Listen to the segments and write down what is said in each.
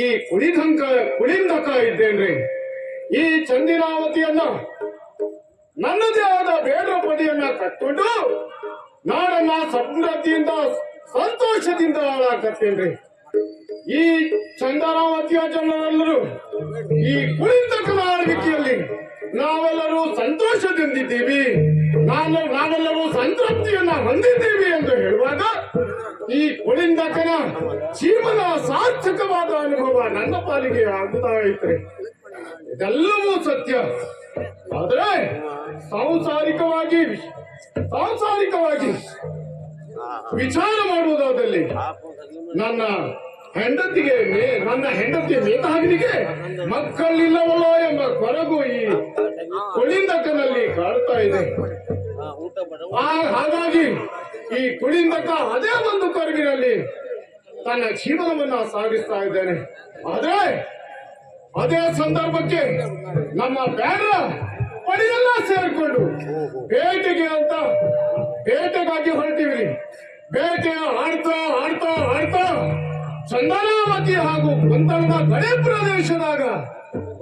ಈ ಕುಳಿಂದಕ ಇದ್ದೇನ್ರಿ. ಈ ಚಂದಿನಾವತಿಯನ್ನ ನನ್ನದೇ ಆದ ಬೇಡ ಪಡಿಯನ್ನ ಕಟ್ಕೊಂಡು ನಾಡನ್ನ ಸಮೃದ್ಧಿಯಿಂದ ಸಂತೋಷದಿಂದ ಹಾಳಾಕತ್ತೇನ್ರಿ. ಈ ಚಂದನಾವತಿಯ ಜನರೆಲ್ಲರೂ ಈ ಕುಳಿಂದಕನ ಆಳ್ವಿಕೆಯಲ್ಲಿ ನಾವೆಲ್ಲರೂ ಸಂತೋಷದಿಂದಿದ್ದೀವಿ, ನಾವೆಲ್ಲರೂ ಸಂತೃಪ್ತಿಯನ್ನ ಹೊಂದಿದ್ದೀವಿ ಎಂದು ಹೇಳುವಾಗ ಈ ಕುಳಿಂದಕನ ಜೀವನ ಸಾರ್ಥಕವಾದ ಅನುಭವ ನನ್ನ ಪಾಲಿಗೆ ಆಗುತ್ತಾ ಐತ್ರಿ. ಇದೆಲ್ಲವೂ ಸತ್ಯ. ಆದ್ರೆ ಸಾಂಸಾರಿಕವಾಗಿ ವಿಚಾರ ಮಾಡುವುದಾದಲ್ಲಿ ನನ್ನ ಹೆಂಡತಿಯ ಮೇಧಾವಿನಿಗೆ ಮಕ್ಕಳಿಲ್ಲವಲ್ಲ ಎಂಬ ಕೊರಗು ಈ ಕುಳಿಂದಕನಲ್ಲಿ ಕಾಡ್ತಾ ಇದೆ. ಹಾಗಾಗಿ ಈ ಕುಳಿಂದಕ ಅದೇ ಒಂದು ಕೊರಗಿನಲ್ಲಿ ತನ್ನ ಜೀವನವನ್ನ ಸಾಗಿಸ್ತಾ ಇದ್ದೇನೆ. ಆದ್ರೆ ಅದೇ ಸಂದರ್ಭಕ್ಕೆ ನಮ್ಮ ಬ್ಯಾಡ್ರ ಪಡೆಯೆಲ್ಲ ಸೇರಿಕೊಂಡು ಬೇಟೆಗಾಗಿ ಹೊರಟಿವಿ. ಬೇಟೆ ಆಡ್ತಾ ಚಂದನಾವತಿ ಹಾಗೂ ಗೊಂತಳದ ಗಡಿ ಪ್ರದೇಶದಾಗ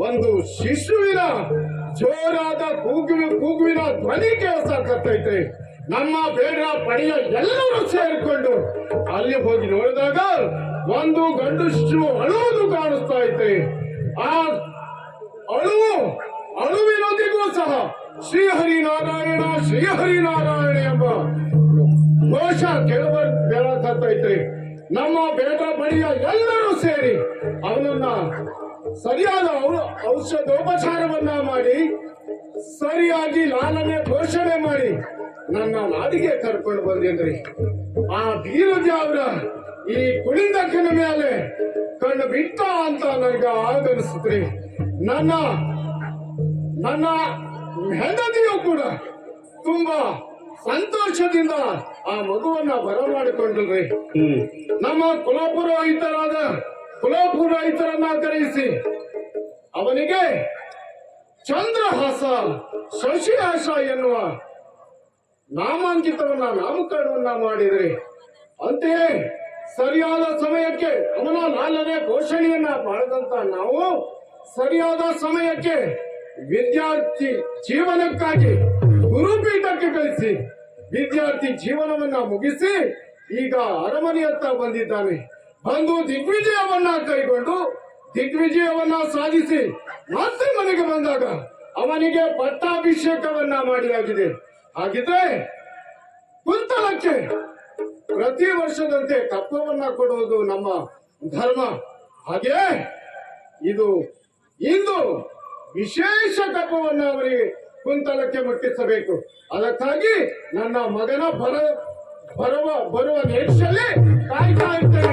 ಒಂದು ಶಿಶುವಿನ ಜೋರಾದ ಕೂಗುವಿನ ಧ್ವನಿ ಕೇಳಿಸಕತ್ತೈತೆ. ನಮ್ಮ ಬೇಡ್ರ ಪಡೆಯ ಎಲ್ಲರೂ ಸೇರಿಕೊಂಡು ಅಲ್ಲಿ ಹೋಗಿ ನೋಡಿದಾಗ ಒಂದು ಗಂಡು ಶಿಶು ಅಳುವುದು ಕಾಣಿಸ್ತಾ ಐತೆ. ಆ ಅಳುವಿನೊಂದಿಗೂ ಸಹ ಶ್ರೀಹರಿನಾರಾಯಣ ಎಂಬ ಘೋಷ ಕೇಳಕತ್ತೈತೆ. ನಮ್ಮ ಬೇಡ್ರ ಪಡೆಯ ಎಲ್ಲರೂ ಸೇರಿ ಅವನನ್ನ ಸರಿಯಾದ ಔಷಧೋಪಚಾರವನ್ನ ಮಾಡಿ ಸರಿಯಾಗಿ ಲಾಲನೆ ಘೋಷಣೆ ಮಾಡಿ ನನ್ನ ನಾಡಿಗೆ ಕರ್ಕೊಂಡು ಬಂದೇನ್ರಿ. ಆ ಧೀರಜಾವ್ರ ಈ ಕುಳಿಂದಕನ ಮೇಲೆ ಕಣ್ಣು ಬಿಟ್ಟ ಅಂತ ನನಗೆ ಆಗನಿಸುತ್ರಿ. ನನ್ನ ಹೆಂಡತಿಯು ಕೂಡ ತುಂಬಾ ಸಂತೋಷದಿಂದ ಆ ಮಗುವನ್ನ ಬರಮಾಡಿಕೊಂಡ್ರಿ. ನಮ್ಮ ಕುಲಪುರೋಹಿತರನ್ನ ಕರೆಯಿಸಿ ಅವನಿಗೆ ಚಂದ್ರಹಾಸ ಶಶಿಹಾಸ ಎನ್ನುವ ನಾಮಕರಣವನ್ನ ಮಾಡಿದ್ರಿ. ಅಂತೆಯೇ ಸರಿಯಾದ ಸಮಯಕ್ಕೆ ಅವನ ಲಾಲನೆ ಘೋಷಣೆಯನ್ನ ಮಾಡಿದಂತ ನಾವು ಸರಿಯಾದ ಸಮಯಕ್ಕೆ ವಿದ್ಯಾರ್ಥಿ ಜೀವನಕ್ಕಾಗಿ ಗುರುಪೀಠಕ್ಕೆ ಕಳಿಸಿ ವಿದ್ಯಾರ್ಥಿ ಜೀವನವನ್ನ ಮುಗಿಸಿ ಈಗ ಅರಮನೆಯತ್ತ ಬಂದಿದ್ದಾನೆ. ಬಂದು ದಿಗ್ವಿಜಯವನ್ನ ಕೈಗೊಂಡು ದಿಗ್ವಿಜಯವನ್ನ ಸಾಧಿಸಿ ಮತ್ತೆ ಮನೆಗೆ ಬಂದಾಗ ಅವನಿಗೆ ಪಟ್ಟಾಭಿಷೇಕವನ್ನ ಮಾಡಿಯಾಗಿದೆ. ಹಾಗಿದ್ರೆ ಕುಂತಲಕ್ಕೆ ಪ್ರತಿ ವರ್ಷದಂತೆ ಕಪ್ಪವನ್ನ ಕೊಡುವುದು ನಮ್ಮ ಧರ್ಮ. ಹಾಗೆ ಇಂದು ವಿಶೇಷ ಕಪ್ಪವನ್ನ ಅವರಿಗೆ ಕುಂತಲಕ್ಕೆ ಮುಟ್ಟಿಸಬೇಕು. ಅದಕ್ಕಾಗಿ ನನ್ನ ಮಗನ ಬರುವ ನಿರೀಕ್ಷೆಯಲ್ಲಿ ಕಾಯ್ತಾ ಇರ್ತೇನೆ.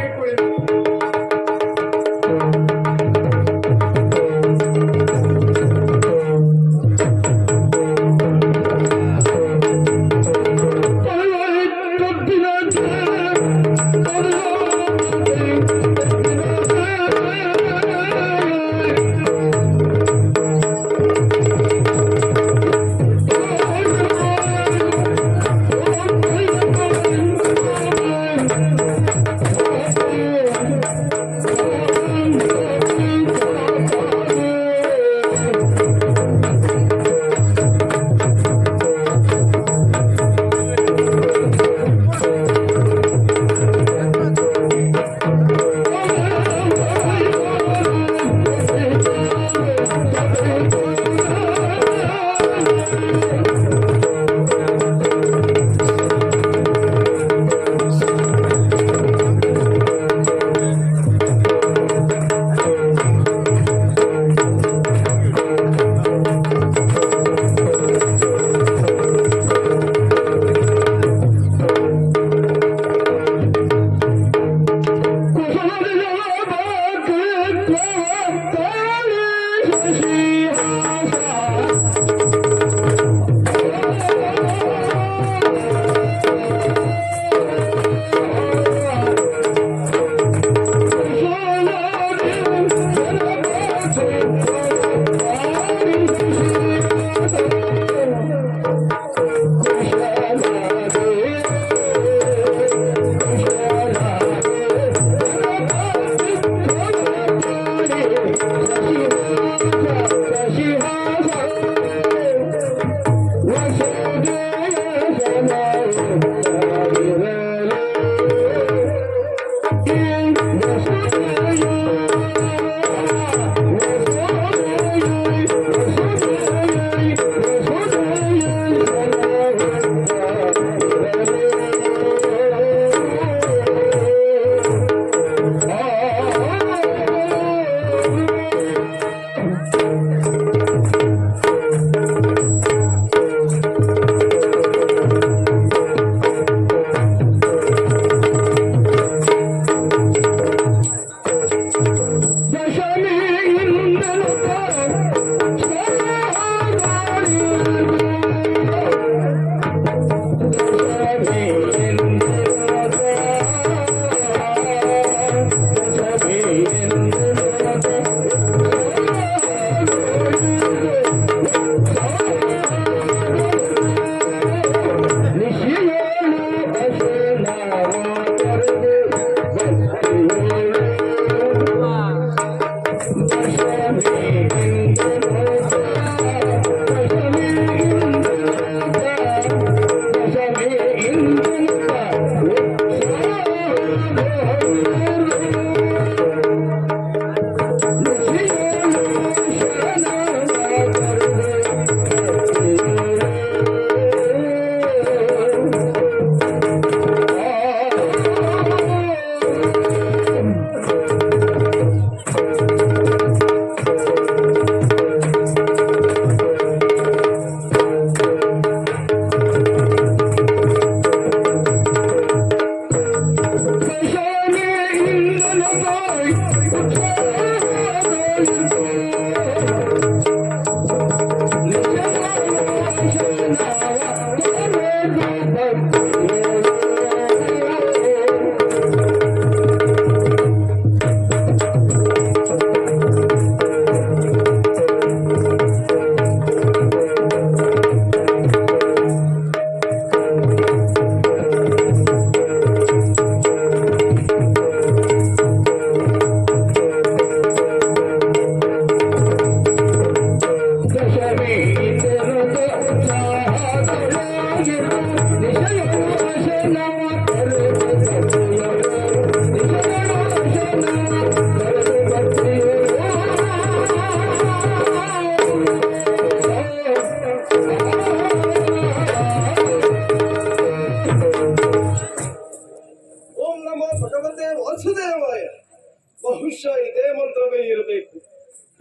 ಬಹುಶಃ ಇದೇ ಮಂತ್ರವೇ ಇರಬೇಕು.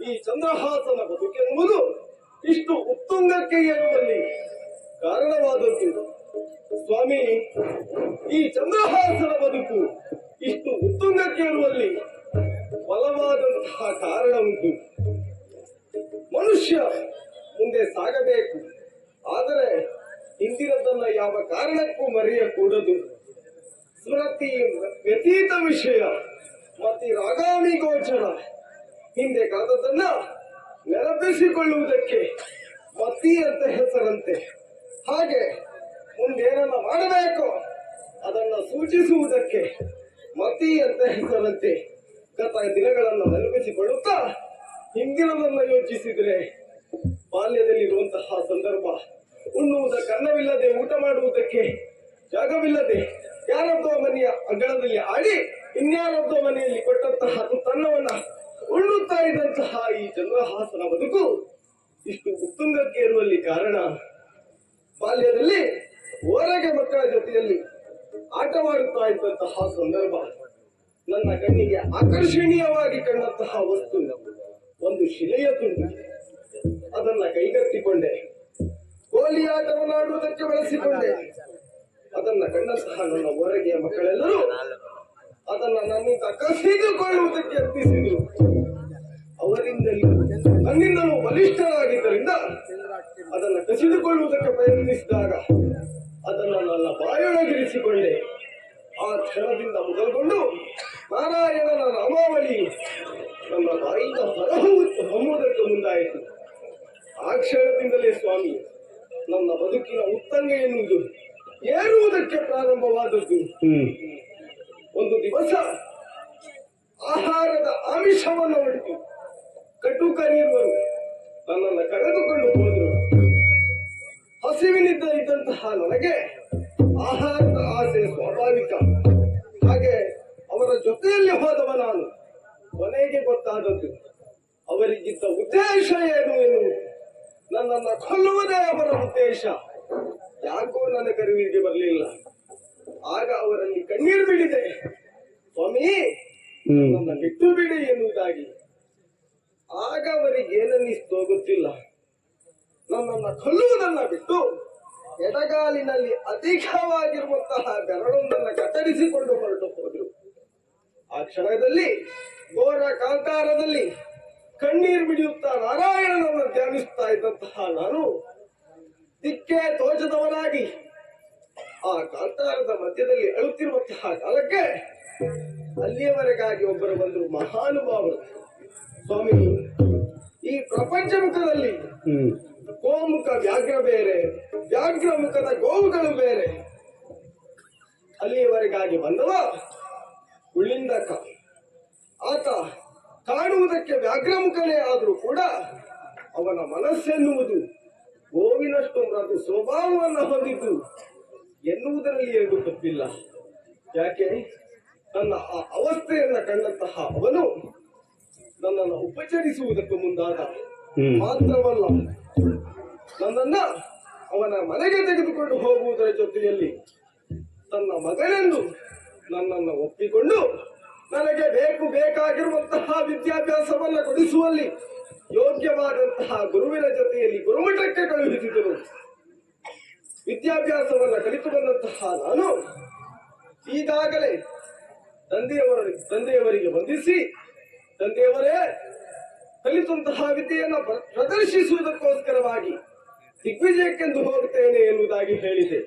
ಈ ಚಂದ್ರಹಾಸನ ಬದುಕೆನ್ನುವುದು ಇಷ್ಟು ಉತ್ತುಂಗಕ್ಕೆ ಏರುವಲ್ಲಿ ಕಾರಣವಾದದ್ದು. ಸ್ವಾಮಿ, ಈ ಚಂದ್ರಹಾಸನ ಬದುಕು ಇಷ್ಟು ಉತ್ತುಂಗಕ್ಕೆ ಏರುವಲ್ಲಿ ಬಲವಾದಂತಹ ಕಾರಣ ಉಂಟು. ಮನುಷ್ಯ ಮುಂದೆ ಸಾಗಬೇಕು, ಆದರೆ ಹಿಂದಿನದನ್ನ ಯಾವ ಕಾರಣಕ್ಕೂ ಮರೆಯಕೂಡದು. ಸ್ಮೃತಿ ವ್ಯತೀತ ವಿಷಯ ಮತ್ತೆ ರಾಗಾಮಿ ಗೋಚರ. ಹಿಂದೆ ಕಳೆದದನ್ನ ನೆನಪಿಸಿಕೊಳ್ಳುವುದಕ್ಕೆ ಮತಿ ಅಂತ ಹೆಸರಂತೆ. ಹಾಗೆ ಮುಂದೇನನ್ನ ಮಾಡಬೇಕು ಅದನ್ನ ಸೂಚಿಸುವುದಕ್ಕೆ ಮತಿ ಅಂತ ಹೆಸರಂತೆ. ಗತ ದಿನಗಳನ್ನು ನೆನಪಿಸಿಕೊಳ್ಳುತ್ತಾ ಹಿಂದಿನದನ್ನ ಯೋಚಿಸಿದ್ರೆ ಬಾಲ್ಯದಲ್ಲಿರುವಂತಹ ಸಂದರ್ಭ, ಉಣ್ಣುವುದಕ್ಕೆ ಅನ್ನವಿಲ್ಲದೆ ಊಟ ಮಾಡುವುದಕ್ಕೆ ಜಾಗವಿಲ್ಲದೆ ಯಾರೊಬ್ಬ ಮನೆಯ ಅಂಗಳದಲ್ಲಿ ಆಡಿ ಇನ್ಯಾರೊಬ್ಬ ಮನೆಯಲ್ಲಿ ಕೊಟ್ಟಂತಹ ತನ್ನವನ್ನ ಉಣ್ಣುತ್ತಾ ಇದ್ದಂತಹ ಈ ಚಂದ್ರಹಾಸನ ಬದುಕು ಇಷ್ಟು ಉತ್ತುಂಗಕ್ಕೆ ಇರುವಲ್ಲಿ ಕಾರಣ ಬಾಲ್ಯದಲ್ಲಿ ಹೊರಗೆ ಮಕ್ಕಳ ಜೊತೆಯಲ್ಲಿ ಆಟವಾಡುತ್ತಾ ಇದ್ದಂತಹ ಸಂದರ್ಭ. ನನ್ನ ಕಣ್ಣಿಗೆ ಆಕರ್ಷಣೀಯವಾಗಿ ಕಂಡಂತಹ ವಸ್ತು ಒಂದು ಶಿಲೆಯ ತುಂಡು. ಅದನ್ನ ಕೈಗತ್ತಿಕೊಂಡೆ, ಗೋಲಿ ಆಟವನ್ನು ಆಡುವುದಕ್ಕೆ ಬಳಸಿಕೊಂಡೆ. ಅದನ್ನ ಕಂಡಂತಹ ನನ್ನ ಹೊರಗೆಯ ಮಕ್ಕಳೆಲ್ಲರೂ ಅದನ್ನ ನನ್ನಿಂದ ಕಸಿದುಕೊಳ್ಳುವುದಕ್ಕೆ ಯತ್ನಿಸಿದರು. ಅವರಿಂದಲೂ ನನ್ನಿಂದಲೂ ಬಲಿಷ್ಠರಾಗಿದ್ದರಿಂದ ಅದನ್ನ ಕಸಿದುಕೊಳ್ಳುವುದಕ್ಕೆ ಪ್ರಯತ್ನಿಸಿದಾಗ ಅದನ್ನ ನನ್ನ ಬಾಯೊಳಗಿರಿಸಿಕೊಂಡೆ. ಆ ಕ್ಷಣದಿಂದ ಮೊದಲುಗೊಂಡು ನಾರಾಯಣನ ನಾಮಾವಳಿ ನನ್ನ ಬಾಯಿಂದ ಹೊಮ್ಮುವುದಕ್ಕೆ ಮುಂದಾಯಿತು. ಆ ಕ್ಷಣದಿಂದಲೇ ಸ್ವಾಮಿ ನನ್ನ ಬದುಕಿನ ಉತ್ತಂಗ ಎನ್ನುವುದು ಏರುವುದಕ್ಕೆ ಪ್ರಾರಂಭವಾದದ್ದು. ಒಂದು ದಿವಸ ಆಹಾರದ ಆಮಿಷವನ್ನು ಹೊಡೆದು ಕಟುಕರಿಯವರು ನನ್ನನ್ನು ಕರೆದುಕೊಂಡು ಹೋದರು. ಹಸಿವಿನಿಂದ ಇದ್ದಂತಹ ನನಗೆ ಆಹಾರದ ಆಸೆ ಸ್ವಾಭಾವಿಕ. ಹಾಗೆ ಅವರ ಜೊತೆಯಲ್ಲಿ ಹೋದವ ನಾನು. ಕೊನೆಗೆ ಗೊತ್ತಾದದ್ದು ಅವರಿಗಿದ್ದ ಉದ್ದೇಶ ಏನು ಎನ್ನುವುದು. ನನ್ನನ್ನ ಕೊಲ್ಲುವುದೇ ಅವರ ಉದ್ದೇಶ. ಯಾಕೋ ನನ್ನ ಕರುವಿಗೆ ಬರಲಿಲ್ಲ. ಆಗ ಅವರಲ್ಲಿ ಕಣ್ಣೀರು ಬಿಡಿದೆ, ಸ್ವಾಮಿ ನನ್ನ ಬಿಟ್ಟು ಬಿಡಿ ಎನ್ನುವುದಾಗಿ. ಆಗ ಅವರಿಗೆ ಏನನ್ನಿಸ್ತೋ ಗೊತ್ತಿಲ್ಲ, ನನ್ನನ್ನ ಕೊಲ್ಲುವುದನ್ನ ಬಿಟ್ಟು ಎಡಗಾಲಿನಲ್ಲಿ ಅಧಿಕವಾಗಿರುವಂತಹ ಬೆರಳೊಂದನ್ನು ಕತ್ತರಿಸಿಕೊಂಡು ಹೊರಟು ಹೋದ್ರು. ಆ ಕ್ಷಣದಲ್ಲಿ ಘೋರ ಕಾಂತಾರದಲ್ಲಿ ಕಣ್ಣೀರು ಬಿಡಿಯುತ್ತಾ ನಾರಾಯಣನನ್ನು ಧ್ಯಾನಿಸ್ತಾ ಇದ್ದಂತಹ ನಾನು ದಿಕ್ಕೆ ತೋಚದವನಾಗಿ ಆ ಕಾಂತಾರದ ಮಧ್ಯದಲ್ಲಿ ಅಳುತ್ತಿರುವಂತಹ ಕಾಲಕ್ಕೆ ಅಲ್ಲಿಯವರೆಗಾಗಿ ಒಬ್ಬರು ಬಂದರು, ಮಹಾನುಭಾವರು. ಸ್ವಾಮಿ, ಈ ಪ್ರಪಂಚ ಮುಖದಲ್ಲಿ ಗೋಮುಖ ವ್ಯಾಘ್ರ ಬೇರೆ, ವ್ಯಾಘ್ರ ಮುಖದ ಗೋವುಗಳು ಬೇರೆ. ಅಲ್ಲಿಯವರೆಗಾಗಿ ಬಂದವ ಉಳಿಂದಕ. ಆತ ಕಾಣುವುದಕ್ಕೆ ವ್ಯಾಘ್ರಮುಖನೇ ಆದರೂ ಕೂಡ ಅವನ ಮನಸ್ಸೆನ್ನುವುದು ಗೋವಿನಷ್ಟು ಮೃದು ಸ್ವಭಾವವನ್ನು ಹೊಂದಿದ್ದು ಎನ್ನುವುದರಲ್ಲಿ ಎರಡು ತಪ್ಪಿಲ್ಲ. ಯಾಕೆ, ನನ್ನ ಆ ಅವಸ್ಥೆಯನ್ನ ಕಂಡಂತಹ ಅವನು ನನ್ನನ್ನು ಉಪಚರಿಸುವುದಕ್ಕೆ ಮುಂದಾದ. ಮಾತ್ರವಲ್ಲ, ನನ್ನನ್ನ ಅವನ ಮನೆಗೆ ತೆಗೆದುಕೊಂಡು ಹೋಗುವುದರ ಜೊತೆಯಲ್ಲಿ ತನ್ನ ಮಗನೆಂದು ನನ್ನನ್ನು ಒಪ್ಪಿಕೊಂಡು ನನಗೆ ಬೇಕಾಗಿರುವಂತಹ ವಿದ್ಯಾಭ್ಯಾಸವನ್ನ ಕೊಡಿಸುವಲ್ಲಿ ಯೋಗ್ಯವಾದಂತಹ ಗುರುವಿನ ಜೊತೆಯಲ್ಲಿ ಗುರುಮಠಕ್ಕೆ ಕಳುಹಿಸಿದರು. ವಿದ್ಯಾಭ್ಯಾಸವನ್ನ ಕಲಿತು ಬಂದಂತಹ ನಾನು ಈಗಾಗಲೇ ತಂದೆಯವರಿಗೆ ವಂದಿಸಿ, ತಂದೆಯವರೇ, ಕಲಿತಂತಹ ವಿದ್ಯೆಯನ್ನು ಪ್ರದರ್ಶಿಸುವುದಕ್ಕೋಸ್ಕರವಾಗಿ ದಿಗ್ವಿಜಯಕ್ಕೆಂದು ಹೋಗುತ್ತೇನೆ ಎನ್ನುವುದಾಗಿ ಹೇಳಿದೆ.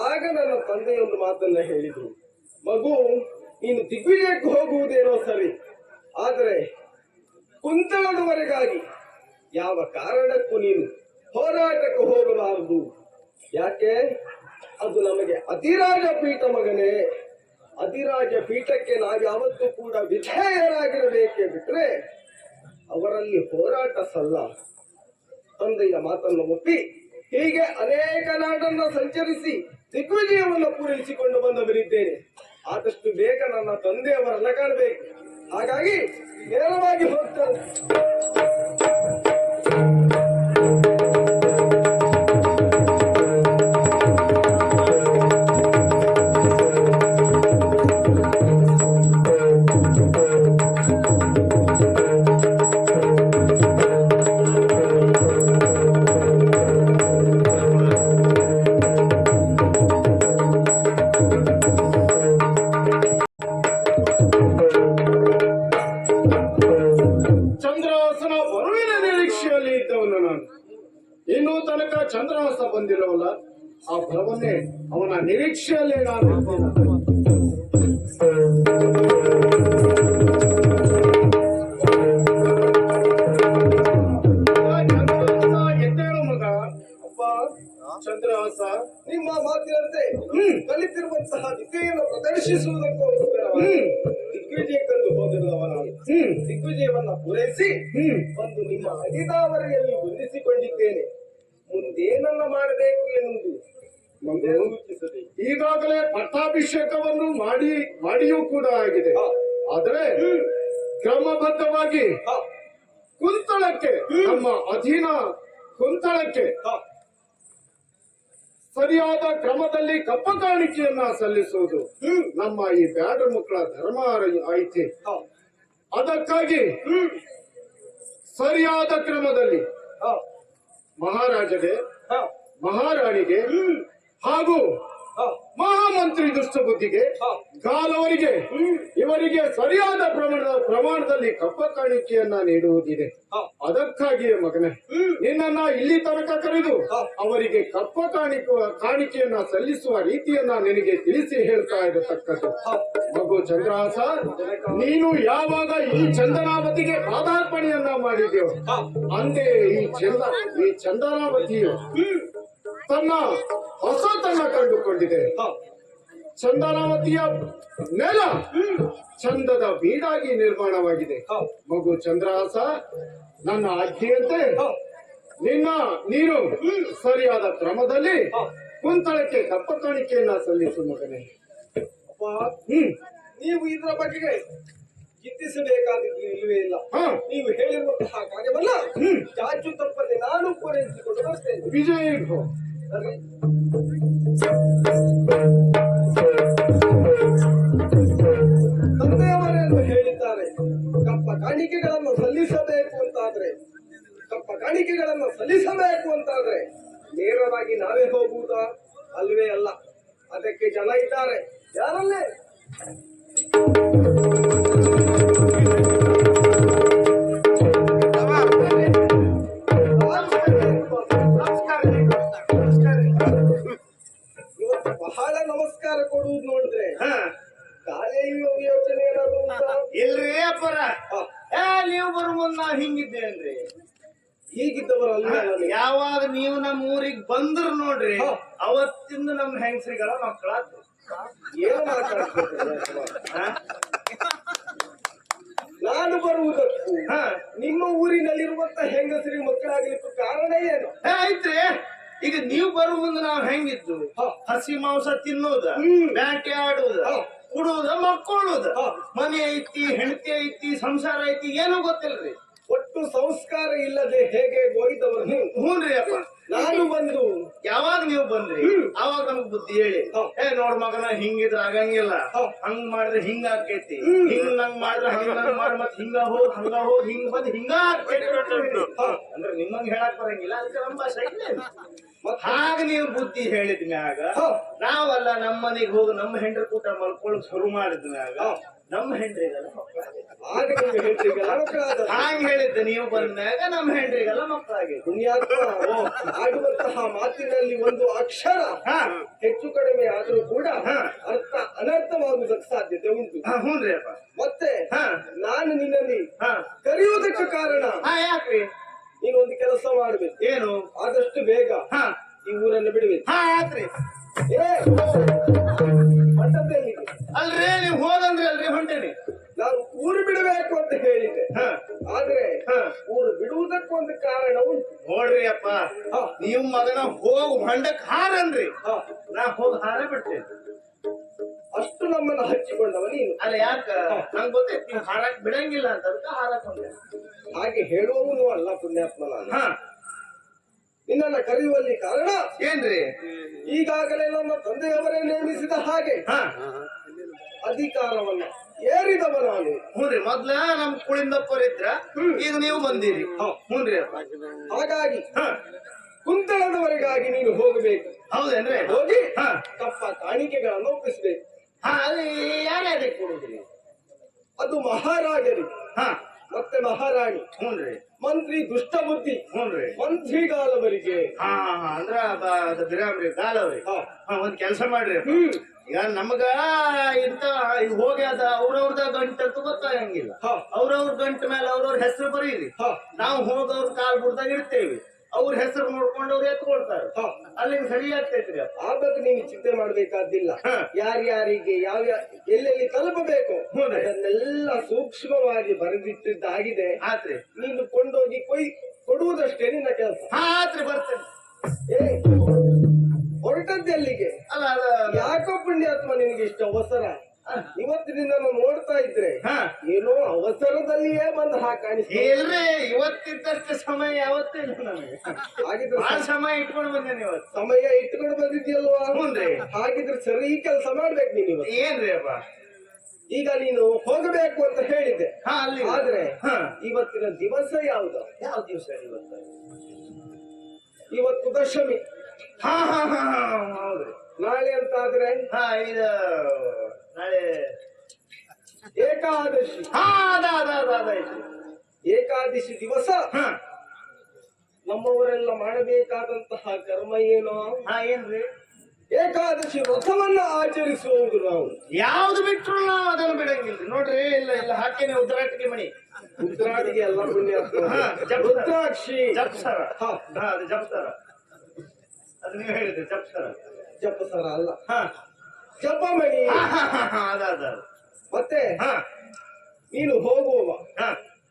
ಆಗ ನನ್ನ ತಂದೆಯೊಂದು ಮಾತನ್ನ ಹೇಳಿದ್ರು, ಮಗು, ನೀನು ದಿಗ್ವಿಜಯಕ್ಕೆ ಹೋಗುವುದೇನೋ ಸರಿ, ಆದರೆ ಕುಂತಳದವರೆಗಾಗಿ ಯಾವ ಕಾರಣಕ್ಕೂ ನೀನು ಹೋರಾಟಕ್ಕೆ ಹೋಗಬಾರದು. ಯಾಕೆ, ಅದು ನಮಗೆ ಅಧಿರಾಜ ಪೀಠ ಮಗನೇ. ಅಧಿರಾಜ ಪೀಠಕ್ಕೆ ನಾವ್ಯಾವತ್ತೂ ಕೂಡ ವಿಧೇಯರಾಗಿರಬೇಕೇ ಬಿಟ್ರೆ ಅವರಲ್ಲಿ ಹೋರಾಟ ಸಲ್ಲ. ತಂದೆಯ ಮಾತನ್ನು ಒಪ್ಪಿ ಹೀಗೆ ಅನೇಕ ನಾಡನ್ನ ಸಂಚರಿಸಿ ದಿಗ್ವಿಜಯವನ್ನು ಪೂರೈಸಿಕೊಂಡು ಬಂದವರಿದ್ದೇನೆ. ಆದಷ್ಟು ಬೇಗ ನನ್ನ ತಂದೆಯವರನ್ನ ಕಾಣಬೇಕು. ಹಾಗಾಗಿ ನೇರವಾಗಿ ಹೋಗ್ತಾರೆ. ಇನ್ನೂ ತನಕ ಚಂದ್ರಹಾಸ ಬಂದಿಲ್ಲವಲ್ಲ, ಆ ಫಲವನ್ನೇ ಅವನ ನಿರೀಕ್ಷೆಯಲ್ಲೇ ನಾನು ಎದ್ದೇಳು ಮಗ. ಅಪ್ಪ ಚಂದ್ರಹಾಸ, ನಿಮ್ಮ ಮಾತಿನಂತೆ ಕಲಿತಿರುವಂತಹ ವಿದ್ಯೆಯನ್ನು ಪ್ರದರ್ಶಿಸುವುದಕ್ಕೋಸ್ಕರ ದಿಗ್ವಿಜಯಕ್ಕೆಂದು ಹೋಗಿರುವವ ನಾನು. ದಿಗ್ವಿಜಯವನ್ನ ಪೂರೈಸಿ ಒಂದು ನಿಮ್ಮ ಅಡಿದಾವರಿಯಲ್ಲಿ ಹೊಂದಿಸಿಕೊಂಡಿದ್ದೇನೆ. ಮುಂದೇನನ್ನ ಮಾಡಬೇಕು ಎನ್ನುವುದು ನಮಗೆ ಸೂಚಿಸದೆ. ಈಗಾಗಲೇ ಪಟ್ಟಾಭಿಷೇಕವನ್ನು ಮಾಡಿಯೂ ಕೂಡ ಆಗಿದೆ. ಆದರೆ ಕ್ರಮಬದ್ಧವಾಗಿ ಕುಂತಳಕ್ಕೆ, ನಮ್ಮ ಅಧೀನ ಕುಂತಳಕ್ಕೆ ಸರಿಯಾದ ಕ್ರಮದಲ್ಲಿ ಕಪ್ಪ ಕಾಣಿಕೆಯನ್ನ ಸಲ್ಲಿಸುವುದು ನಮ್ಮ ಈ ಬ್ಯಾಡ ಮಕ್ಕಳ ಧರ್ಮ ಐತಿ. ಅದಕ್ಕಾಗಿ ಸರಿಯಾದ ಕ್ರಮದಲ್ಲಿ ಮಹಾರಾಜಗೆ, ಮಹಾರಾಣಿಗೆ ಹಾಗೂ ಮಹಾಮಂತ್ರಿ ದುಷ್ಟಬುದ್ಧಿಗೆ, ಗಾಲವರಿಗೆ, ಇವರಿಗೆ ಸರಿಯಾದ ಪ್ರಮಾಣದಲ್ಲಿ ಕಪ್ಪ ಕಾಣಿಕೆಯನ್ನ ನೀಡುವುದಿದೆ. ಅದಕ್ಕಾಗಿಯೇ ಮಗನೇ ನಿನ್ನನ್ನ ಇಲ್ಲಿ ತನಕ ಕರೆದು ಅವರಿಗೆ ಕಪ್ಪ ಕಾಣಿಕೆಯನ್ನ ಸಲ್ಲಿಸುವ ರೀತಿಯನ್ನ ನಿನಗೆ ತಿಳಿಸಿ ಹೇಳ್ತಾ ಇರತಕ್ಕದ್ದು. ಮಗು ಚಂದ್ರಹಾಸ, ನೀನು ಯಾವಾಗ ಈ ಚಂದನಾವತಿಗೆ ಪಾದಾರ್ಪಣೆಯನ್ನ ಮಾಡಿದೆಯೋ ಅಂದೇ ಈ ಚಂದನಾವತಿಯು ತನ್ನ ಹೊಸತನ್ನ ಕಂಡುಕೊಂಡಿದೆ. ಚಂದನಾವತಿಯ ನೆಲ ಚಂದದ ಬೀಡಾಗಿ ನಿರ್ಮಾಣವಾಗಿದೆ. ಮಗು ಚಂದ್ರಹಾಸ, ನನ್ನ ಆಜ್ಞೆಯಂತೆ ನೀನು ಸರಿಯಾದ ಕ್ರಮದಲ್ಲಿ ಕುಂತಳಕ್ಕೆ ಕಪ್ಪ ಕಾಣಿಕೆಯನ್ನ ಸಲ್ಲಿಸು ಮಗನೇ. ನೀವು ಇದರ ಬಗ್ಗೆ ಚಿಂತಿಸಬೇಕಾದದ್ದು ಇಲ್ಲವೇ ಇಲ್ಲ. ನೀವು ಹೇಳಿರುವಂತಹ ಕಾರ್ಯವನ್ನ ಚಾಚು ತಪ್ಪದೆ ನಾನು ಪೂರೈಸಿಕೊಂಡು ಬರ್ತೇನೆ. ವಿಜಯ ಸರಿ. ತಂದೆಯವರೇನು ಹೇಳಿದ್ದಾರೆ, ಕಪ್ಪ ಕಾಣಿಕೆಗಳನ್ನು ಸಲ್ಲಿಸಬೇಕು ಅಂತಾದ್ರೆ ನೇರವಾಗಿ ನಾವೇ ಹೋಗುವುದಾ? ಅಲ್ವೇ ಅಲ್ಲ. ಅದಕ್ಕೆ ಜನ ಇದ್ದಾರೆ. ಯಾರಲ್ಲೇ ಇವತ್ತು ಬಹಳ ನಮಸ್ಕಾರ ಕೊಡುವುದು ನೋಡಿದ್ರೆ ಕಾಲೇಜು ಯೋಚನೆ ಏನಾದ್ರು ಉಂಟಾ? ಇಲ್ರಿ ಅಪ್ಪರ ನೀವು ಬರು ಮುಂದ್ ನಾವ್ ಹಿಂಗಿದ್ದೇನ್ರಿ. ಹೀಗಿದ್ದವರಲ್ಲ ನಾನು. ಯಾವಾಗ ನೀವು ನಮ್ಮ ಊರಿಗೆ ಬಂದ್ರ ನೋಡ್ರಿ ಅವತ್ತಿಂದ ನಮ್ ಹೆಂಗಸ್ರಿಗಳ ಮಕ್ಕಳಾದ್ರು. ಏನು ಮಾತಾಡ್ತಿದ್ದೀರಿ? ನಾನು ಬರುವುದಕ್ಕೂ ನಿಮ್ಮ ಊರಿನಲ್ಲಿರುವಂತ ಹೆಂಗಸರಿಗೆ ಮಕ್ಕಳಾಗ್ಲಿಕ್ಕೂ ಕಾರಣ ಏನು? ಆಯ್ತ್ರಿ. ಈಗ ನೀವು ಬರೋ ಮುಂದೆ ನಾವ್ ಹೆಂಗಿದ್ದು ಹಸಿ ಮಾಂಸ ತಿನ್ನೋದ, ಬ್ಯಾಟೆ ಆಡುದ, ಕುಡುವುದ, ಮಕ್ಕಳುದ, ಮನೆ ಐತಿ, ಹೆಂಡತಿ ಐತಿ, ಸಂಸಾರ ಐತಿ, ಏನೂ ಗೊತ್ತಿಲ್ರಿ. ಒಟ್ಟು ಸಂಸ್ಕಾರ ಇಲ್ಲದೆ ಹೇಗೆ ಹೋಗಿದ್ದವರು? ಹ್ಞೂನ್ರಿ ಅಪ್ಪ. ನಾನು ಬಂದು ಯಾವಾಗ ನೀವು ಬಂದ್ರಿ ಅವಾಗ ನಮಗ್ ಬುದ್ಧಿ ಹೇಳಿ, ನೋಡ್ ಮಗನ ಹಿಂಗಿದ್ರ ಆಗಂಗಿಲ್ಲ, ಹಂಗ್ ಮಾಡಿದ್ರೆ ಹಿಂಗ ಆಕೈತಿ, ಹಿಂಗ್ ನಂಗ್ ಮಾಡಿದ್ರೆ ಹಂಗ ಮಾಡಿ ಮತ್ ಹಿಂಗ ಹೋಗ್ ಹಿಂಗ್ ಬಂದ್ ಹಿಂಗ ಆಕೈತಿ ಅಂದ್ರೆ ನಿಮ್ಮಂಗ್ ಹೇಳಕ್ ಬರಂಗಿಲ್ಲ. ಅದಕ್ಕೆ ನಮ್ಮ ಭಾಷೆ ಹಾಗ ನೀವು ಬುದ್ಧಿ ಹೇಳಿದ ಮ್ಯಾಗ ನಾವಲ್ಲ ನಮ್ಮ ಮನೆಗ್ ಹೋಗಿ ನಮ್ಮ ಹೆಂಡ್ರ ಕೂಟ ಮಲ್ಕೊಳಕ್ ಶುರು ಮಾಡಿದ ಮ್ಯಾಗ ನಮ್ಮ ಹೆಂಡ್ರಿಗೆಲ್ಲ ಆಗ ನಿಮ್ಮ ಹೆಂಡರಿಗೆಲ್ಲ ಮಕ್ಕಳಾದ. ಹಾಂಗ್ ಹೇಳಿದ್ದೆ ನೀವು ಬಂದ್ಮ್ಯಾಗ ನಮ್ಮ ಹೆಂಡ್ರಿಗೆಲ್ಲ ಮಕ್ಕಳಾಗಿ. ಪುಣ್ಯಾತ್ಮ, ಆಡುವಂತಹ ಮಾತಿನಲ್ಲಿ ಒಂದು ಅಕ್ಷರ ಹೆಚ್ಚು ಕಡಿಮೆ ಆದ್ರೂ ಕೂಡ ಅರ್ಥ ಅನರ್ಥವಾಗುವುದಕ್ಕೆ ಸಾಧ್ಯತೆ ಉಂಟು. ಹ್ಞೂನ್ರಿ ಅಪ್ಪ. ಮತ್ತೆ ನಾನು ನಿನ್ನಲ್ಲಿ ಕರೆಯುವುದಕ್ಕೆ ಕಾರಣ ಯಾಕ್ರಿ? ನೀನು ಒಂದು ಕೆಲಸ ಮಾಡ್ಬೇಕು. ಏನು? ಆದಷ್ಟು ಬೇಗ ಈ ಊರನ್ನು ಬಿಡಬೇಕು. ಆತ್ರಿ. ಮಟ್ಟದಲ್ಲಿದೆ ಅಲ್ರಿ ನೀವು ಹೋಗಂದ್ರಿ ಅಲ್ರಿ ಹೊಂಟೇನಿ. ನಾನು ಊರು ಬಿಡಬೇಕು ಅಂತ ಹೇಳಿದ್ದೆ. ಆದ್ರೆ ಊರು ಬಿಡುವುದಕ್ಕೆ ಒಂದು ಕಾರಣ ಉಂಟು. ನೋಡ್ರಿ ಅಪ್ಪ, ನೀವು ಮಗನ ಹೋಗ್ ಹೊಂಡಕ್ ಹಾರನ್ರಿ, ನಾ ಹೋಗಿ ಹಾರ ಬಿಡ್ತೇನೆ. ಅಷ್ಟು ನಮ್ಮನ್ನ ಹಚ್ಚಿಕೊಂಡವ ನೀನು. ಅಲ್ಲ ಯಾಕ? ನಂಗೆ ಗೊತ್ತೈತಿ ನೀವು ಹಾರಕ್ ಬಿಡಂಗಿಲ್ಲ ಅಂತ, ಅದಕ್ಕೆ ಹಾರಕ್ ಹೊಂದೆ. ಹಾಗೆ ಹೇಳುವವನು ಅಲ್ಲ ಪುಣ್ಯಾತ್ಮ ನಾನು. ನಿನ್ನನ್ನ ಕರೆಯುವಲ್ಲಿ ಕಾರಣ ಏನ್ರಿ? ಈಗಾಗಲೇ ನನ್ನ ತಂದೆಯವರೇ ನೇಮಿಸಿದ ಹಾಗೆ ಅಧಿಕಾರವನ್ನ ಏರಿದವ ನಾನು. ಹ್ಞೂನ್ರಿ, ಮೊದ್ಲ ನಮ್ ಕುಳಿಂದಪ್ಪರಿದ್ರ, ಈಗ ನೀವು ಬಂದಿರಿ. ಹ್ಞೂನ್ರಿ ಅಪ್ಪ. ಹಾಗಾಗಿ ಕುಂತಳದವರೆಗಾಗಿ ನೀನು ಹೋಗಬೇಕು. ಹೌದೇನ್ರಿ? ಹೋಗಿ ತಪ್ಪ ಕಾಣಿಕೆಗಳನ್ನು ಒಪ್ಪಿಸಬೇಕು. ಅದು ಯಾರ್ಯಾರಿಗೆ ಕೊಡುದ್ರಿ? ಅದು ಮಹಾರಾಜರಿಗೆ ಮತ್ತೆ ಮಹಾರಾಣಿ, ಹ್ಞೂನ್ರಿ, ಮಂತ್ರಿ ದುಷ್ಟ ಬುದ್ಧಿ, ಹ್ಞೂನ್ರಿ, ಮಂತ್ರಿಗಾಲವರಿಗೆ. ಅಂದ್ರ ಬಿರಾಮ್ರಿ ಗಾಲವ್ರಿ. ಒಂದ್ ಕೆಲಸ ಮಾಡ್ರಿ. ಈಗ ನಮಗ ಇಂತ ಹೋಗಿ ಅದ ಅವ್ರವ್ರದ ಗಂಟು ಅಂತ ಗೊತ್ತಾಗಂಗಿಲ್ಲ. ಅವ್ರವ್ರ ಗಂಟು ಮೇಲೆ ಅವ್ರವ್ರ ಹೆಸರು ಬರೀರಿ. ನಾವು ಹೋದವ್ರ ಕಾಲ್ ಬುಡ್ದಾಗ ಇಡ್ತೇವಿ, ಅವ್ರ ಹೆಸರು ನೋಡ್ಕೊಂಡು ಅವ್ರು ಎತ್ಕೊಳ್ತಾರೆ. ಅಲ್ಲಿಗೆ ಸರಿ ಆಗ್ತೈತ್ರಿ. ಆ ಬಗ್ಗೆ ನೀನು ಚಿಂತೆ ಮಾಡ್ಬೇಕಾದಿಲ್ಲ. ಯಾರ್ಯಾರಿಗೆ ಯಾವ ಎಲ್ಲೆಲ್ಲಿ ತಲುಪಬೇಕು ಅದನ್ನೆಲ್ಲ ಸೂಕ್ಷ್ಮವಾಗಿ ಬರೆದಿಟ್ಟಿದ್ದಾಗಿದೆ. ಆತ್ರಿ. ನೀನು ಕೊಂಡೋಗಿ ಕೊಡುವುದಷ್ಟೇ ನಿನ್ನ ಕೆಲಸ. ಆತ್ರಿ, ಬರ್ತೇನೆ. ಹೊರಟದ್ದು ಎಲ್ಲಿಗೆ? ಅಲ್ಲ ಯಾಕೋ ಪುಣ್ಯಾತ್ಮ ನಿನಗೆ ಇಷ್ಟು ಅವಸರ? ಇವತ್ತಿನಿಂದ ನಾನು ನೋಡ್ತಾ ಇದ್ರೆ ಏನೋ ಅವಸರದಲ್ಲಿಯೇ ಬಂದು ಇಲ್ರಿ, ಇವತ್ತಿದ್ದಷ್ಟು ಸಮಯ ಯಾವತ್ತೂ ಇಲ್ಲ ನಮಗೆ. ಹಾಗಿದ್ರೆ ಸಮಯ ಇಟ್ಕೊಂಡು ಬಂದೇನೆ ಇವತ್ತು. ಸಮಯ ಇಟ್ಕೊಂಡು ಬಂದಿದ್ಯಲ್ವಾ? ಹ್ಞೂನ್ರಿ. ಹಾಗಿದ್ರೆ ಸರಿ ಕೆಲಸ ಮಾಡ್ಬೇಕು ನೀನು. ಏನ್ರಿ ಅಪ್ಪ? ಈಗ ನೀನು ಹೋಗಬೇಕು ಅಂತ ಹೇಳಿದ್ದೆ. ಆದ್ರೆ ಇವತ್ತಿನ ದಿವಸ ಯಾವುದು? ಯಾವ ದಿವಸ ಇವತ್ತು? ಇವತ್ತು ದಶಮಿ. ಹೌದ್ರಿ. ನಾಳೆ ಅಂತ ಆದ್ರೆ ಇದು ನಾಳೆ ಏಕಾದಶಿ. ಏಕಾದಶಿ ದಿವಸ ನಮ್ಮವರೆಲ್ಲ ಮಾಡಬೇಕಾದಂತಹ ಕರ್ಮ ಏನೋ? ಏನ್ರಿ? ಏಕಾದಶಿ ವ್ರತವನ್ನ ಆಚರಿಸುವುದು. ನಾವು ಯಾವ್ದು ಬಿಟ್ರು ನಾವು ಅದನ್ನು ಬಿಡಂಗಿಲ್ರಿ. ನೋಡ್ರಿ, ಇಲ್ಲ ಹಾಕೇನೆ ಉದ್ರಾಟಿಗೆ ಮಣಿ. ಉದ್ರಾಟಿಗೆ ಎಲ್ಲ ಪುಣ್ಯಾತ್ಮ. ರುದ್ರಾಕ್ಷಿ ಜಪ್ಸರ. ಅದು ಜಪ್ಸರ. ಅದು ನೀವು ಹೇಳಿದ್ರಿ ಜಪ್ಸರ. ಜಪಸರ ಅಲ್ಲ, ಜಪಮಣಿ. ಮತ್ತೆ ನೀನು ಹೋಗುವವ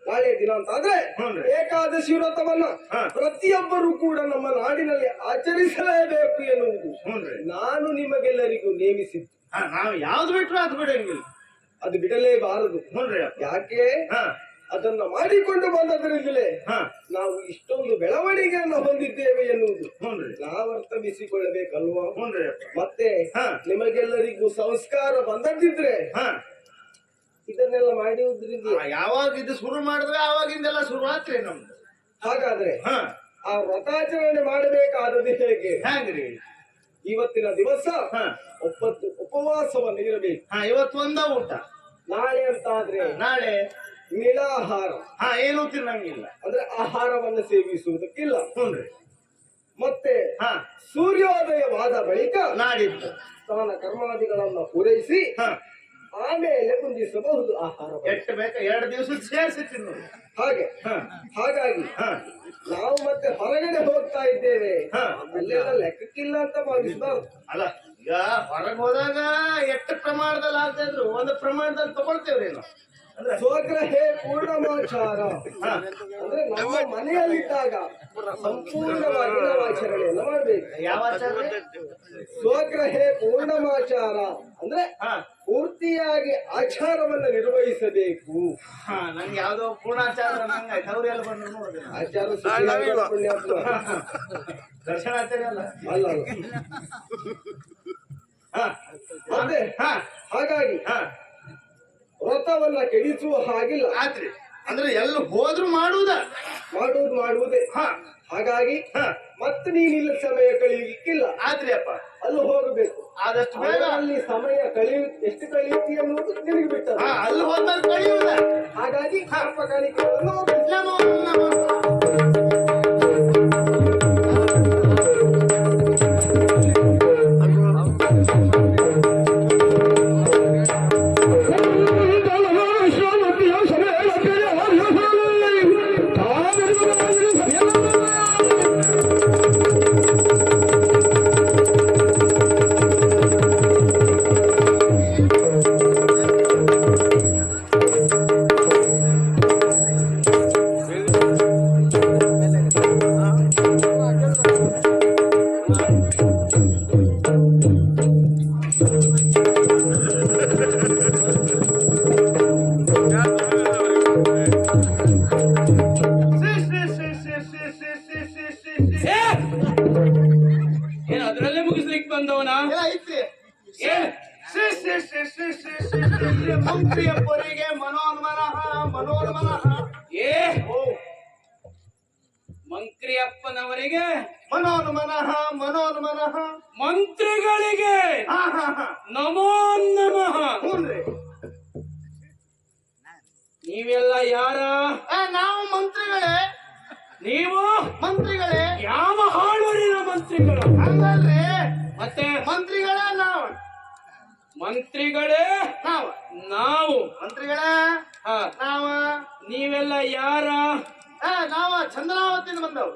ನಾಳೆ ದಿನ ಅಂತ ಆದ್ರೆ ಏಕಾದಶಿ ವ್ರತವನ್ನ ಪ್ರತಿಯೊಬ್ಬರು ಕೂಡ ನಮ್ಮ ನಾಡಿನಲ್ಲಿ ಆಚರಿಸಲೇಬೇಕು ಎನ್ನುವುದು ನಾನು ನಿಮಗೆಲ್ಲರಿಗೂ ನೇಮಿಸಿದ್ದು. ನಾವು ಯಾವ್ದು ಬಿಟ್ರು ಅದು ಬಿಡಂಗಿಲ್ಲ. ಅದು ಬಿಡಲೇಬಾರದು. ಹುನ್ರಿ ಯಾಕೆ? ಹಾ ಅದನ್ನ ಮಾಡಿಕೊಂಡು ಬಂದದರಿಂದಲೇ ಹಾ ನಾವು ಇಷ್ಟೊಂದು ಬೆಳವಣಿಗೆಯನ್ನು ಹೊಂದಿದ್ದೇವೆ ಎನ್ನುವುದು ಹುನ್ರಿ ನಾವು ಅರ್ಥಮಿಸಿಕೊಳ್ಳಬೇಕಲ್ವಾ? ಹುನ್ರಿ ಮತ್ತೆ ಹಾ ನಿಮಗೆಲ್ಲರಿಗೂ ಸಂಸ್ಕಾರ ಬಂದದ್ದಿದ್ರೆ ಹಾ ಇದನ್ನೆಲ್ಲ ಮಾಡುವುದ್ರಿಂದ ಯಾವಾಗ ಇದು ಶುರು ಮಾಡಿದ್ರೆ ಆವಾಗಿಂದೆಲ್ಲ ಶುರು ಆತ್ರಿ ನಮ್ದು. ಹಾಗಾದ್ರೆ ಹಾ ಆ ವ್ರತಾಚರಣೆ ಮಾಡಬೇಕಾದದ್ದು ಹೇಗೆ? ಹ್ಯಾಂಗ್ರಿ? ಇವತ್ತಿನ ದಿವಸ ಹಾ ಉಪವಾಸವನ್ನು ಇರಬೇಕು. ಹಾ ಇವತ್ತು ಒಂದ ಊಟ, ನಾಳೆ ಅಂತಾದ್ರೆ ನಾಳೆ ನಿರಾಹಾರ, ಹಾ ಏನು ತಿನ್ನಂಗಿಲ್ಲ. ಅಂದ್ರೆ ಆಹಾರವನ್ನು ಸೇವಿಸುವುದಕ್ಕಿಲ್ಲ. ಹುನ್ರಿ ಮತ್ತೆ ಹಾ ಸೂರ್ಯೋದಯವಾದ ಬಳಿಕ ನಾಡಿದ್ದು ಸ್ನಾನ ಕರ್ಮಾದಿಗಳನ್ನ ಪೂರೈಸಿ ಹಾ ಆಮೇಲೆ ಕುಂದಿಸಬಹುದು ಆಹಾರ. ಎಷ್ಟು ಬೇಕ 2 ದಿವಸಕ್ಕೆ ಸೇರಿಸಿ ತಿನ್ನೋದು. ಹಾಗೆ ಹಾ ಹಾಗಾಗಿ ಹಾ ನಾವು ಮತ್ತೆ ಹೊರಗಡೆ ಹೋಗ್ತಾ ಇದ್ದೇವೆ, ಹಾ. ಅಲ್ಲೆಲ್ಲ ಲೆಕ್ಕಕ್ಕಿಲ್ಲ ಅಂತ ಭಾವಿಸಬಾರ್ದು. ಅಲ್ಲ ಈಗ ಹೊರಗೆ ಹೋದಾಗ ಎಷ್ಟು ಪ್ರಮಾಣದಲ್ಲಿ ಆಗ್ತಾ ಇದ್ರು ಒಂದು ಪ್ರಮಾಣದಲ್ಲಿ ತಗೊಳ್ತೇವ್ರಿ ನಾವು. ಅಂದ್ರೆ ಸ್ವಗ್ರಹೇ ಪೂರ್ಣಮಾಚಾರ ಹಾ ಅಂದ್ರೆ ನಮ್ಮ ಮನೆಯಲ್ಲಿದ್ದಾಗ ಸಂಪೂರ್ಣವಾಗಿ ನಾವು ಆಚರಣೆಯನ್ನ ಮಾಡ್ಬೇಕು. ಯಾವ ಆಚಾರ? ಸ್ವಗ್ರಹೇ ಪೂರ್ಣಮಾಚಾರ ಅಂದ್ರೆ ಹಾ ಪೂರ್ತಿಯಾಗಿ ಆಚಾರವನ್ನ ನಿರ್ವಹಿಸಬೇಕು. ಹಾ ನಂಗೆ ಯಾವ್ದೋ ಪೂರ್ಣಾಚಾರ ನಂಗಾಯ್ತು. ಅವ್ರೆಲ್ಲ ಬಂದ್ರು ನೋಡಿದೆ ಆಚಾರ ಸಿದ್ಧಿಯಾದ ಪುಣ್ಯಾತ್ಮ. ದರ್ಶನಾಚಾರ್ಯ ಅಲ್ಲ. ಅಲ್ಲ ಅಲ್ಲ. ಹಾ ಮತ್ತೆ ಹಾ ಹಾಗಾಗಿ ಹಾ ವ್ರತವನ್ನ ಕೆಡಿಸುವ ಹಾಗಿಲ್ಲ. ಆತ್ರಿ ಅಂದ್ರೆ ಎಲ್ಲ ಹೋದ್ರು ಮಾಡುವುದ. ಮಾಡುವುದೇ. ಹಾ ಹಾಗಾಗಿ ಹಾ ಮತ್ತೆ ನೀನಿಲ್ಲ ಸಮಯ ಕಳೆಯಲಿಕ್ಕಿಲ್ಲ. ಆತ್ರಿ ಅಪ್ಪ ಅಲ್ಲಿ ಹೋಗಬೇಕು. ಆದಷ್ಟು ಬೇಗ ಅಲ್ಲಿ ಸಮಯ ಎಷ್ಟು ಕಳೆಯುತ್ತಿ ಅನ್ನೋದು ನಿನಗೆ ಬಿಟ್ಟದ್ದು. ಹಾ ಅಲ್ಲಿ ಹೋದ್ಮೇಲೆ ಕಳಿಯುವುದ. ಹಾಗಾಗಿ ಕರ್ಮ ಕಾಣಿಕೆಗಳನ್ನು ಹೋಗ್ಬೇಕು. ನಮೋ ನಮೋ ಏನ್ ಅದ್ರಲ್ಲೇ ಮುಗಿಸ್ಲಿಕ್ಕೆ ಬಂದವನ? ಮಂತ್ರಿಯಪ್ಪರಿಗೆ ಮನೋನ್ಮನಃ ಮನೋನ್ಮನಃ. ಏ ಮಂತ್ರಿಯಪ್ಪನವರಿಗೆ ಮನೋನ್ಮನಃ ಮನೋನ್ಮನಃ. ಮಂತ್ರಿಗಳಿಗೆ ಹಾ ಹಾ ಹಾ ನಮೋ ನಮಃ. ಹ್ಞೂನ್ರಿ. ನೀವೆಲ್ಲ ಯಾರ? ನಾವು ಮಂತ್ರಿಗಳೇ. ನೀವು ಮಂತ್ರಿಗಳೇ. ಯಾವ ಹಾಳೂರಿನ ಮಂತ್ರಿಗಳು? ಹಂಗಲ್ರಿ, ಮತ್ತೆ ಮಂತ್ರಿಗಳೇ ನಾವು. ಮಂತ್ರಿಗಳೇ ನಾವು ನಾವು ಮಂತ್ರಿಗಳೇ ಹ ನಾವ. ನೀವೆಲ್ಲ ಯಾರ? ನಾವ ಚಂದ್ರಾವತಿಯಿಂದ ಬಂದವು.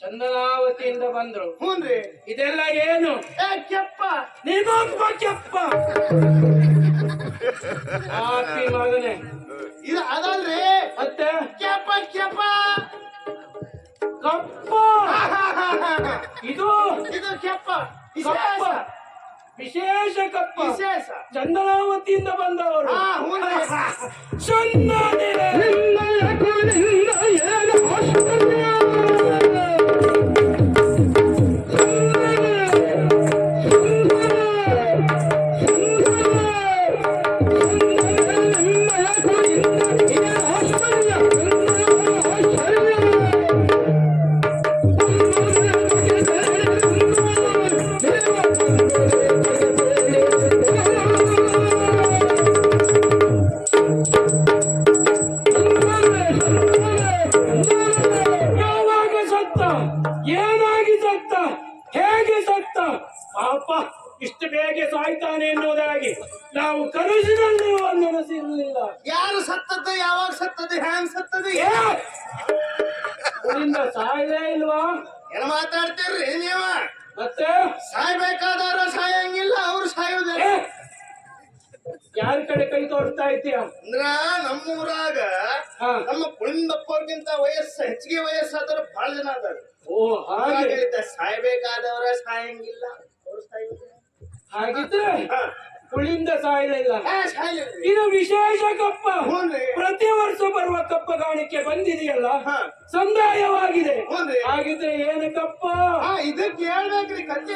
ಚಂದನಾವತಿಯಿಂದ ಬಂದ್ರು. ಹ್ಞೂನ್ರಿ. ಇದೆಲ್ಲ ಏನು? ಕೆಪ್ಪ. ನಿಮ್ಮಪ್ಪ ಕೆಪ್ಪ ಕಾಪಿ ಮಗನೆ. ಇದು ಅದಲ್ರಿ, ಮತ್ತೆ ಕೆಪ್ಪ ಕೆಪ್ಪ. ಕಪ್ಪ. ಇದು ಇದು ಕೆಪ್ಪ ಕಪ್ಪ ವಿಶೇಷ ಕಪ್ಪ. ವಿಶೇಷ. ಚಂದನಾವತಿಯಿಂದ ಬಂದವರು. ಹಾ ಹ್ಞೂನ್ರಿ. ಚಂದನಿರೆ ಯಾವಾಗ ಸತ್ತ? ಏನಾಗಿ ಸತ್ತ? ಹೇಗೆ ಸತ್ತ? ಪಾಪ ಇಷ್ಟು ಬೇಗ ಸಾಯ್ತಾನೆ ಎನ್ನುವುದಾಗಿ ನಾವು ಕನಸಿನಲ್ಲಿ ನೆನೆಸಿರಲಿಲ್ಲ. ಯಾರು ಸತ್ತದ್ದು, ಯಾವಾಗ ಸತ್ತದ್ದು, ಹ್ಯಾಂಗ್ ಸತ್ತದ್ದು? ಅವರಿಂದ ಸಾಯಲೇ ಇಲ್ವಾ? ಏನ್ ಮಾತಾಡ್ತೀರ್ರಿ ನೀವ? ಮತ್ತೆ ಸಾಯ್ಬೇಕಾದವ್ರು ಸಾಯಂಗಿಲ್ಲ, ಅವ್ರು ಸಾಯೋದಿಲ್ಲ. ಯಾರ ಕಡೆ ಕೈ ತೋರಿಸ್ತಾ ಇದ್ದೀಯ? ಅಂದ್ರ ನಮ್ಮೂರಾಗ ಹಾ. ನಮ್ಮ ಪುಳಿಂದಪ್ಪವ್ರಿಗಿಂತ ಹೆಚ್ಚಿಗೆ ವಯಸ್ಸಾದವ್ರು ಬಹಳ ಜನ ಅದಾರ. ಓ ಹಾಗೆ. ಸಾಯ್ಬೇಕಾದವ್ರ ಸಾಯಂಗಿಲ್ಲ, ಅವ್ರು ಸಾಯೋದಿಲ್ಲ. ಹಾಗಿದ್ರೆ ಹಾ. ಹುಳಿಂದ ಸಾಯಲಿಲ್ಲ. ಸಾಯ್ಲಿಲ್ರಿ. ಇದು ವಿಶೇಷ ಕಪ್ಪ. ಹ್ಞೂನ್ರಿ. ಪ್ರತಿ ವರ್ಷ ಬರುವ ಕಪ್ಪ ಕಾಣಿಕೆ ಬಂದಿದೆಯಲ್ಲ, ಹಾ. ಸಂದಾಯವಾಗಿದೆ. ಹ್ಞೂನ್ರಿ. ಹಾಗಿದ್ರೆ ಏನು ಕಪ್ಪ? ಇದಕ್ಕೆ ಹೇಳ್ಬೇಕ್ರಿ ಕತ್ತೆ.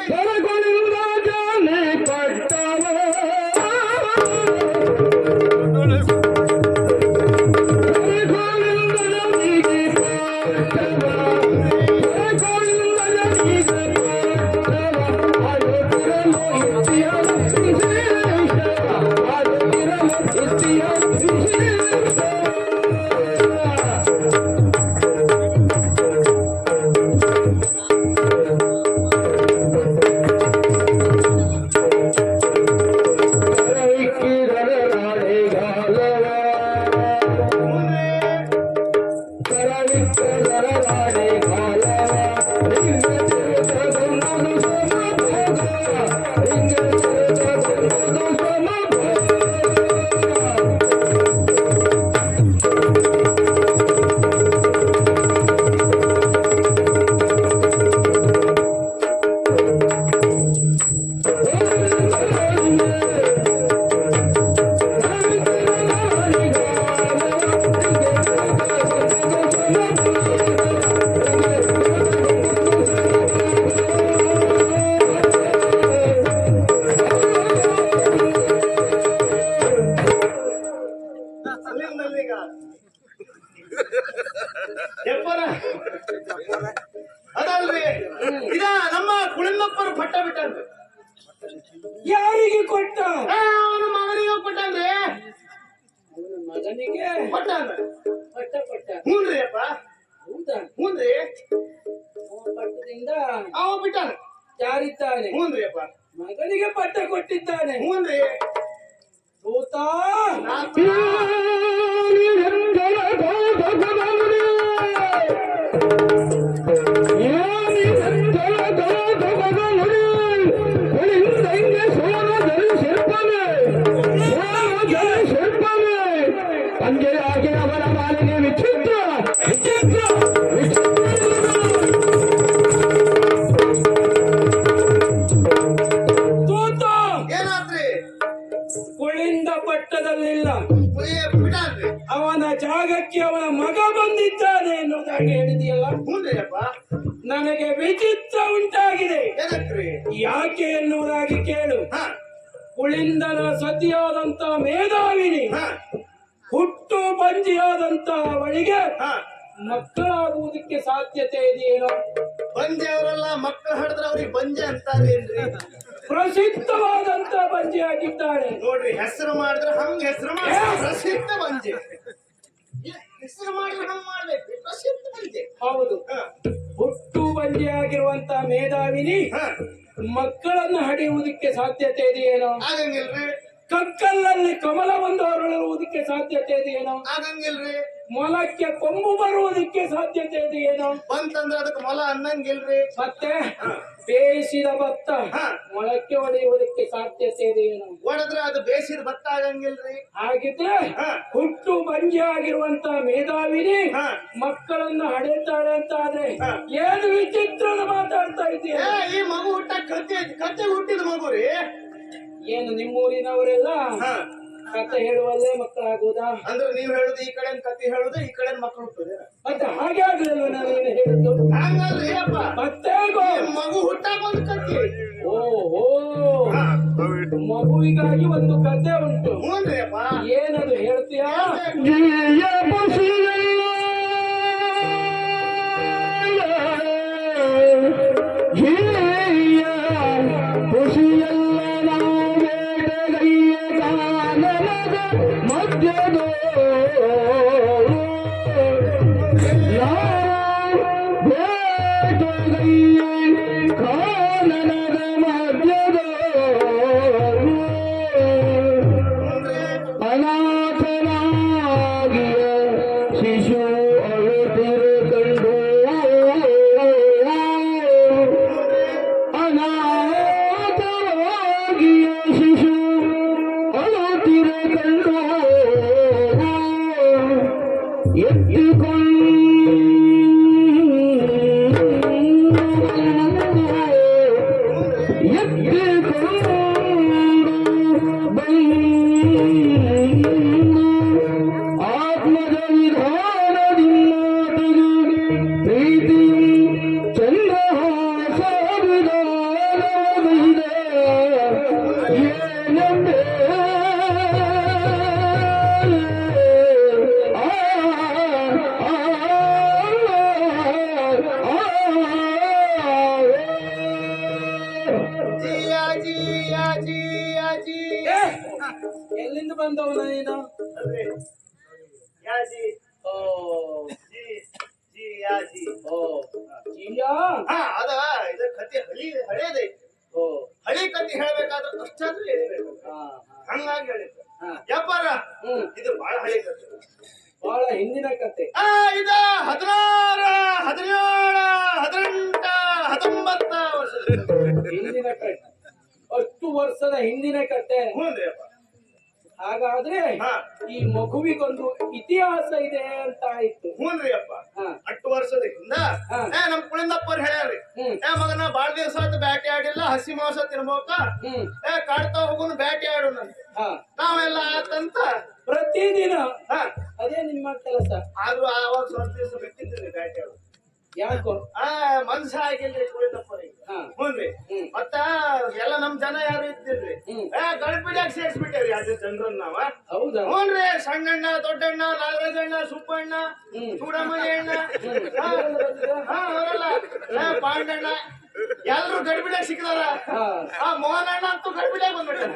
ಅಲ್ಲಿಂದಲ್ಲಿಗ ಎಪ್ಪರ ಅದಲ್ರಿ, ಇದ ನಮ್ಮ ಕುಳಿಂದಪ್ಪರು ಪಟ್ಟ ಬಿಟ್ಟನ್ರಿ. ಯಾರಿಗೆ ಕೊಟ್ಟ? ಅವನ ಮಗನಿಗೆ ಕೊಟ್ಟನ್ರಿ. ಅವನ ಮಗನಿಗೆ ಕೊಟ್ಟಾನ. ಪಟ್ಟ. ಹ್ಞೂನ್ರಿ ಅಪ್ಪ. ಹೌದಾ? ಹ್ಞೂನ್ರಿ. ಪಟ್ಟದಿಂದ ಅವ ಬಿಟ್ಟಾನ. ಯಾರಿದ್ದಾನೆ? ಹ್ಞೂನ್ರಿ ಅಪ್ಪ. ಮಗನಿಗೆ ಪಟ್ಟ ಕೊಟ್ಟಿದ್ದಾನೆ. ಹ್ಞೂನ್ರಿ. ದೂತ ಅವರ ಮಾಲಿಗೆ ವಿಚಿತ್ರ ದೂತ ಏನಾದ್ರಿ? ಕುಳಿಂದ ಪಟ್ಟದಲ್ಲಿಲ್ಲ. ಬಿಟ್ಟಾನ್ರಿ. ಅವನ ಜಾಗಕ್ಕೆ ಅವನ ಮಗ ಬಂದಿದ್ದಾನೆ ಎನ್ನುವುದಾಗಿ ಹೇಳಿದೆಯಲ್ಲ. ಹ್ಞೂನ್ರಿ ಅಪ್ಪ. ನನಗೆ ವಿಚಿತ್ರ ಉಂಟಾಗಿದೆ. ಎದಕ್ರಿ? ಯಾಕೆ ಎನ್ನುವುದಾಗಿ ಕೇಳು. ಹಾ. ಕುಳಿಂದನ ಸತಿಯಾದಂತ ಮೇಧಾವಿನಿ ಹಾ. ಹುಟ್ಟು ಬಂಜಿಯಾದಂತ ಅವಳಿಗೆ ಹಾ. ಮಕ್ಕಳಾಗುವುದಕ್ಕೆ ಸಾಧ್ಯತೆ ಇದೆಯೇನೋ? ಬಂಜೆ ಅವರೆಲ್ಲ ಮಕ್ಕಳು ಹಡಿದ್ರೆ ಅವ್ರಿಗೆ ಬಂಜೆ ಅಂತಾರೇನ್ರಿ? ಪ್ರಸಿದ್ಧವಾದಂತ ಬಂಜೆ ಆಗಿದ್ದಾಳೆ. ನೋಡ್ರಿ, ಹೆಸರು ಮಾಡಿದ್ರೆ ಹಂಗ ಹೆಸರು ಮಾಡಿ ಪ್ರಸಿದ್ಧ ಬಂಜೆ. ಹೆಸರು ಮಾಡಿದ್ರೆ ಹಂಗ ಮಾಡ್ಬೇಕು, ಪ್ರಸಿದ್ಧ ಬಂಜೆ. ಹೌದು, ಹಾ. ಹುಟ್ಟು ಬಂಜೆ ಆಗಿರುವಂತ ಮೇಧಾವಿನಿ ಹಾ. ಮಕ್ಕಳನ್ನು ಹಡಿಯುವುದಕ್ಕೆ ಸಾಧ್ಯತೆ ಇದೆಯೇನೋ? ಆಗಂಗಿಲ್ರಿ. ಕಕ್ಕಲ್ಲಲ್ಲಿ ಕಮಲ ಒಂದು ಹೊರಳುವುದಕ್ಕೆ ಸಾಧ್ಯತೆ ಇದೆಯೇನೋ? ಆಗಂಗಿಲ್ರಿ. ಮೊಲಕ್ಕೆ ಕೊಂಬು ಬರುವುದಕ್ಕೆ ಸಾಧ್ಯತೆ ಇದೆಯೇನೋ? ಬಂತಂದ್ರ ಅದಕ್ಕೆ ಮೊಲ ಅನ್ನಂಗಿಲ್ರಿ. ಮತ್ತೆ ಬೇಯಿಸಿದ ಭತ್ತ ಹಾ. ಮೊಳಕ್ಕೆ ಹೊಡೆಯುವುದಕ್ಕೆ ಸಾಧ್ಯತೆ ಇದೆಯೇನೋ? ಹೊಡೆದ್ರೆ ಅದು ಬೇಸಿದ ಭತ್ತ ಆಗಂಗಿಲ್ರಿ. ಹಾಗಿದ್ರೆ ಹಾ. ಹುಟ್ಟು ಬಂಜೆ ಆಗಿರುವಂತ ಮೇಧಾವಿನಿ ಹಾ. ಮಕ್ಕಳನ್ನು ಹಡೆಯುತ್ತಾಳೆ ಅಂತ ಆದ್ರೆ ಹಾ. ಏನು ವಿಚಿತ್ರನ ಮಾತಾಡ್ತಾ ಇದೆಯಾ? ಈ ಮಗು ಹುಟ್ಟ ಕತ್ತೆ ಹುಟ್ಟಿದ ಮಗು ರೀ. ಏನು ನಿಮ್ಮೂರಿನವರೆಲ್ಲ ಹಾ. ಕಥೆ ಹೇಳುವಲ್ಲೇ ಮಕ್ಕಳಾಗುವುದಾ? ಅಂದ್ರೆ ನೀವ್ ಹೇಳುದು ಈ ಕಡೆ ಕತ್ತಿ ಹೇಳುದು, ಈ ಕಡೆ ಮಕ್ಕಳು ಹುಟ್ಟುದ. ಮತ್ತೆ ಹಾಗೆ ಆಗ್ಲಿಲ್ವ ನಾನೇನು ಹೇಳುದು? ಹಂಗಲ್ರಿ ಅಪ್ಪ. ಮತ್ತೆ ಮಗು ಹುಟ್ಟಾಕ ಒಂದು ಕತ್ತಿ. ಓಹೋ, ಹಾ. ಮಗುವಿಗಾಗಿ ಒಂದು ಕಥೆ ಉಂಟು. ಹ್ಞೂನ್ರಿ ಅಪ್ಪ. ಏನದು ಹೇಳ್ತೀಯಾ? ಅನಾಥನಾಗಿಯ ಶಿಶು ಅಳುತ್ತಿರು ಕಂಡು ಅನಾಥನಾಗಿಯ ಶಿಶು ಅಳುತ್ತಿರು ಕಂಡು ಎತ್ತಿಕೊಂಡು ನೀನು ಅಲ್ರಿ ಯಾಜಿ ಓ ಜಿ ಜಿ ಯಾಜಿ ಓ ಜಿಯಾ ಹಾ ಅದ ಇದು ಕತೆ ಹಳೇದೈತಿ ಓ ಹಳಿ ಕತೆ ಹೇಳ್ಬೇಕಾದ್ರೆ ಅಷ್ಟಾದ್ರೂ ಹೇಳಿಬೇಕು ಹಾ ಹಂಗಾಗಿ ಹೇಳಿದ್ದು ಹಾ ವ್ಯಾಪಾರ ಹ್ಮ್ ಇದು ಬಹಳ ಹಳಿ ಕತೆ ಬಹಳ ಹಿಂದಿನ ಕತೆ ಇದ 16 17 18 19 ವರ್ಷದ ಹಿಂದಿನ ಕತೆ ಅಷ್ಟು ವರ್ಷದ ಹಿಂದಿನ ಕತೆ ಹ್ಞೂನ್ರಿ ಅಪ್ಪ ಹಾಗಾದ್ರೆ ಹಾ ಈ ಮಗುವಿಗೊಂದು ಇತಿಹಾಸ ಇದೆ ಅಂತ ಆಯ್ತು ಹ್ಞೂನ್ರಿ ಅಪ್ಪ ಹಾ 8 ವರ್ಷದ ಹಿಂದ ಹಾ. ನಮ್ ಕುಳಿಂದಪ್ಪರ್ ಹೇಳ್ಯಾರ್ರಿ ಹ್ಮ್ ಮಗನ ಬಾಳ ದಿವಸ ಆಯ್ತು ಬ್ಯಾಟಿ ಆಡಿಲ್ಲ ಹಸಿ ಮಾಂಸ ತಿನ್ಬೇಕ ಹ್ಮ್ ಕಾಡ್ತಾ ಹೋಗುನು ಬ್ಯಾಟಿ ಆಡೋಣ ಹಾ ನಾವೆಲ್ಲ ಆತಂತ ಪ್ರತಿದಿನ ಹಾ ಅದೇ ನಿಮ್ಮ ಕೆಲಸ ಆದ್ರೂ ಆವಾಗ ಸ್ವಲ್ಪ ದಿವಸ ಬಿಟ್ಟಿದ್ರಿ ಬ್ಯಾಟಿ ಆಡೋದು ಯಾಕೋ ಮನ್ಸ ಆಗಿಲ್ರಿ ಕುಳಿಂದಪ್ಪರಿಗೆ ಹಾ ಹ್ಞೂನ್ರಿ ಹ್ಮ್ ಮತ್ತ ಎಲ್ಲ ನಮ್ ಜನ ಯಾರು ಇದ್ದಿಲ್ರಿ ಹ್ಮ್ ಗಣಪಿಡ್ಯಾಗ ಸೇರ್ಸ್ಬಿಟ್ಟೇವ್ರಿ ಅದೇ ಜನರನ್ನ ನಾವ ಹೌದಾ ಹ್ಞೂನ್ರಿ ಸಣ್ಣಣ್ಣ ದೊಡ್ಡಣ್ಣ ನಾಗರಾಜಣ್ಣ ಸುಬ್ಬಣ್ಣ ಹ್ಮ್ ಚೂಡಮಣಿ ಅಣ್ಣ ಹ್ಮ್ ಅವರೆಲ್ಲ ಪಾಂಡಣ್ಣ ಎಲ್ರು ಗಡಿಬಿಡ್ಯಾಗ ಸಿಕ್ಕಿದಾರ ಹಾ ಮೋಹನ್ ಅಣ್ಣ ಅಂತೂ ಗಡಿಬಿಡ್ಯಾಗ ಬಂದ್ಬಿಟ್ಟಾರ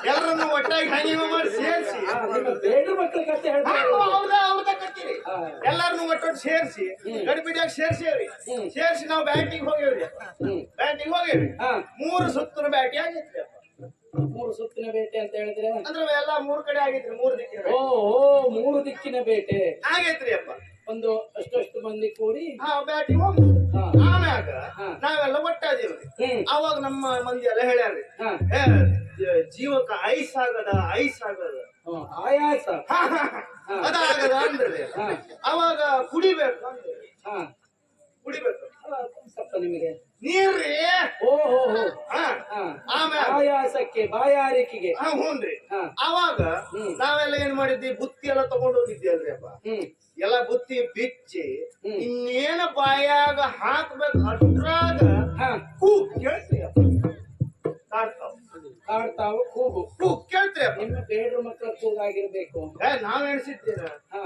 ಎಲ್ಲರನ್ನು ಒಟ್ಟಾಗಿ ಹಂಗಿಂಗ ಮಾಡಿ ಸೇರಿಸಿ ನಿಮ್ಮ ಬೇಡ ಮಕ್ಕಳ ಕತೆ ಹೇಳ್ತಾರೆ ಅವ್ರದ ಕತ್ತೀರಿ ಹಾ. ಎಲ್ಲಾರನ್ನು ಒಟ್ಟೊಟ್ಟು ಸೇರಿಸಿ ಗಡಿಬಿಡ್ಯಾಗ ಸೇರ್ಸೇವ್ರಿ ಹ್ಮ್. ಸೇರಿಸಿ ನಾವು ಬ್ಯಾಟಿಂಗ್ ಹೋಗೇವ್ರಿ ಹ್ಮ್ ಬ್ಯಾಟಿಂಗ್ ಹೋಗೇವ್ರಿ ಹಾ 3 ಸುತ್ತಿನ ಬ್ಯಾಟಿ ಆಗಿತ್ರಿ 3 ಸುತ್ತಿನ ಬೇಟೆ ಅಂತ ಹೇಳಿದ್ರೆ ಅಂದ್ರೆ ಎಲ್ಲ 3 ಕಡೆ ಆಗಿತ್ರಿ 3 ದಿಕ್ಕಿನ ಓ ಓ 3 ದಿಕ್ಕಿನ ಬೇಟೆ ಆಗೈತ್ರಿ ಅಪ್ಪ ಒಂದು ಅಷ್ಟು ಮಂದಿ ಕೂಡಿ ಬ್ಯಾಟಿಂಗ್ ಹೋಗಿ ಹಾ ಆಮ್ಯಾಗ ಹಾ. ನಾವೆಲ್ಲ ಒಟ್ಟಾದೀವ್ರಿ ಹ್ಮ್ ಅವಾಗ ನಮ್ಮ ಮಂದಿ ಎಲ್ಲ ಹೇಳ್ಯಾರ್ರಿ ಹಾ ಜೀವಕ್ಕ ಐಸ್ ಆಗದ ಆಯಾಸ ಅದಾಗದ ಅಂದ್ರಿ ಹಾ ಅವಾಗ ಕುಡಿಬೇಕು ಅಂದ್ರಿ ಹಾ ಕುಡಿಬೇಕು ಸ್ವಲ್ಪ ನಿಮಗೆ ನೀರ್ರಿ ಓ ಹೋ ಹೋ ಹಾ ಹಾ ಆಮ್ಯಾಗ ಆಯಾಸಕ್ಕೆ ಬಾಯಾರಿಕೆಗೆ ಹ್ಞೂನ್ರಿ ಹಾ ಅವಾಗ ಹ್ಮ್. ನಾವೆಲ್ಲ ಏನ್ ಮಾಡಿದ್ವಿ ಬುತ್ತಿ ಎಲ್ಲ ತಗೊಂಡ್ ಹೋಗಿದ್ವಿ ಅಲ್ರಿ ಅಪ್ಪ ಹ್ಮ್ ಎಲ್ಲ ಬುತ್ತಿ ಬಿಚ್ಚಿ ಹ್ಮ್. ಇನ್ನೇನ ಬಾಯಾಗ ಹಾಕ್ಬೇಕು ಅಷ್ಟ್ರಾಗ ಹಾ ಕೂಗ್ ಕೇಳ್ತೀರಿ ಅಪ್ಪ ಕಾಡ್ತಾವ ಕಾಡ್ತಾವು ಕೂಗು ಕೂಗ್ ಕೇಳ್ತೀರಿ ಅಪ್ಪ ನಿಮ್ಮ ಬೇಡ್ರು ಮಕ್ಕಳ ಕೂಗಾಗಿರ್ಬೇಕು ನಾವ್ ಎಣಿಸಿದ್ದೇನ ಹಾ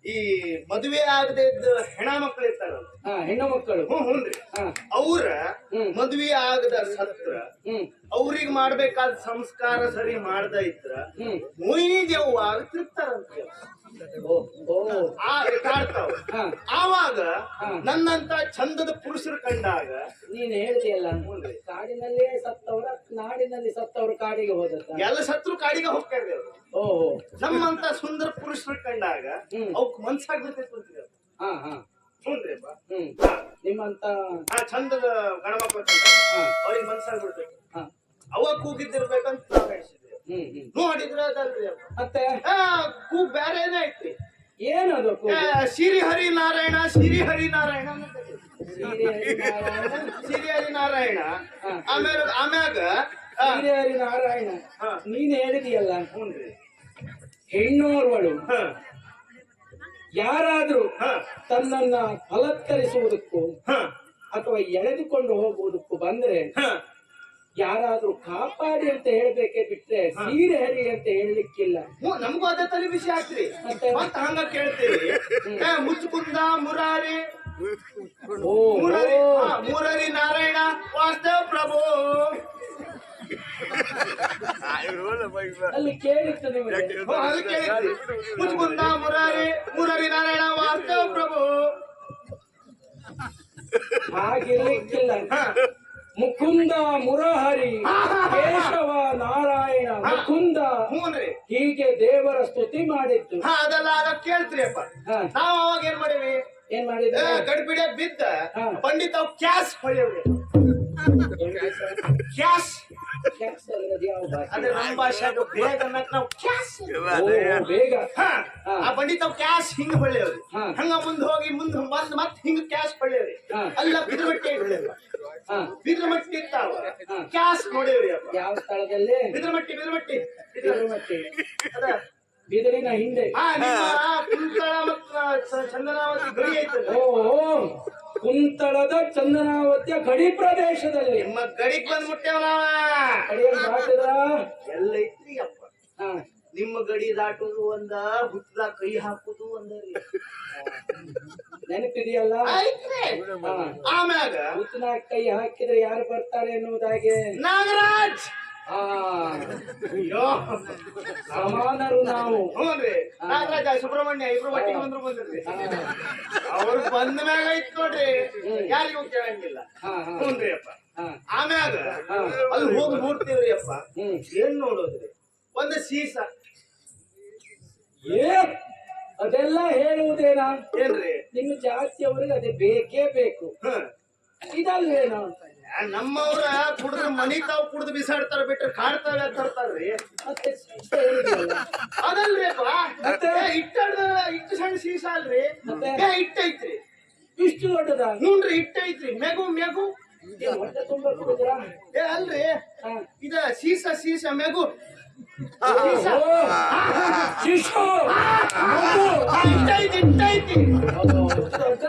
ಈ ಮದುವೆ ಆಗದೆ ಇದ್ದ ಹೆಣ ಮಕ್ಳು ಇರ್ತಾರಲ್ಲ ಹಾ ಹೆಣ್ಣು ಮಕ್ಕಳು ಹ್ಞೂನ್ರಿ ಹಾ ಅವ್ರ ಹ್ಮ್. ಮದ್ವಿ ಆಗದ ಸತ್ರ ಹ್ಮ್ ಅವ್ರಿಗೆ ಮಾಡ್ಬೇಕಾದ ಸಂಸ್ಕಾರ ಸರಿ ಮಾಡ್ದ ಇದ್ರ ಹ್ಮ್ ಮುಯ್ದೆವ್ವ ತಿರ್ತಾರಂತೆ ಓ ಓ ಕಾಡ್ತಾವ ಹಾ ಆವಾಗ ಹಾ. ನನ್ನಂತ ಚಂದದ ಪುರುಷರು ಕಂಡಾಗ ನೀನ್ ಹೇಳ್ತಿಯಲ್ಲ ಕಾಡಿನಲ್ಲೇ ಸತ್ತವರ ನಾಡಿನಲ್ಲಿ ಸತ್ತವರು ಕಾಡಿಗೆ ಹೋದತ್ತ ಎಲ್ಲ ಸತ್ರು ಕಾಡಿಗೆ ಹೋಗ್ತಾರೆ ಅವ್ರು. ಓಹೋ ನಮ್ಮಂತ ಸುಂದರ ಪುರುಷರು ಕಂಡಾಗ ಹ್ಮ್. ಅವಕ್ ಮನ್ಸಾಗ್ಬಿಡ್ತೈತೆ ಅಂತೀರಿ ಅವ್ರು. ಹಾ ಹಾ ಹ್ಞೂನ್ರಿಪ್ಪ ಹ್ಮ್ ನಿಮ್ಮಂತ ಆ ಚಂದದ ಗಣಮಕ್ಳು ಹಾ ಅವ್ರಿಗೆ ಮನ್ಸಾಗ್ಬಿಡ್ತೈತೆ ಹಾ ಅವಾಗ ಕೂಗಿದ್ದಿರ್ಬೇಕಂತ ನಾವ್ ಹೇಳಿಸಿದ್ವಿ ಹ್ಮ್ ನೋಡಿದ್ರ ಅದಲ್ರಿ ಅಪ್ಪ ಮತ್ತೆ ಕೂಗ್ ಬೇರೆನೇ ಐತಿ ಏನದು ಕೂಗು? ಸಿರಿ ಹರಿ ನಾರಾಯಣ ಸಿರಿ ಹರಿ ನಾರಾಯಣ ಸೀರೆ ಹರಿನಾರಾಯಣ ಸಿರಿ ಹರಿ ನಾರಾಯಣ ಹಾ. ಆಮ್ಯಾಗ ಸೀರೆ ಹರಿನಾರಾಯಣ ಹಾ. ನೀನ್ ಹೇಳಿದೀಯಲ್ಲ ಹ್ಞೂನ್ರಿ ಹೆಣ್ಣೋರ್ವಳು ಹ ಯಾರಾದ್ರೂ ಹ ತನ್ನನ್ನ ಬಲತ್ಕರಿಸುವುದಕ್ಕೂ ಹ ಅಥವಾ ಎಳೆದುಕೊಂಡು ಹೋಗುವುದಕ್ಕೂ ಬಂದ್ರೆ ಹ ಯಾರಾದ್ರೂ ಕಾಪಾಡಿ ಅಂತ ಹೇಳ್ಬೇಕೆ ಬಿಟ್ರೆ ಸೀರೆ ಹರಿ ಅಂತ ಹೇಳಲಿಕ್ಕಿಲ್ಲ ನಮಗೂ ಅದೇ ತಲೆ ಬಿಸಿ ಆಗ್ತ್ರಿ ಮತ್ತೆ? ಮತ್ತ ಹಂಗ ಕೇಳ್ತೀವಿ ಮುಚ್ಚುಕುಂದ ಮುರಾರಿ ಓ ಮುರಾರಿ ಓ. ಮುರಾರಿ ನಾರಾಯಣ ವಾಸ್ತವ ಪ್ರಭು ಅಲ್ಲಿ ಕೇಳಿತ್ತು ನಿಮಗೆ ಅದು ಕೇಳಿದ್ರಿ ಮುಚ್ಚುಕುಂದ ಮುರಾರಿ ಮುರಾರಿ ನಾರಾಯಣ ವಾಸ್ತವ ಪ್ರಭು ಹಾಗಿರ್ಲಿಕ್ಕಿಲ್ಲ ಹ ಮುಕುಂದ ಮುರಹರಿ ಕೇಶವ ನಾರಾಯಣ ಮುಕುಂದ ಹ್ಞೂನ್ರಿ ಹೀಗೆ ದೇವರ ಸ್ತುತಿ ಮಾಡಿದ್ದು ಅದೆಲ್ಲ ಆಗ ಕೇಳ್ತೀರಿ ಅಪ್ಪ ಹ. ನಾವ್ ಅವಾಗ ಏನ್ ಮಾಡೀವಿ ಏನ್ ಮಾಡಿದ್ರೆ ಗಡಿಬಿಡ ಬಿದ್ದ ಹಾ. ಪಂಡಿತ ಅವ್ ಕ್ಯಾಶ್ ಹೊಳೆಯವ್ರಿ ಕ್ಯಾಶ್ ಯಾವ ಭಾಷೆ? ಅದೇ ನಮ್ಮ ಭಾಷೆಯಾಗ ಬೇಗ ಅನ್ನಕ್ ನಾವು ಕ್ಯಾಶ್ ಓ, ಬೇಗ ಹಾ ಹಾ. ಆ ಪಂಡಿತ ಅವ್ ಕ್ಯಾಶ್ ಹಿಂಗ್ ಹೊಳೆಯವ್ರಿ ಹಾ. ಹಂಗ ಮುಂದ್ ಹೋಗಿ ಮುಂದ್ ಬಂದ್ ಮತ್ ಹಿಂಗ್ ಕ್ಯಾಶ್ ಹೊಳೆಯವ್ರಿ ಹಾ. ಅಲ್ಲ ಬಿದ್ರಮಟ್ಟಿ ಹೊಳೆಯವ್ರಿ ಹ ಬಿದ್ರಮಟ್ಟಿ ಇರ್ತಾವ ಹಾ. ಕ್ಯಾಶ್ ನೋಡೇವ್ರಿ ಅಪ್ಪ ಯಾವ ಸ್ಥಳದಲ್ಲಿ ಬಿದ್ರಮಟ್ಟಿ ಬಿದಿರುಮಟ್ಟಿ. ಅದ ಬಿದಿರಿನ ಹಿಂದೆ ನಿಮ್ಮ ಕುಂತಳ ಮತ್ತ ಚಂದನಾವತಿ ಗಡಿ ಐತಲ್ಲ ಓ ಕುಂತಳದ ಚಂದನಾವತಿಯ ಗಡಿ ಪ್ರದೇಶದಲ್ಲಿ ನಿಮ್ಮ ಗಡಿಗ್ ಬಂದ್ ಮುಟ್ಟೇವ ನಾವ ಕಡಿಯಲ್ ದಾಟಿದ್ರ ಎಲ್ಲ ಐತ್ರಿ ಅಪ್ಪ ಹ ನಿಮ್ಮ ಗಡಿ ದಾಟುದು ಒಂದ ಹುಟ್ಟದ ಕೈ ಹಾಕುದು ಒಂದರಿ ನೆನಪಿದೆಯಲ್ಲ ಐತ್ರಿ ಹ ಆಮ್ಯಾಗ ಹುತ್ತಿನ ಕೈ ಹಾಕಿದ್ರೆ ಯಾರು ಬರ್ತಾರೆ ಎನ್ನುವುದಾಗೆ ನಾಗರಾಜ್ ಆ ಅಯ್ಯೋ ಸಮಾನರು ನಾವು. ಹ್ಞೂನ್ರಿ ನಾಗರಾಜ ಸುಬ್ರಹ್ಮಣ್ಯ ಇಬ್ರು ಒಟ್ಟಿಗೆ ಬಂದ್ರಿ ಅವ್ರು ಬಂದ ಮ್ಯಾಗ ಐತ್ ನೋಡ್ರಿ ಯಾರಿಗೂ ಕೇಳಂಗಿಲ್ಲ. ಹಾ ಹಾ ಹ್ಞೂನ್ರಿ ಅಪ್ಪ. ಹಾ ಆಮ್ಯಾಗ ಅಲ್ಲಿ ಹೋಗಿ ನೋಡ್ತೀವ್ರಿ ಅಪ್ಪ. ಹ್ಮ್ ಏನ್ ನೋಡೋದ್ರಿ ಒಂದು ಸೀಸ. ಏ ಅದೆಲ್ಲ ಹೇಳುವುದೇನಾ? ಏನ್ರಿ ನಿಮ್ಮ ಜಾತಿಯವರಿಗೆ ಅದೇ ಬೇಕೇ ಬೇಕು. ಇದಲ್ವೇನೋ ನಮ್ಮವ್ರ ಕುಡಿದ್ರೆ ಮನಿ ತಾವ್ ಕುಡ್ದು ಬಿಸಾಡ್ತಾರ ಬಿಟ್ರೆ ಕಾಡ್ತಾವ ತರ್ತಾರ್ರಿ. ಮತ್ತೆ ಹೇಳಿದ್ರಲ್ಲ. ಅದಲ್ರಿ ಅಪ್ಪ ಮತ್ತೆ? ಇಟ್ಟು ಸಣ್ಣ ಸೀಸ ಅಲ್ರಿ. ಮತ್ತೆ? ಇಟ್ಟೈತ್ರಿ. ಇಷ್ಟು ದೊಡ್ಡದ? ಹ್ಞೂನ್ರಿ ಇಟ್ಟೈತ್ರಿ. ಮೆಗು ಮೆಗು ಹೊಟ್ಟೆ ತುಂಬಾ ಕುಡಿದ್ರಾ? ಅಲ್ರಿ ಹಾ. ಇದ ಸೀಸ ಮೆಗು ಶಿಶು ಇಟ್ಟೈತಿ ಹೌದು, ದೊಡ್ಡ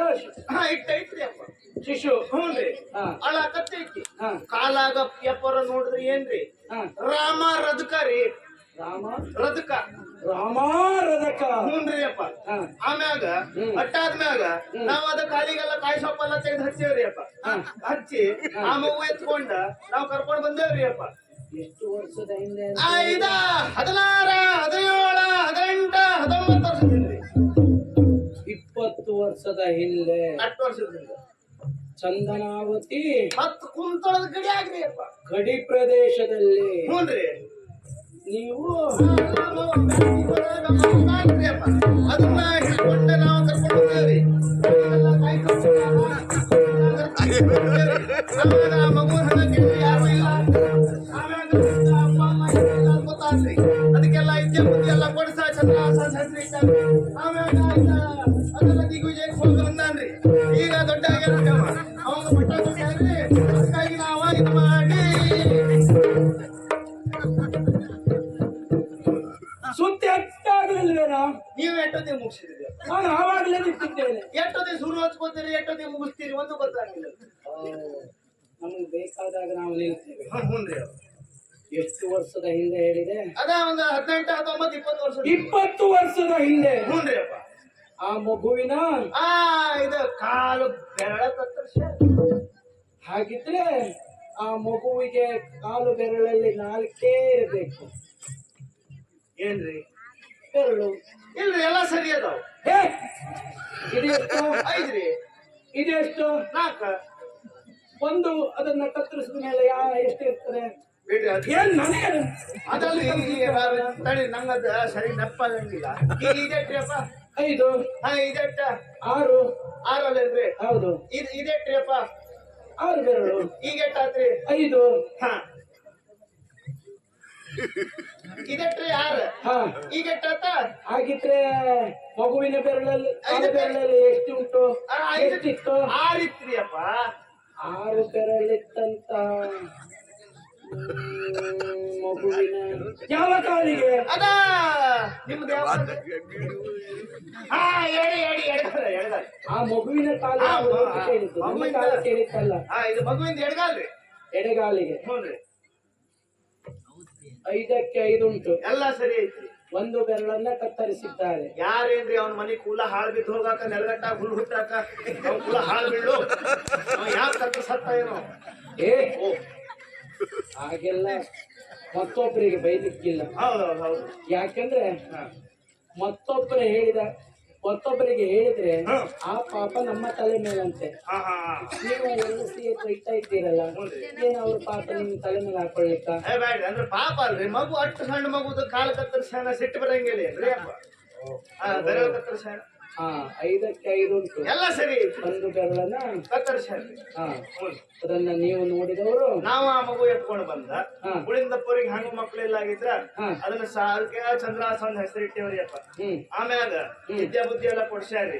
ಹಾ ಇಟ್ಟೈತ್ರಿ ಅಪ್ಪ. ಶಿಶು. ಹ್ಞೂನ್ರಿ ಹಾ ಅಳ ಕತ್ತೈತಿ. ಹಾ ಕಾಲಾಗ ವ್ಯಾಪಾರ ನೋಡಿದ್ರಿ ಏನ್ರಿ ಹಾ ರಾಮ ರದಕ ರೀ. ರಾಮ ರದಕ ರಾಮಾರದಕ. ಹ್ಞೂನ್ರಿ ಅಪ್ಪ. ಹಾ ಆಮ್ಯಾಗ ಅಟ್ಟಾದ್ಮ್ಯಾಗ ನಾವ್ ಅದ ಕಾಲಿಗೆಲ್ಲ ಕಾಯಿ ಸೊಪ್ಪ ಎಲ್ಲ ತೆಗೆದು ಹಚ್ಚೇವ್ರಿ ಅಪ್ಪ. ಹಚ್ಚಿ ಆ ಮಗು ಎತ್ಕೊಂಡ ನಾವ್ ಕರ್ಕೊಂಡ್ ಬಂದೇವ್ರಿ ಅಪ್ಪ. ಎಷ್ಟು ವರ್ಷದ ಹಿಂದೆ? 5, 16, 17, 18, 19 ವರ್ಷದಿಂದ. 20 ವರ್ಷದ ಹಿಂದೆ 8 ವರ್ಷದಿಂದ ಚಂದನಾವತಿ ಮತ್ ಕುಂತೊಳದ ಗಡಿ ಆಗ್ರಿ ಅಪ್ಪ. ಗಡಿ ಪ್ರದೇಶದಲ್ಲಿ ಹ್ಞೂನ್ರಿ ನೀವು ಅದನ್ನ ಹಿಡ್ಕೊಂಡ ನಾವು ಕರ್ಕೊಂಡು ಹೋಗ್ತೇವ್ರಿ. ಮಗು ಹಣ ಕೇಳಿ ಯಾರು ಇಲ್ಲ. ಆಮ್ಯಾಗ ಅಪ್ಪ ಅಮ್ಮ ಇಲ್ಲ ಗೊತ್ತಾಗ್ರಿ. ಅದಕ್ಕೆಲ್ಲ ಇದ್ದೆ ಬುದ್ಧಿ ಎಲ್ಲ ಕೊಡ್ಸ ಹೆಸರು ಇಟ್ಟಾರ್ರಿ. ಆಮ್ಯಾಗ ಅದೆಲ್ಲ ದಿಗ್ವಿಜಯಕ್ಕೆ ಹೋಗಿ ಬಂದಾನ್ರಿ. ಈಗ ದೊಡ್ಡ ಆಗ್ಯಾನ್ರಿ ಅವ. ಅವಾಗ ಮಟ್ಟ ದೊಡ್ಡ ಆಗ್ರಿ. ಅದಕ್ಕಾಗಿ ನಾವ ಇದು ಮಾಡಿ ಸುದ್ದಿ ಅಷ್ಟಾಗ್ಲಿಲ್ವೇನೋ? ನೀವು ಎಷ್ಟೊತ್ತಿಗೆ ಮುಗಿಸಿದ್ರಿ? ನಾನು ಆವಾಗಲೇ ನಿಂತಿದ್ದೇನೆ. ಎಷ್ಟೊತ್ತಿಗೆ ಶುರು ಹಚ್ಕೋತೀರಿ ಎಷ್ಟೊತ್ತಿಗೆ ಮುಗಿಸ್ತೀರಿ ಒಂದು ಗೊತ್ತಾಗಿಲ್ಲ. ನಮಗೆ ಬೇಕಾದಾಗ ನಾವು ನಿಲ್ತೇವೆ. ಹ್ಞೂನ್ರಿ ಎಷ್ಟು ವರ್ಷದ ಹಿಂದೆ ಹೇಳಿದೆ? ಅದ ಒಂದು 18, 19, 20 ವರ್ಷ. 20 ವರ್ಷದ ಹಿಂದೆ ಹ್ಞೂನ್ರಿ ಅಪ್ಪ. ಆ ಮಗುವಿನ ಇದು ಕಾಲು ಬೆರಳ ಕತ್ತರಿಸ. ಹಾಗಿದ್ರೆ ಆ ಮಗುವಿಗೆ ಕಾಲು ಬೆರಳಲ್ಲಿ 4 ಇರಬೇಕು. ಏನ್ರಿ ಬೆರಳು ಇಲ್ರಿ ಎಲ್ಲ ಸರಿ ಅದಾವ. ಹೇ ಇದೆಷ್ಟು? 5 ರೀ. ಇದೆಷ್ಟು? 4. ಒಂದು ಅದನ್ನ ಕತ್ತರಿಸಿದ ಮೇಲೆ ಎಷ್ಟು ಇರ್ತದೆ? ಬಿಡ್ರಿ ಅದು ಏನ್ ನನಗೆ ಅದಲ್ರಿ ತಡಿ ನಂಗದ ಸರಿ ನೆಪ್ಪಾಗಂಗಿಲ್ಲ. ಈಗ ಇದೆಟ್ರಿ ಅಪ್ಪ? 5 ಹಾ ಇದೆಟ್ಟ 6 6ಅಲ್ಲೇನ್ರಿ? ಹೌದು ಇದೆಟ್ರಿ ಅಪ್ಪ? 6 ಬೆರಳು. ಈಗ ಎಟ್ಟಾತ್ರಿ? 5 ಹಾ ಇದೆಟ್ರಿ 6. ಹಾ ಈಗ ಎಟ್ಟಾತ? ಹಾಗಿದ್ರೆ ಮಗುವಿನ ಬೆರಳಲ್ಲಿ ಕಾಲು ಬೆರಳಲ್ಲಿ ಎಷ್ಟು ಉಂಟು? ಎಷ್ಟಿತ್ತು? 6 ಇತ್ರಿ ಅಪ್ಪ. 6 ಬೆರಳಿತ್ತಂತ ಮಗುವಿನ ಯಾವ ಕಾಲಿಗೆ? ಅದ ನಿಮ್ದು ಯಾವ? ಹಾ ಎಡಗಾಲ. ಆ ಮಗುವಿನ ಕಾಲು ಯಾವುದು ಅಂತ ಕೇಳಿದ್ದು. ನಮ್ಮ ಕಾಲ ಕೇಳಿತ್ತಲ್ಲ. ಇದು ಮಗುವಿಂದ ಎಡಗಾಲ್ರಿ. ಎಡಗಾಲಿಗೆ. ಹ್ಞೂನ್ರಿ 5ಕ್ಕೆ 5 ಉಂಟು. ಎಲ್ಲ ಸರಿ ಐತ್ರಿ. ಒಂದು ಬೆರಳನ್ನ ಕತ್ತರಿಸಿದ್ದಾರೆ. ಯಾರೇನ್ರಿ ಅವ್ನ ಮನಿ ಕೂಲ ಹಾಳು ಬಿದ್ದು ಹೋಗಾಕ ನೆಲಗಟ್ಟ ಹುಲ್ ಹುಟ್ಟಾಕ ಅವ್ನ ಕೂಲ ಹಾಳು ಬೀಳು ಯಾಕೆ ಕತ್ತ ಸತ್ತ ಏನೋ. ಏ ಹಾಗೆಲ್ಲ ಮತ್ತೊಬ್ಬರಿಗೆ ಬೈಲಿಕ್ಕಿಲ್ಲ. ಹೌದು ಯಾಕಂದ್ರೆ ಮತ್ತೊಬ್ಬರಿಗೆ ಹೇಳಿದ್ರೆ ಆ ಪಾಪ ನಮ್ಮ ತಲೆ ಮೇಲಂತೆ. ನೀವು ಒಲಿಸಿ ಇಟ್ಟ ಇದ್ದೀರಲ್ಲ, ಏನು ಅವ್ರ ಪಾಪ ನಿಮ್ ತಲೆ ಮೇಲೆ ಹಾಕೊಳ್ಳಿಕ್ಕ? ಅಂದ್ರೆ ಪಾಪ ಅಲ್ರಿ ಮಗು ಅಷ್ಟು ಸಣ್ಣ ಮಗುದು ಕಾಲು ಕತ್ತರಿಸ್ಯಾನ ಸಿಟ್ಟು ಬರಂಗಿಲ್ಲ ಏನ್ರಿ ಅಪ್ಪ? ಬೆರಳು ಕತ್ತರಿಸ್ಯಾನ. 5ಕ್ಕೆ 5 ಉಂಟು. ಎಲ್ಲ ಸರಿ. ಒಂದು ಬೆರಳನ್ನ ಕತ್ತರಿಸ್ಯಾನ. ಅದನ್ನ ನೀವು ನೋಡಿದವರು. ನಾವು ಆ ಮಗು ಎತ್ಕೊಂಡು ಬಂದ ಉಳಿದಪ್ಪರಿಗೆ ಹಂಗ ಮಕ್ಕಳೆಲ್ಲ ಆಗಿದ್ರ ಅದನ್ನ ಅದಕ್ಕೆ ಚಂದ್ರಾಸನ ಹೆಸರಿಟ್ಟೇವ್ರಿ ಅಪ್ಪ. ಆಮ್ಯಾಗ ವಿದ್ಯಾ ಬುದ್ಧಿ ಎಲ್ಲ ಕೊಡ್ಸ್ಯಾರಿ.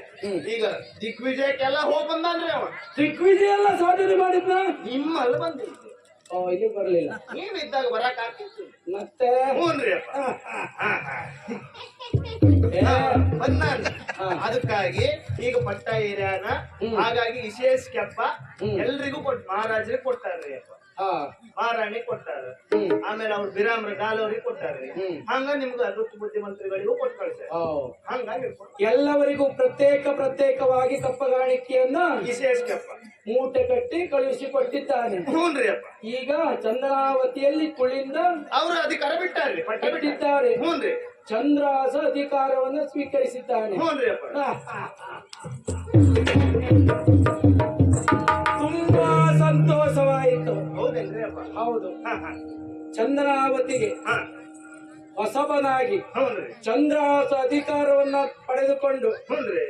ಈಗ ದಿಗ್ವಿಜಯಕ್ಕೆಲ್ಲ ಹೋಗ್ ಬಂದಾನ್ರಿ ಅವ. ದಿಗ್ವಿಜಯ ಎಲ್ಲ ಸಾಧನೆ ಮಾಡಿದ್ನ ನಿಮ್ಮಲ್ಲಿ ಬಂದಿದ್ದೆ. ಇಲ್ಲಿ ಬರ್ಲಿಲ್ಲ. ನೀವಿದ್ದಾಗ ಬರಕ್ ಆಗ್ತಿತ್ತು ಮತ್ತೆ. ಹ್ಞೂನ್ರಿ ಅಪ್ಪ. ಬಂದಾನ. ಅದಕ್ಕಾಗಿ ಈಗ ಪಟ್ಟ ಏರಿಯಾನ ಹಾಗಾಗಿ ವಿಶೇಷ ಕೆಪ್ಪ ಎಲ್ರಿಗೂ ಮಹಾರಾಜರಿಗೆ ಕೊಟ್ಟಾರ್ರಿ ಅಪ್ಪ. ಮಹಾರಾಣಿ ಕೊಟ್ಟಾರ. ಆಮೇಲೆ ಅವ್ರು ಬಿರಾಮ್ರ ಗಾಲವ್ರಿಗೆ ಕೊಟ್ಟಾರ್ರಿ. ಹಂಗ ನಿಮ್ಗ ಅದ್ಭುತ ಬುದ್ಧಿಮಂತ್ರಿಗಳಿಗೂ ಕೊಟ್ಟು ಕಳ್ಸ್ಯಾರ. ಹಂಗಾಗಿ ಎಲ್ಲವರಿಗೂ ಪ್ರತ್ಯೇಕವಾಗಿ ಕಪ್ಪಗಾಣಿಕೆಯನ್ನ ವಿಶೇಷ ಕೆಪ್ಪ ಮೂಟೆ ಕಟ್ಟಿ ಕಳುಹಿಸಿಕೊಟ್ಟಿದ್ದಾನೆ. ಹ್ಞೂನ್ರಿ ಅಪ್ಪ. ಈಗ ಚಂದ್ರಾವತಿಯಲ್ಲಿ ಕುಳಿಂದ ಅವರು ಅಧಿಕಾರ ಬಿಟ್ಟಾರ್ರಿ, ಪಟ್ಟ ಬಿಟ್ಟಿದ್ದಾರೆ. ಹ್ಞೂನ್ರಿ. ಚಂದ್ರಾಸ ಅಧಿಕಾರವನ್ನು ಸ್ವೀಕರಿಸಿದ್ದಾನೆ. ಹ್ಞೂನ್ರಿ ಅಪ್ಪ. ತುಂಬಾ ಸಂತೋಷವಾಯಿತು. ಹೌದೇನ್ರಿ ಅಪ್ಪ? ಹೌದು. ಹಾ ಹಾ ಚಂದ್ರಾವತಿಗೆ ಹಾ. ಹೊಸಬನಾಗಿ ಹ್ಞೂನ್ರಿ. ಚಂದ್ರಾಸ ಅಧಿಕಾರವನ್ನ ಪಡೆದುಕೊಂಡು ಹ್ಞೂನ್ರಿ.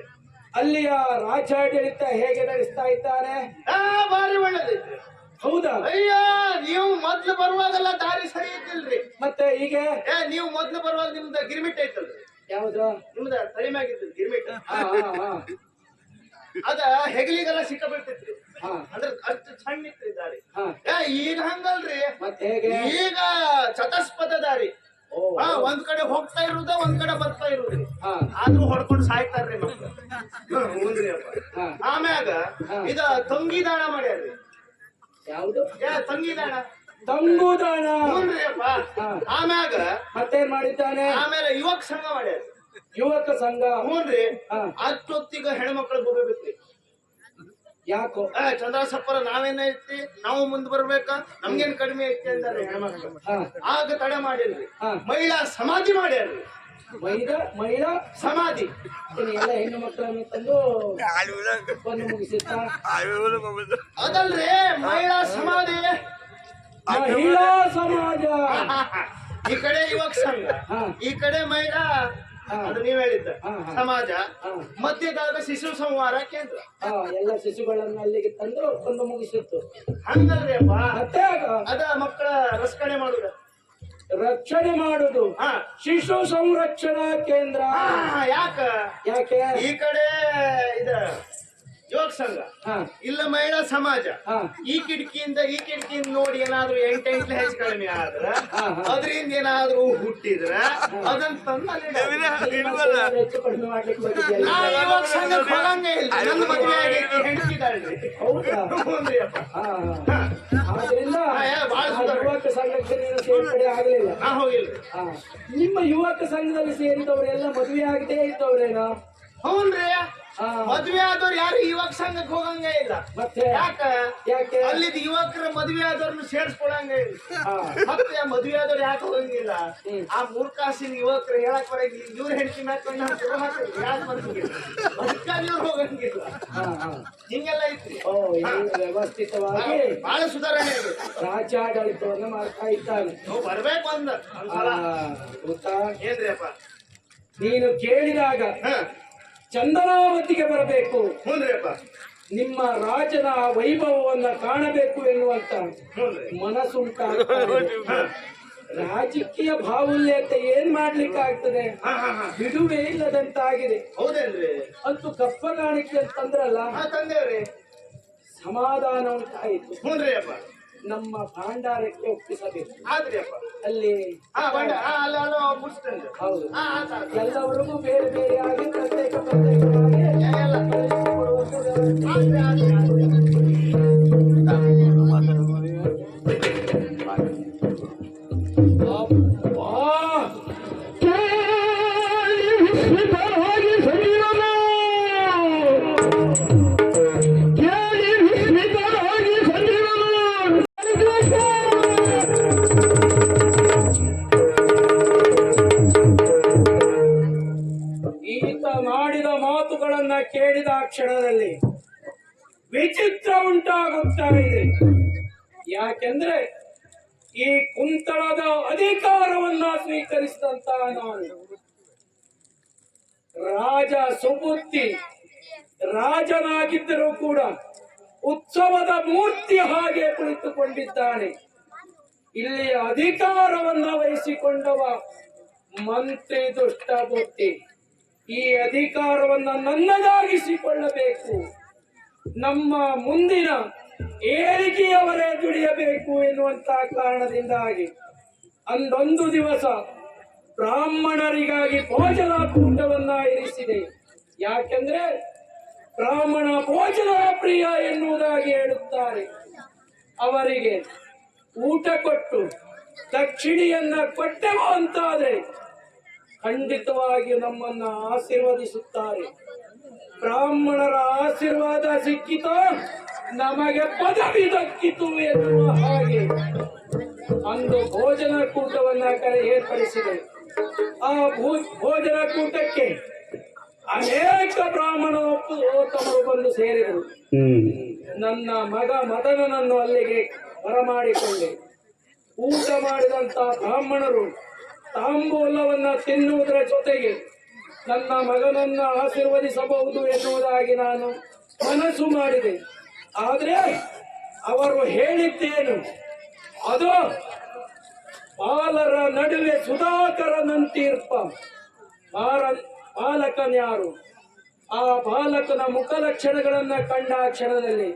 ಅಲ್ಲಿಯ ರಾಜ್ಯಾಡಳಿತ ಹೇಗೆ ನಡೆಸ್ತಾ ಇದ್ದಾನೆ? ಭಾರಿ ಒಳ್ಳೇದೈತ್ರಿ. ಹೌದಾ? ಅಯ್ಯ, ನೀವು ಮೊದ್ಲು ಬರುವಾಗೆಲ್ಲ ದಾರಿ ಸರಿ ಇದ್ದಿಲ್ರಿ. ಮತ್ತೆ ಹೀಗೆ ನೀವು ಮೊದ್ಲು ಬರುವಾಗ ನಿಮ್ದ ಗಿರ್ಮಿಟ್ ಐತಲ್ರಿ, ಯಾವ್ದು? ನಿಮ್ದ ತಳಿಮ್ಯಾಗಿದ್ದು ಗಿರ್ಮಿಟ್, ಹಾ ಹಾ ಹಾ ಅದ ಹೆಗಲಿಗೆಲ್ಲ ಸಿಕ್ಕ ಬೀಳ್ತೈತ್ರಿ. ಹಾ. ಅಂದ್ರೆ ಅಷ್ಟು ಸಣ್ಣ ಇತ್ರಿ ದಾರಿ. ಹಾ. ಈಗ ಹಂಗಲ್ರಿ, ಮತ್ತೆ ಹೇಗೆ? ಈಗ ಚತಸ್ಪದ ದಾರಿ. ಓ, ಒಂದ್ ಕಡೆ ಹೋಗ್ತಾ ಇರುದ, ಒಂದ್ ಕಡೆ ಬರ್ತಾ ಇರುದ್ರಿ. ಹಾ. ಆದ್ರೂ ಹೊಡ್ಕೊಂಡು ಸಾಯ್ತಾರ್ರಿ ಮಕ್ಳು. ಹ್ಞೂನ್ರಿ ಅಪ್ಪ. ಹಾ. ಆಮ್ಯಾಗ ಹಾ. ಇದ ತಂಗಿದಾಣ ಮಾಡ್ಯಾರ್ರಿ. ಯಾವ್ದು? ತಂಗಿದಾಣ. ತಂಗುದಾಣ. ಹ್ಞೂನ್ರಿ ಅಪ್ಪ. ಹಾ. ಆಮ್ಯಾಗ ಮತ್ತೇನ್ ಮಾಡಿದ್ದಾನೆ? ಆಮೇಲೆ ಯುವಕ ಸಂಘ ಮಾಡ್ಯಾರ. ಯುವಕ ಸಂಘ. ಹ್ಞೂನ್ರಿ. ಹಾ. ಅಷ್ಟೊತ್ತಿಗ ಹೆಣ್ಮಕ್ಳು ಹೋಗ್ಬೇಕ್ರಿ. ಯಾಕೋ? ಚಂದ್ರಸಪ್ಪರ ನಾವೇನ ಐತಿ, ನಾವು ಮುಂದ್ ಬರ್ಬೇಕಾ, ನಮ್ಗೇನ್ ಕಡಿಮೆ ಐತಿ ಅಂತಾರೆ ಹೆಣ್ಮಕ್ಳು. ಹಾ. ಆಗ ತಡೆ ಮಾಡಿಲ್ರಿ. ಹಾ. ಮಹಿಳಾ ಸಮಾಧಿ ಮಾಡ್ಯಾರ್ರಿ. ಮಹಿಳಾ ಸಮಾಧಿ. ಎಲ್ಲ ಹೆಣ್ಣು ಮಕ್ಕಳನ್ನು ತಂದು ಒಂದು ಮುಗಿಸುತ್ತ ಅದಲ್ರಿ, ಮಹಿಳಾ ಸಮಾಧಿ. ಮಹಿಳಾ ಸಮಾಜ. ಈ ಕಡೆ ಯುವಕ ಸಂಘ, ಹಾ. ಈ ಕಡೆ ಮಹಿಳಾ, ಹಾ. ಅದು ನೀವ್ ಹೇಳಿದ್ದ ಹಾ, ಹಾ. ಸಮಾಜ, ಹಾ. ಮಧ್ಯದಾಗ ಶಿಶು ಸಂಹಾರ ಕೇಂದ್ರ. ಎಲ್ಲ ಶಿಶುಗಳನ್ನು ಅಲ್ಲಿಗೆ ತಂದು ಒಂದು ಮುಗಿಸಿತ್ತು. ಹಂಗಲ್ರಿ ಅಪ್ಪ, ಮತ್ತೆ ಆಗ ಅದ ಮಕ್ಕಳ ರಕ್ಷಣೆ ಮಾಡುದ. ರಕ್ಷಣೆ ಮಾಡುದು ಹಾ. ಶಿಶು ಸಂರಕ್ಷಣಾ ಕೇಂದ್ರ. ಯಾಕ? ಯಾಕೆ? ಈ ಕಡೆ ಇದ ಯುವಕ ಸಂಘ, ಹಾ. ಇಲ್ಲ ಮಹಿಳಾ ಸಮಾಜ. ಹಾ. ಈ ಕಿಟಕಿಯಿಂದ ನೋಡಿ ಏನಾದ್ರು ಎಂಟೆಂಟ್ಲೆ ಹೆಚ್ಚು ಕಡಿಮೆ ಆದ್ರ, ಹಾ, ಹಾ. ಅದರಿಂದ ಏನಾದ್ರು ಹುಟ್ಟಿದ್ರ ಅದನ್ನ ತಂದು ಅಲ್ಲಿ ಹೆಚ್ಚು ಕಡಿಮೆ ಮಾಡ್ಲಿಕ್ಕೆ ಬಂದಿದ್ಯಲ್ಲ. ನಾ ಯುವಕ ಸಂಘಕ್ಕೆ ಹೋಗಂಗೆ ಇಲ್ಲ. ನನ್ನ ಮದ್ವೆ ಆಗೈತಿ, ಹೆಂಡತಿದಾಳ್ರಿ. ಹೌದಾ? ಹ್ಞೂನ್ರಿ ಅಪ್ಪ. ಹಾ, ಹಾ. ಆದ್ರಿಂದ ಬಾಳ ಆ ಯುವಕ ಸಂಘಕ್ಕೆ ನೀನು ಸೇರ್ಪಡೆ ಆಗಲಿಲ್ಲ. ನಾ ಹೋಗಿಲ್ರಿ. ಹಾ. ನಿಮ್ಮ ಯುವಕ ಸಂಘದಲ್ಲಿ ಸೇರಿದವರೆಲ್ಲ ಮದುವೆ ಆಗದೆ ಇದ್ದವರೇನೋ? ಹ್ಞೂನ್ರಿ. ಹಾ. ಮದ್ವೆ ಆದವ್ರು ಯಾರು ಯುವಕ ಸಂಘಕ್ಕೆ ಹೋಗಂಗೆ ಇಲ್ಲ. ಮತ್ತೆ ಯಾಕೆ? ಅಲ್ಲಿದ್ ಯುವಕರ ಮದ್ವೆ ಆದವ್ರನ್ನ ಸೇರ್ಸ್ಕೊಳಂಗೆ ಇಲ್ಲ. ಹಾ. ಮತ್ತೆ ಮದ್ವೆ ಆದವ್ರು ಯಾಕೆ ಹೋಗಂಗಿಲ್ಲ? ಹ್ಮ್. ಆ ಮೂರ್ಖಾಸಿನ ಯುವಕರು ಹೇಳಕ್ ಬರಂಗಿಲ್ಲ, ಇವ್ರ ಹೆಂಡತಿ ಮ್ಯಾಕೊಂಡು ನಾನು ಶುರು ಹಾಕಿದ್ರು, ಯಾಕೆ ಬರಂಗಿಲ್ಲ? ಅದಕ್ಕಾಗಿ ಇವ್ರು ಹೋಗಂಗಿಲ್ಲ. ಹಾ, ಹಾ. ಹಿಂಗೆಲ್ಲ ಐತ್ರಿ. ಓ, ಎಲ್ಲ ವ್ಯವಸ್ಥಿತವಾಗಿ ಬಹಳ ಸುಧಾರಣೆ ಇದೆ. ರಾಜ್ಯಾಡಳಿತವನ್ನು ಮಾಡ್ತಾ ಇದ್ದಾನೆ. ನೀವು ಬರ್ಬೇಕು ಅಂದ ಒಂದ್ಸಲ. ಗೊತ್ತಾ? ಏನ್ರಿ ಅಪ್ಪ? ನೀನು ಕೇಳಿದಾಗ ಹ. ಚಂದನಾವತಿಗೆ ಬರಬೇಕು, ಹ್ಞೂನ್ರಿ ಅಪ್ಪ. ನಿಮ್ಮ ರಾಜನ ವೈಭವವನ್ನ ಕಾಣಬೇಕು ಎನ್ನುವಂತ ಹ್ಞೂನ್ರಿ. ಮನಸ್ಸುಂಟಾಗ್ತಾ ಇದೆ. ಹ. ರಾಜಕೀಯ ಬಾಹುಲ್ಯತೆ ಏನ್ ಮಾಡ್ಲಿಕ್ಕೆ ಆಗ್ತದೆ? ಹಾ ಹಾ ಹಾ. ಬಿಡುವೆ ಇಲ್ಲದಂತಾಗಿದೆ. ಹೌದೇನ್ರಿ? ಅಂತೂ ಕಪ್ಪ ಕಾಣಿಕೆ ಅಂತಂದ್ರಲ್ಲ, ಹಾ, ತಂದೇವ್ರಿ. ಸಮಾಧಾನ ಉಂಟಾಯಿತು. ಹ್ಞೂನ್ರಿ ಅಪ್ಪ. ನಮ್ಮ ಭಾಂಡಾರಕ್ಕೆ ಒಪ್ಪಿಸಬೇಕು. ಆದ್ರಿ ಅಪ್ಪ. ಅಲ್ಲಿ ಅಲ್ಲ ಮುಗಿಸ್ತೇನೆ. ಹೌದು, ಹಾ, ಆತ. ಎಲ್ಲವರಿಗೂ ಬೇರೆ ಬೇರೆ ಆಗಿ ಪ್ರತ್ಯೇಕವಾಗಿ ಎಲ್ಲ ಕಳುಹಿಸಿಕೊಡುವಂತ ವ್ಯವಸ್ಥೆ. ಆತ್ರಿ, ಆತ್ರಿ, ಆತ್ರಿ. ಅಬ್ಬಾ! ವಿಸ್ಮಿತರಾಗಿ ಸಂಜೀವನ, ಕೇಳಿ ವಿಸ್ಮಿತರಾಗಿ ಸಂಜೀವನ. ಈತ ಮಾಡಿದ ಮಾತುಗಳನ್ನ ಕೇಳಿದ ಕ್ಷಣದಲ್ಲಿ ವಿಚಿತ್ರ ಉಂಟಾಗುತ್ತಾ ಇದೆ. ಯಾಕೆಂದ್ರೆ ಈ ಕುಂತಳದ ಅಧಿಕಾರವನ್ನ ಸ್ವೀಕರಿಸಿದಂತ ನಾನು ರಾಜ ಸುಬುದ್ಧಿ ರಾಜನಾಗಿದ್ದರೂ ಕೂಡ ಉತ್ಸವದ ಮೂರ್ತಿ ಹಾಗೆ ಕುಳಿತುಕೊಂಡಿದ್ದಾನೆ. ಇಲ್ಲಿ ಅಧಿಕಾರವನ್ನ ವಹಿಸಿಕೊಂಡವ ಮಂತ್ರಿ ದುಷ್ಟ ಬುದ್ಧಿ. ಈ ಅಧಿಕಾರವನ್ನ ನನ್ನದಾಗಿಸಿಕೊಳ್ಳಬೇಕು, ನಮ್ಮ ಮುಂದಿನ ಏಳಿಗೆಯವರೇ ದುಡಿಯಬೇಕು ಎನ್ನುವಂತ ಕಾರಣದಿಂದಾಗಿ ಅಂದೊಂದು ದಿವಸ ಬ್ರಾಹ್ಮಣರಿಗಾಗಿ ಭೋಜನ ಕೂಟವನ್ನ ಇರಿಸಿದೆ. ಯಾಕೆಂದ್ರೆ ಬ್ರಾಹ್ಮಣ ಭೋಜನ ಪ್ರಿಯ ಎನ್ನುವುದಾಗಿ ಹೇಳುತ್ತಾರೆ. ಅವರಿಗೆ ಊಟ ಕೊಟ್ಟು ದಕ್ಷಿಣೆಯನ್ನ ಕೊಟ್ಟೆವು ಅಂತಾದ್ರೆ ಖಂಡಿತವಾಗಿ ನಮ್ಮನ್ನ ಆಶೀರ್ವದಿಸುತ್ತಾರೆ. ಬ್ರಾಹ್ಮಣರ ಆಶೀರ್ವಾದ ಸಿಕ್ಕಿತೋ ನಮಗೆ ಪದವಿ ದಕ್ಕಿತು ಎನ್ನುವ ಹಾಗೆ ಅಂದು ಭೋಜನ ಕೂಟವನ್ನ ಏರ್ಪಡಿಸಿದೆ. ಆ ಭೋಜನ ಕೂಟಕ್ಕೆ ಅನೇಕ ಬ್ರಾಹ್ಮಣೋತ್ತಮರು ಬಂದು ಸೇರಿದರು. ನನ್ನ ಮಗ ಮದನನನ್ನು ಅಲ್ಲಿಗೆ ಬರಮಾಡಿಕೊಂಡೆ. ಊಟ ಮಾಡಿದಂತ ಬ್ರಾಹ್ಮಣರು ತಾಂಬೂಲವನ್ನ ತಿನ್ನುವುದರ ಜೊತೆಗೆ ನನ್ನ ಮಗನನ್ನ ಆಶೀರ್ವದಿಸಬಹುದು ಎನ್ನುವುದಾಗಿ ನಾನು ಮನಸ್ಸು ಮಾಡಿದೆ. ಆದ್ರೆ ಅವರು ಹೇಳಿದ್ದೇನು, ಅದು ಬಾಲರ ನಡುವೆ ಸುಧಾಕರನಂತೀರ್ಪ ಬಾಲಕನ್ಯಾರು. ಆ ಬಾಲಕನ ಮುಖಲಕ್ಷಣಗಳನ್ನ ಕಂಡ ಕ್ಷಣದಲ್ಲಿ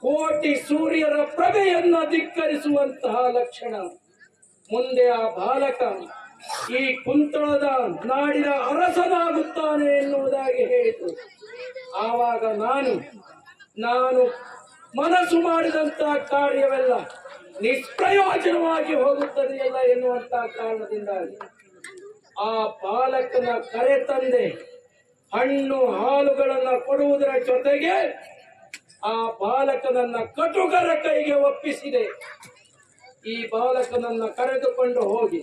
ಕೋಟಿ ಸೂರ್ಯರ ಪ್ರಭೆಯನ್ನ ಧಿಕ್ಕರಿಸುವಂತಹ ಲಕ್ಷಣ. ಮುಂದೆ ಆ ಬಾಲಕ ಈ ಕುಂತಳದ ನಾಡಿನ ಅರಸನಾಗುತ್ತಾನೆ ಎನ್ನುವುದಾಗಿ ಹೇಳಿತು. ಆವಾಗ ನಾನು ಮನಸ್ಸು ಮಾಡಿದಂತಹ ಕಾರ್ಯವೆಲ್ಲ ನಿಷ್ಪ್ರಯೋಜನವಾಗಿ ಹೋಗುತ್ತದೆಯಲ್ಲ ಎನ್ನುವಂತಹ ಕಾರಣದಿಂದಾಗಿ ಆ ಬಾಲಕನ ಕರೆ ತಂದೆ ಹಣ್ಣು ಹಾಲುಗಳನ್ನ ಕೊಡುವುದರ ಜೊತೆಗೆ ಆ ಬಾಲಕನನ್ನ ಕಟುಕರ ಕೈಗೆ ಒಪ್ಪಿಸಿದೆ. ಈ ಬಾಲಕನನ್ನ ಕರೆದುಕೊಂಡು ಹೋಗಿ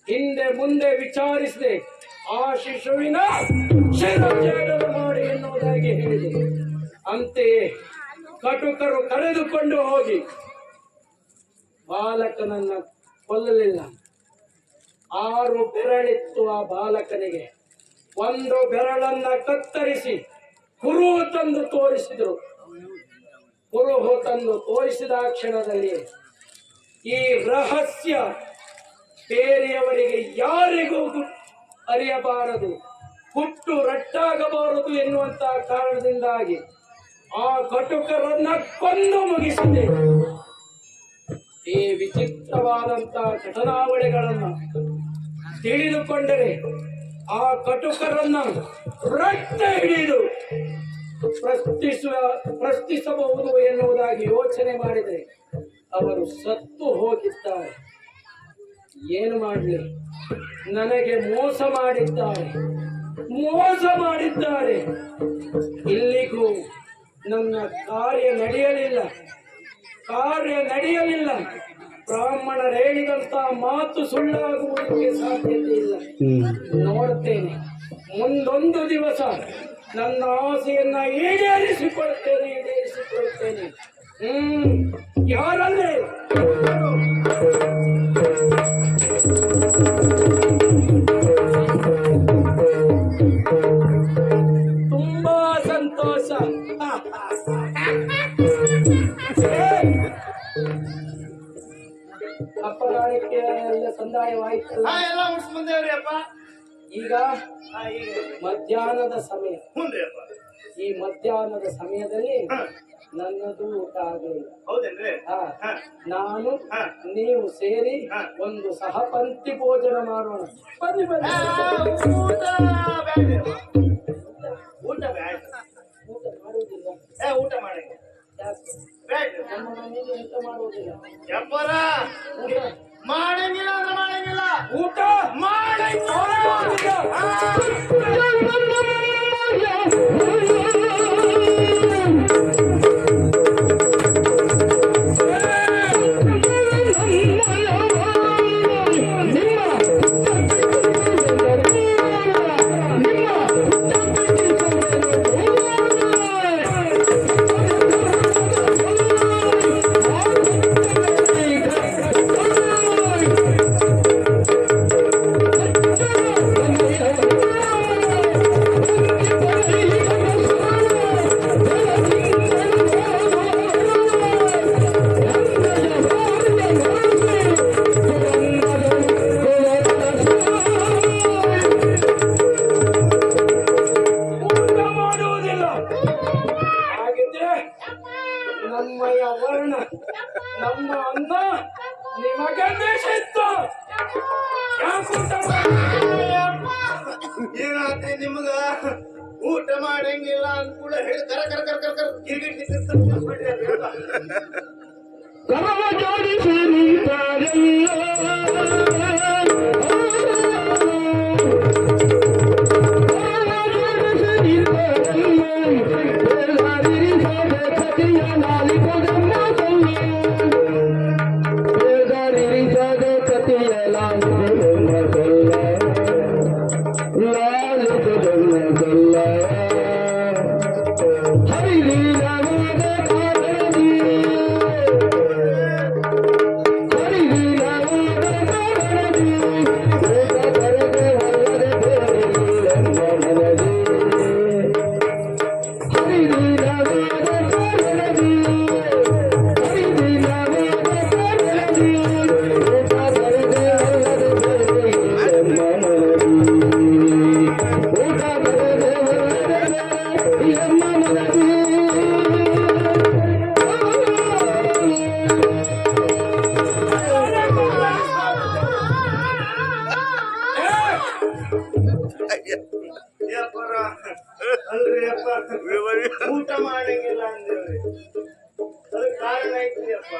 ಹಿಂದೆ ಮುಂದೆ ವಿಚಾರಿಸಿದೆ. ಆ ಶಿಶುವಿನ ಶಿರಛೇದನ ಮಾಡಿ ಎನ್ನುವುದಾಗಿ ಹೇಳಿದೆ. ಅಂತೆಯೇ ಕಟುಕರು ಕರೆದುಕೊಂಡು ಹೋಗಿ ಬಾಲಕನನ್ನ ಕೊಲ್ಲಲಿಲ್ಲ. 6 ಬೆರಳಿತ್ತು ಆ ಬಾಲಕನಿಗೆ. ಒಂದು ಬೆರಳನ್ನ ಕತ್ತರಿಸಿ ಕುರು ತಂದು ತೋರಿಸಿದರು. ಕುರುಹು ತಂದು ತೋರಿಸಿದ ಕ್ಷಣದಲ್ಲಿ ಈ ರಹಸ್ಯ ಬೇರೆಯವರಿಗೆ ಯಾರಿಗೂ ಅರಿಯಬಾರದು, ಹುಟ್ಟು ರಟ್ಟಾಗಬಾರದು ಎನ್ನುವಂತಹ ಕಾರಣದಿಂದಾಗಿ ಆ ಕಟುಕರನ್ನ ಕೊಂದು ಮುಗಿಸಿದೆ. ಈ ವಿಚಿತ್ರವಾದಂತಹ ಘಟನಾವಳಿಗಳನ್ನ ತಿಳಿದುಕೊಂಡರೆ ಆ ಕಟುಕರನ್ನ ರಕ್ತ ಹಿಡಿದು ಪ್ರಶ್ನಿಸಬಹುದು ಎನ್ನುವುದಾಗಿ ಯೋಚನೆ ಮಾಡಿದರೆ ಅವರು ಸತ್ತು ಹೋಗಿದ್ದಾರೆ. ಏನು ಮಾಡಲಿ, ನನಗೆ ಮೋಸ ಮಾಡಿದ್ದಾರೆ. ಇಲ್ಲಿಗೂ ನನ್ನ ಕಾರ್ಯ ನಡೆಯಲಿಲ್ಲ. ಬ್ರಾಹ್ಮಣರು ಹೇಳಿದಂತ ಮಾತು ಸುಳ್ಳಾಗುವುದಕ್ಕೆ ಸಾಧ್ಯತೆ ಇಲ್ಲ. ನೋಡ್ತೇನೆ, ಮುಂದೊಂದು ದಿವಸ ನನ್ನ ಆಸೆಯನ್ನ ಈಡೇರಿಸಿಕೊಳ್ತೇನೆ. ಯಾರಲ್ಲೇ ತುಂಬಾ ಸಂತೋಷ. ಅಪ್ಪಗಾರಿಕೆ ಎಲ್ಲ ಸಂದಾಯವಾಯ್ತಲ್ಲ, ಎಲ್ಲ ಮುಗಿಸ್ಬಂದೇವ್ರಿ ಅಪ್ಪ. ಈಗ ಮಧ್ಯಾಹ್ನದ ಸಮಯ. ಈ ಮಧ್ಯಾಹ್ನದ ಸಮಯದಲ್ಲಿ ನನ್ನದು ಊಟ ಆಗಲಿಲ್ಲ. ಹೌದೇನ್ರಿ? ನಾನು ನೀವು ಸೇರಿ ಒಂದು ಸಹಪಂಕ್ತಿ ಭೋಜನ ಮಾಡೋಣ. ಬನ್ನಿ ಊಟ ಬ್ಯಾಡ. ಊಟ ಮಾಡುವುದಿಲ್ಲ. ಊಟ ಮಾಡಂಗ ನಮ್ಮ ಮನೆಯಲ್ಲಿ ಊಟ ಮಾಡುವುದಿಲ್ಲ. ಎಪ್ಪರ ಊಟ ಮಾಡಂಗಿಲ್ಲ ಅಂದ್ರೆ ಮಾಡಂಗಿಲ್ಲ. ಊಟ ಮಾಡಂಗಿಲ್ಲ. ನಮ್ಮಯ್ಯ ವರ್ಣ, ನಮ್ಮ ಅನ್ನ ನಿಮಗೆ ದೇಶಿತ್ತ. ಏನಾಗ್ತದೆ ನಿಮಗ? ಊಟ ಮಾಡಂಗಿಲ್ಲ ಅನ್ಕೂಲ ಹೇಳಿ ಕರ ಕರ ಕರ ಕರ ಕರ ಗಿರ್ಗಿಟ್ ಕರವ ಜೋಡಿಸಿ ನಿಂತಾರೆಲ್ಲ Hallelujah. ಊಟ ಮಾಡಂಗಿಲ್ಲ ಅಂದೇವ್ರಿ ಅದಕ್ಕೆ ಕಾರಣ ಐತ್ರಿ ಅಪ್ಪ.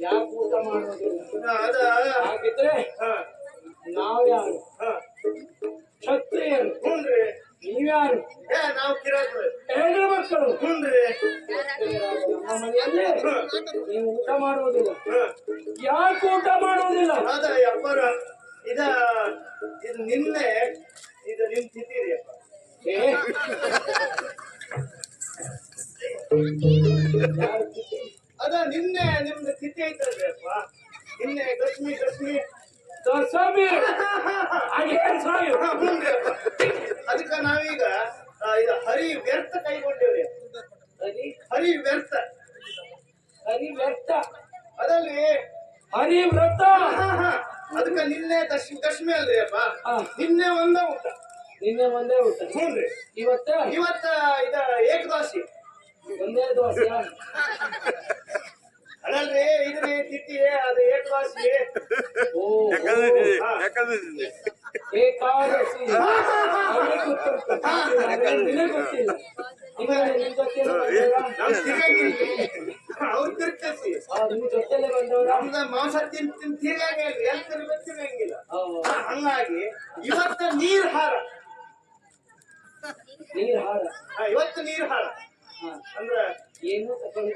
ಯಾಕೆ ಊಟ ಮಾಡೋದಿಲ್ಲ? ಅದ ಹಾಗಿದ್ರೆ ಹಾ ನಾವ್ಯಾರು? ಹಾ ಕ್ಷತ್ರಿಯರು. ಹುನ್ರಿ. ನೀವ್ಯಾರು? ನಾವು ಕಿರಾಕ್ರು. ಹೆಣ್ಣು ಮಕ್ಕಳು. ಹುನ್ರಿ. ನಮ್ಮ ಮನೆಯಲ್ಲಿ ನೀವು ಊಟ ಮಾಡುವುದಿಲ್ಲ. ಯಾಕೆ ಊಟ ಮಾಡುವುದಿಲ್ಲ? ಅದ ಅಪ್ಪರ ಇದು ನಿನ್ನೆ ಇದು ನಿಮ್ ತಿಥಿ ರೀ ಅಪ್ಪ. ಏ? ಯಾರ ತಿಥಿ? ಅದ ನಿನ್ನೆ ನಿಮ್ದು ತಿಥಿ ಐತಲ್ರಿ ಅಪ್ಪ. ನಿನ್ನೆ ದಶಮಿ ದಶಮಿ ಹುನ್ರಿ ಅಪ್ಪ. ಅದಕ್ಕ ನಾವೀಗ ಇದು ಹರಿ ವ್ಯರ್ಥ ಕೈಗೊಂಡೇವ್ರಿ. ಹರಿ ವ್ಯರ್ಥ. ಹರಿ ವ್ಯರ್ಥ. ಅದಲ್ಲಿ ಹರಿ ವ್ರತ. ಅದಕ್ಕ ನಿನ್ನೆ ದಶಮಿ ಅಲ್ರಿ ಅಪ್ಪ. ಹಾ. ನಿನ್ನೆ ಒಂದ ಊಟ. ನಿನ್ನೆ ಒಂದೇ ಊಟ. ಹುನ್ರಿ. ಇವತ್ತ ಇವತ್ತ ಇದ ಏಕದಾಸಿ. ಒಂದೇ ದೋಸೆ. ಅದಲ್ರಿ ಇದ್ರಿ ತಿಥಿ ಅದು ಏಕದಾಸಿ. ಓ ಹಾ. ಏಕಾದಶಿ. ಅವ್ರಿಗೆ ಗೊತ್ತುಂಟು. ನಿನಗೆ ಗೊತ್ತಿಲ್ಲ. ಈಗ ನಿಮ್ ಜೊತೆಲೆ ಬಂದವರಾ? ನಮ್ ತಿರ್ಗಾಗಿಲ್ರಿ. ಅವ್ರು ತಿರ್ಗಸಿ. ನಿಮ್ ಜೊತೆಲೆ ಬಂದವರಾ? ನಮ್ದ ಮಾಂಸ ತಿಂದು ತಿರ್ಗಾಗಿಲ್ರಿ. ಎಲ್ಲಿ ತಿರ್ಗಂಗಿಲ್ಲ. ಹಂಗಾಗಿ ಇವತ್ತ ನೀರ್ ಹಾರ. ನೀರ್ ಹಾರ. ಇವತ್ತು ನೀರ್ ಹಾರ ಅಂದ್ರ ಏನು ತಕೊಂಡು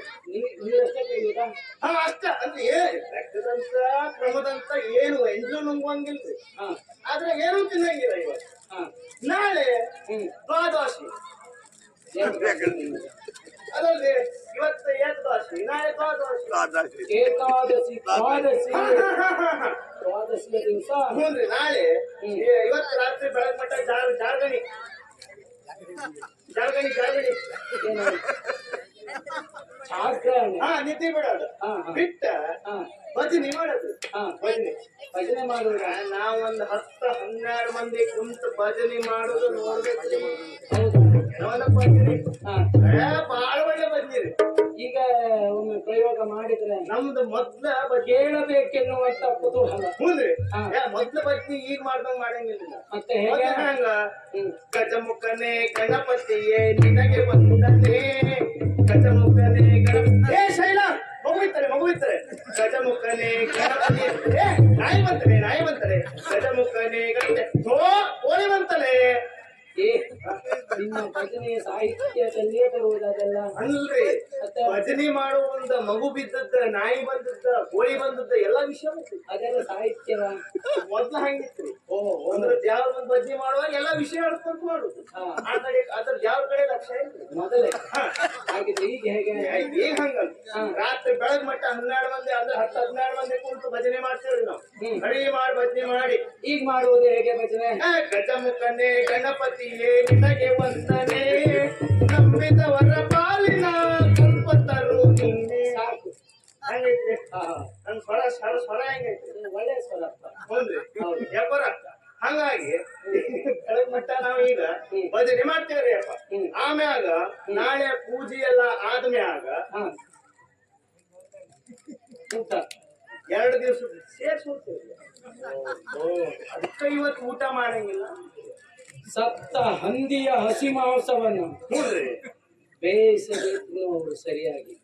ನೀರಷ್ಟೇ ಕುಡಿಯುತ್ತಾ? ಅಷ್ಟ ಅಂದ್ರೆ ಲೆಕ್ಕದಂತ ಕ್ರಮದಂತ ಏನು ಎಂಜು ನುಂಗುವಂಗಿಲ್ರಿ. ಆದ್ರೆ ಏನು ತಿನ್ನಂಗಿಲ್ಲ ಇವತ್ತು. ನಾಳೆ ದ್ವಾದಶಿ. ಅದಲ್ರಿ ಇವತ್ತು ಏಕದಾಶಿ, ನಾಳೆ ದ್ವಾದಶಿ. ಏಕಾದಶಿ ದ್ವಾದಶಿಯ ದಿವಸ. ಹ್ಞೂನ್ರಿ. ನಾಳೆ ಇವತ್ತು ರಾತ್ರಿ ಬೆಳಗ್ಗೆ ಮಟ್ಟ ಜಾರ್ಗಣಿ. ಜಾಗರಣೆ. ನಿದ್ದೆ ಬಿಡೋದು ಬಿಟ್ಟ ಭಜನೆ ಮಾಡೋದು. ಭಜನೆ ಮಾಡುವುದು. ನಾವೊಂದು 10-12 ಮಂದಿ ಕುಂತು ಭಜನೆ ಮಾಡುದು ನೋಡ್ಬೇಕು. ಬಾಳ ಒಳ್ಳೆ ಭಜನೆ. ಈಗ ಒಮ್ಮೆ ಪ್ರಯೋಗ ಮಾಡಿದ್ರೆ ನಮ್ದು ಮೊದ್ಲ ಕೇಳಬೇಕೆನ್ನುವಂತ ಕುತೂಹಲ. ಹ್ಞೂನ್ರಿ. ಮೊದ್ಲ ಭಜನೆ ಈಗ ಮಾಡ್ದಂಗ ಮಾಡಂಗಿಲ್ಲ. ಮತ್ತೆ ಹೇಗೆ? ಹಂಗ ಗಜಮುಖನೇ ಗಣಪತಿಯೇ ನಿನಗೆ ಬಂದನೆ. ಗಜಮುಖನೇ ಗಣಪತಿ. ಶೈಲ ಮಗುವಿತ್ತಾರೆ. ಗಜಮುಖನೇ ಗಣಪತಿ. ನಾಯಿ ಬಂತಾರೆ. ಗಜಮುಖನೇ ಗಣಪತಿ. ಕೋಳಿ ಬಂತಲೆ. ನಿಮ್ಮ ಭಜನೆಯ ಸಾಹಿತ್ಯದಲ್ಲಿಯೇ ಬರುವುದಲ್ಲ ಅಲ್ರಿ. ಭಜನೆ ಮಾಡೋ ಒಂದು ಮಗು ಬಿದ್ದದ್ದ, ನಾಯಿ ಬಂದದ್ದ, ಕೋಳಿ ಬಂದದ್ದ ಎಲ್ಲಾ ವಿಷಯ ಅದೆಲ್ಲ ಸಾಹಿತ್ಯವ. ಮೊದ್ಲು ಹಂಗಿತ್ರಿ. ಅಂದ್ರೆ ದೇವ್ರ ಒಂದು ಭಜನೆ ಮಾಡುವಾಗ ಎಲ್ಲಾ ವಿಷಯ ಹೇಳ್ಕೊಂತ ಮಾಡುದು. ಆ ಕಡೆ ಅದ್ರ ದೇವ್ರ ಕಡೆ ಲಕ್ಷ್ಯ ಇಲ್ರಿ ಮೊದಲೇ. ಹಾಗಿದ್ರೆ ಈಗ ಹೇಗೆ? ಈಗ ಹಂಗಲ್ಲ. ರಾತ್ರಿ ಬೆಳಗ್ ಮಟ್ಟ 12 ಮಂದಿ ಅಂದ್ರೆ 10-12 ಮಂದಿ ಕುಂತು ಭಜನೆ ಮಾಡ್ತೇವ್ರಿ ನಾವು. ಅಡಿಗೆ ಮಾಡಿ ಭಜನೆ ಮಾಡಿ. ಈಗ ಮಾಡುವುದು ಹೇಗೆ ಭಜನೆ? ಗಜಮುಖನೇ ಗಣಪತಿಯೇ ನಿನಗೆ ವಂದನೆ. ನಂಬಿದವರ ಪಾಲಿನ ಕಲ್ಪತರು ನಿನ್ನೆ. ಸಾಕು. ಹಂಗೈತ್ರಿ. ನನ್ ಸ್ವರ ಹೆಂಗೈತ್ರಿ? ಒಳ್ಳೆ ಸ್ವರಪ್ಪ. ಹೌದ್ರಿ. ವ್ಯಾಪಾರ. ಹಂಗಾಗಿ ಬೆಳಗ್ ಮಟ್ಟ ನಾವ್ ಈಗ ಭಜನೆ ಮಾಡ್ತೇವ್ರಿ ಅಪ್ಪ. ಆಮ್ಯಾಗ ನಾಳೆ ಪೂಜೆ ಎಲ್ಲ ಆದ್ಮ್ಯಾಗ 2 ದಿವಸ ಸೇರ್ಸ್ಬಿಡ್ತೇವ್ರಿ. ಅದಕ್ಕೆ ಇವತ್ತು ಊಟ ಮಾಡಂಗಿಲ್ಲ. ಸತ್ತ ಹಂದಿಯ ಹಸಿ ಮಾಂಸವನ್ನು ಬೇಯಿಸಬೇಕು ನೋಡು ಸರಿಯಾಗಿ.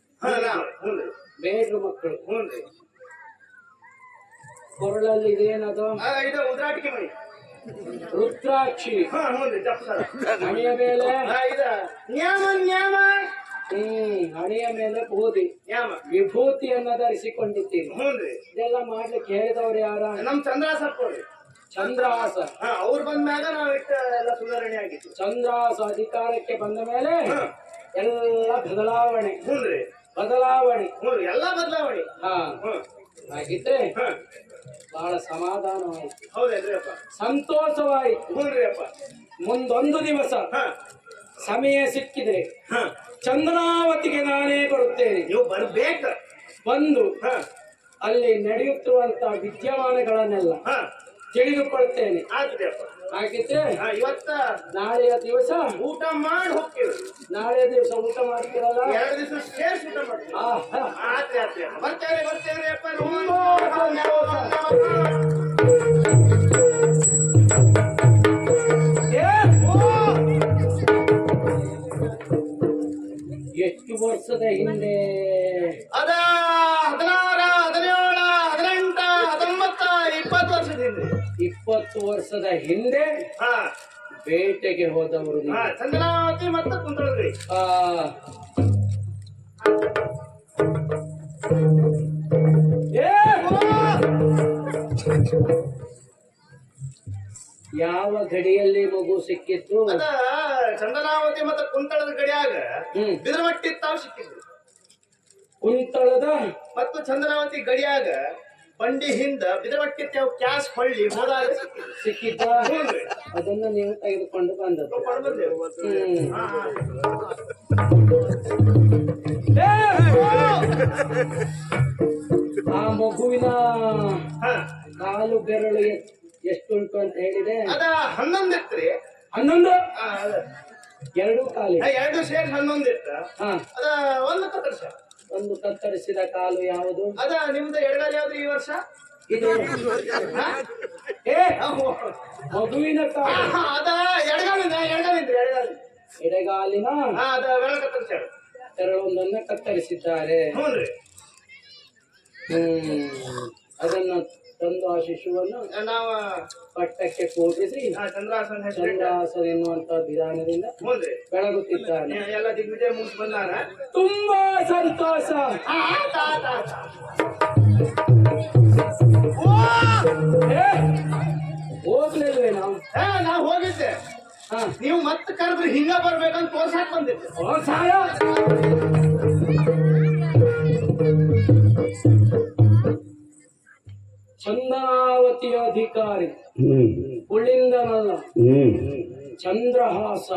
ಬೇಡ್ರು ಮಕ್ಕಳು. ಕೊರಳಲ್ಲಿ ಇದೇನದು? ಇದು ಉದ್ರಾಟಿಕೆ ಮಣಿ. ರುದ್ರಾಕ್ಷಿ. ಹಣೆಯ ಮೇಲೆ ಹಣೆಯ ಮೇಲೆ ಬೂದಿ ವಿಭೂತಿಯನ್ನ ಧರಿಸಿಕೊಂಡಿದ್ದೀರಿ. ಇದೆಲ್ಲ ಮಾಡ್ಲಿಕ್ಕೆ ಹೇಳಿದವ್ರು ಯಾರ? ನಮ್ ಚಂದ್ರಾಸಪ್ಪ. ಚಂದ್ರಹಾಸ. ಅವ್ರು ಬಂದ್ಮ್ಯಾಗ ನಾವ್ ಇಷ್ಟ ಎಲ್ಲ ಸುಧಾರಣೆ ಆಗಿತ್ತು. ಚಂದ್ರಹಾಸ ಅಧಿಕಾರಕ್ಕೆ ಬಂದ ಮೇಲೆ ಎಲ್ಲ ಬದಲಾವಣೆ. ಎಲ್ಲ ಬದಲಾವಣೆ. ಹಾಗಿದ್ರೆ ಬಹಳ ಸಮಾಧಾನವಾಯ್ತು. ಹೌದೇನ್ರಿ ಅಪ್ಪ? ಸಂತೋಷವಾಯ್ತು. ಅಪ್ಪ. ಮುಂದೊಂದು ದಿವಸ ಸಮಯ ಸಿಕ್ಕಿದ್ರೆ ಚಂದ್ರಾವತಿಗೆ ನಾನೇ ಬರುತ್ತೇನೆ. ನೀವು ಬರ್ಬೇಕ. ಬಂದು ಅಲ್ಲಿ ನಡೆಯುತ್ತಿರುವಂತ ವಿದ್ಯಮಾನಗಳನ್ನೆಲ್ಲ ತಿಳಿದುಕೊಳ್ತೇನೆ. ಹಾಗಿದ್ರೆ ಇವತ್ತ ನಾಳೆಯ ದಿವಸ ಊಟ ಮಾಡಿ ಹೋಗ್ತೀವಿ. ನಾಳೆಯ ದಿವಸ ಊಟ ಮಾಡ್ತೀರಲ್ಲ? 2 ದಿವಸ ಸೇರ್ಸಿ ಊಟ ಮಾಡ್ತೀವಿ. ಬರ್ತೇವೆ ಅಪ್ಪ. ವರ್ಷದ ಹಿಂದೆ ಅದ 16, 17, 18, 19, 20 ವರ್ಷದ ಹಿಂದೆ. 20 ವರ್ಷದ ಹಿಂದೆ ಹಾ ಬೇಟೆಗೆ ಹೋದವರು ನೀವು. ಹಾ ಚಂದ್ರಾವತಿ ಮತ್ತು ಕುಂತಳದ್ರಿ. ಆ, ಏ ಯಾವ ಗಡಿಯಲ್ಲಿ ಮಗು ಸಿಕ್ಕಿತ್ತು? ಅದ ಚಂದನಾವತಿ ಮತ್ತು ಕುಂತಳದ ಗಡಿಯಾಗ ಹ್ಮ್. ಬಿದರಮಟ್ಟಿ ತಾವು ಸಿಕ್ಕಿದ್ರು. ಕುಂತಳದ ಮತ್ತು ಚಂದನಾವತಿ ಗಡಿಯಾಗ ಬಂಡಿ ಹಿಂದ ಬಿದರಮಟ್ಟಿ ತಾವು ಕ್ಯಾಶ್ ಹೊಳ್ಳಿ ಹೋದಾಗ ಸಿಕ್ಕಿದ್ರು. ಸಿಕ್ಕಿದ್ದ ಹ್ಞೂನ್ರಿ. ಅದನ್ನ ನೀವು ತೆಗೆದುಕೊಂಡು ಬಂದದ್ದು. ತಗೊಂಡ್ ಬಂದೆವು. ಹ್ಮ್. ಹಾ, ಹಾ. ಆ ಮಗುವಿನ ಹಾ. ಕಾಲು ಬೆರಳು ಎಷ್ಟುಂಟು ಅಂತ ಹೇಳಿದೆ? ಅದ 11 ಇತ್ರಿ. 11. ಆ, ಅದ. ಎರಡು ಕಾಲಿ. 2 ಸೇರಿ 11 ಇತ್ತ. ಹಾ, ಅದ ಒಂದು ಕತ್ತರ್ಸ. ಒಂದು ಕತ್ತರಿಸಿದ ಕಾಲು ಯಾವುದು? ಅದ ನಿಮ್ದು ಎಡಗಾಲಿ ಯಾವ್ದು ಈ ವರ್ಷ? ಇದು ಹಾ? ಏ ಮಗುವಿನ ಕಾಲು ಅದ ಎಡಗಾಲಿಂದ್ರಿ. ಎಡಗಾಲಿನ ಹಾ ಅದ ಬೆಳ ಕತ್ತರ್ಸ. ಬೆರಳೊಂದನ್ನ ಕತ್ತರಿಸಿದ್ದಾರೆ. ಹ್ಞೂನ್ರಿ. ಅದನ್ನ ತಂದು ಆ ಶಿಶುವನ್ನು ನಾವ ಪಟ್ಟಕ್ಕೆ ಕೂರಿಸಿ ಚಂದ್ರಾಸನ ಹೆಸರು ಚಂದ್ರಾಸನ ಎನ್ನುವಂತ ವಿಧಾನದಿಂದ ಹ್ಞೂನ್ರಿ. ಬೆಳಗುತ್ತಿದ್ದಾನೆ. ಎಲ್ಲ ದಿಗ್ವಿಜಯ ಮುಗಿಸ್ ಬಂದಾನ. ತುಂಬಾ ಸಂತೋಷ. ಹೋಗ್ಲಿಲ್ವೇ ನಾವು? ನಾ ಹೋಗಿದ್ದೆ. ಹಾ, ನೀವು ಮತ್ತೆ ಕರೆದ್ರೆ ಹಿಂಗ ಬರ್ಬೇಕಂತ ತೋರ್ಸಾಕ್ ಬಂದಿದ್ದೆ. ಸಾಯ. ಚಂದ್ರಾವತಿಯ ಅಧಿಕಾರಿ ಪುಳಿಂದನಲ್ಲ, ಚಂದ್ರಹಾಸ.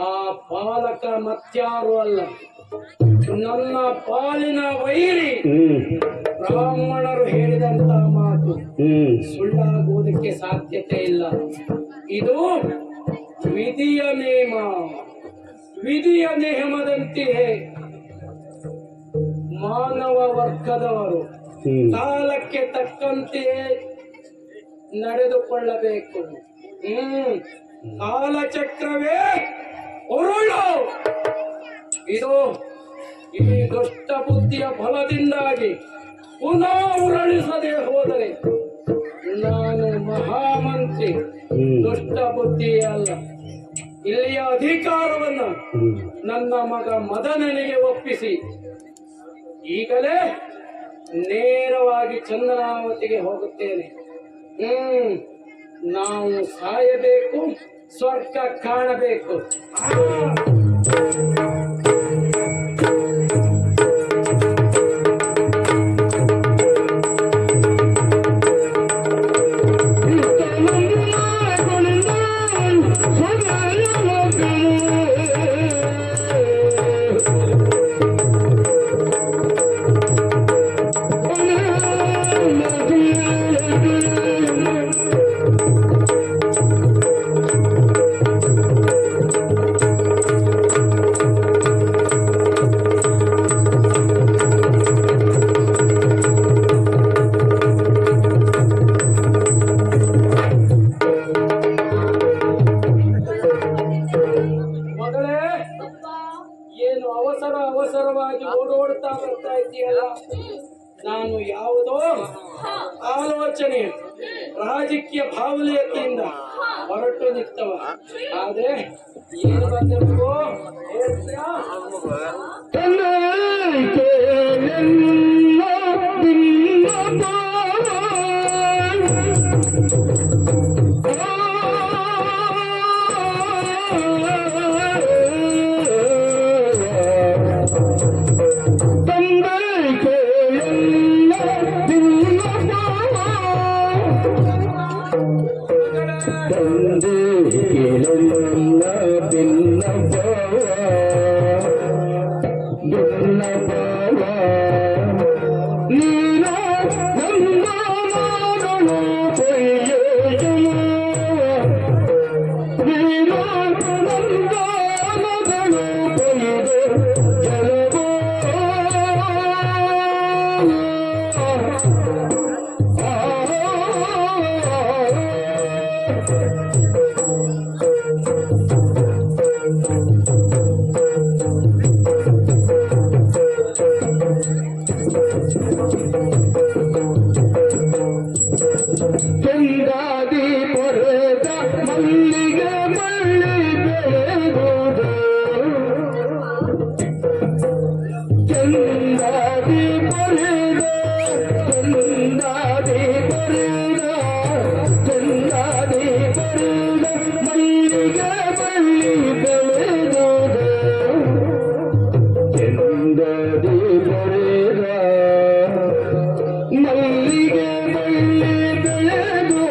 ಆ ಪಾಲಕ ಮತ್ಯಾರು ಅಲ್ಲ, ನನ್ನ ಪಾಲಿನ ವೈರಿ. ಬ್ರಾಹ್ಮಣರು ಹೇಳಿದಂತ ಮಾತು ಸುಳ್ಳಾಗುವುದಕ್ಕೆ ಸಾಧ್ಯತೆ ಇಲ್ಲ. ಇದು ವಿಧಿಯ ನೇಮ. ವಿಧಿಯ ನೇಮದಂತೆಯೇ ಮಾನವ ವರ್ಗದವರು ಕಾಲಕ್ಕೆ ತಕ್ಕಂತೆಯೇ ನಡೆದುಕೊಳ್ಳಬೇಕು. ಕಾಲಚಕ್ರವೇ ಉರುಳು. ಇದು ಈ ದುಷ್ಟ ಬುದ್ಧಿಯ ಫಲದಿಂದಾಗಿ ಪುನಃ ಉರುಳಿಸದೆ ಹೋದರೆ ನಾನು ಮಹಾಮಂತ್ರಿ ದುಷ್ಟ ಬುದ್ಧಿ ಅಲ್ಲ. ಇಲ್ಲಿಯ ಅಧಿಕಾರವನ್ನು ನನ್ನ ಮಗ ಮದನನಿಗೆ ಒಪ್ಪಿಸಿ ಈಗಲೇ ನೇರವಾಗಿ ಚಂದ್ರಾವತಿಗೆ ಹೋಗುತ್ತೇನೆ. ನಾವು ಸಾಯಬೇಕು, ಸ್ವರ್ಗ ಕಾಣಬೇಕು. ಅವಸರವಾಗಿ ಓಡೋಡ್ತಾ ಬರ್ತಾ ಇದೆಯಲ್ಲ, ನಾನು ಯಾವುದೋ ಆಲೋಚನೆ ರಾಜಕೀಯ ಭಾವನೆಯಿಂದ ಹೊರಟು ನಿಂತವ. ಆದ್ರೆ ಏನು ಬಂದಿರ್ಬೇಕು ಹೇಳ್ತೀಯಾ? ಬಳ್ಳಿ ಬೆಳೆದು ಚಂದಾದಿ ಬರೆದ ಚಂದಾದಿ ಬರೆದ ಚಂದಾದಿ ಬರೆದ ಮಲ್ಲಿಗೆ ಬಳ್ಳಿ ಬೆಳೆದು ಚಂದಾದಿ ಬರೆದ ಮಲ್ಲಿಗೆ ಬಳ್ಳಿ ಬೆಳೆದು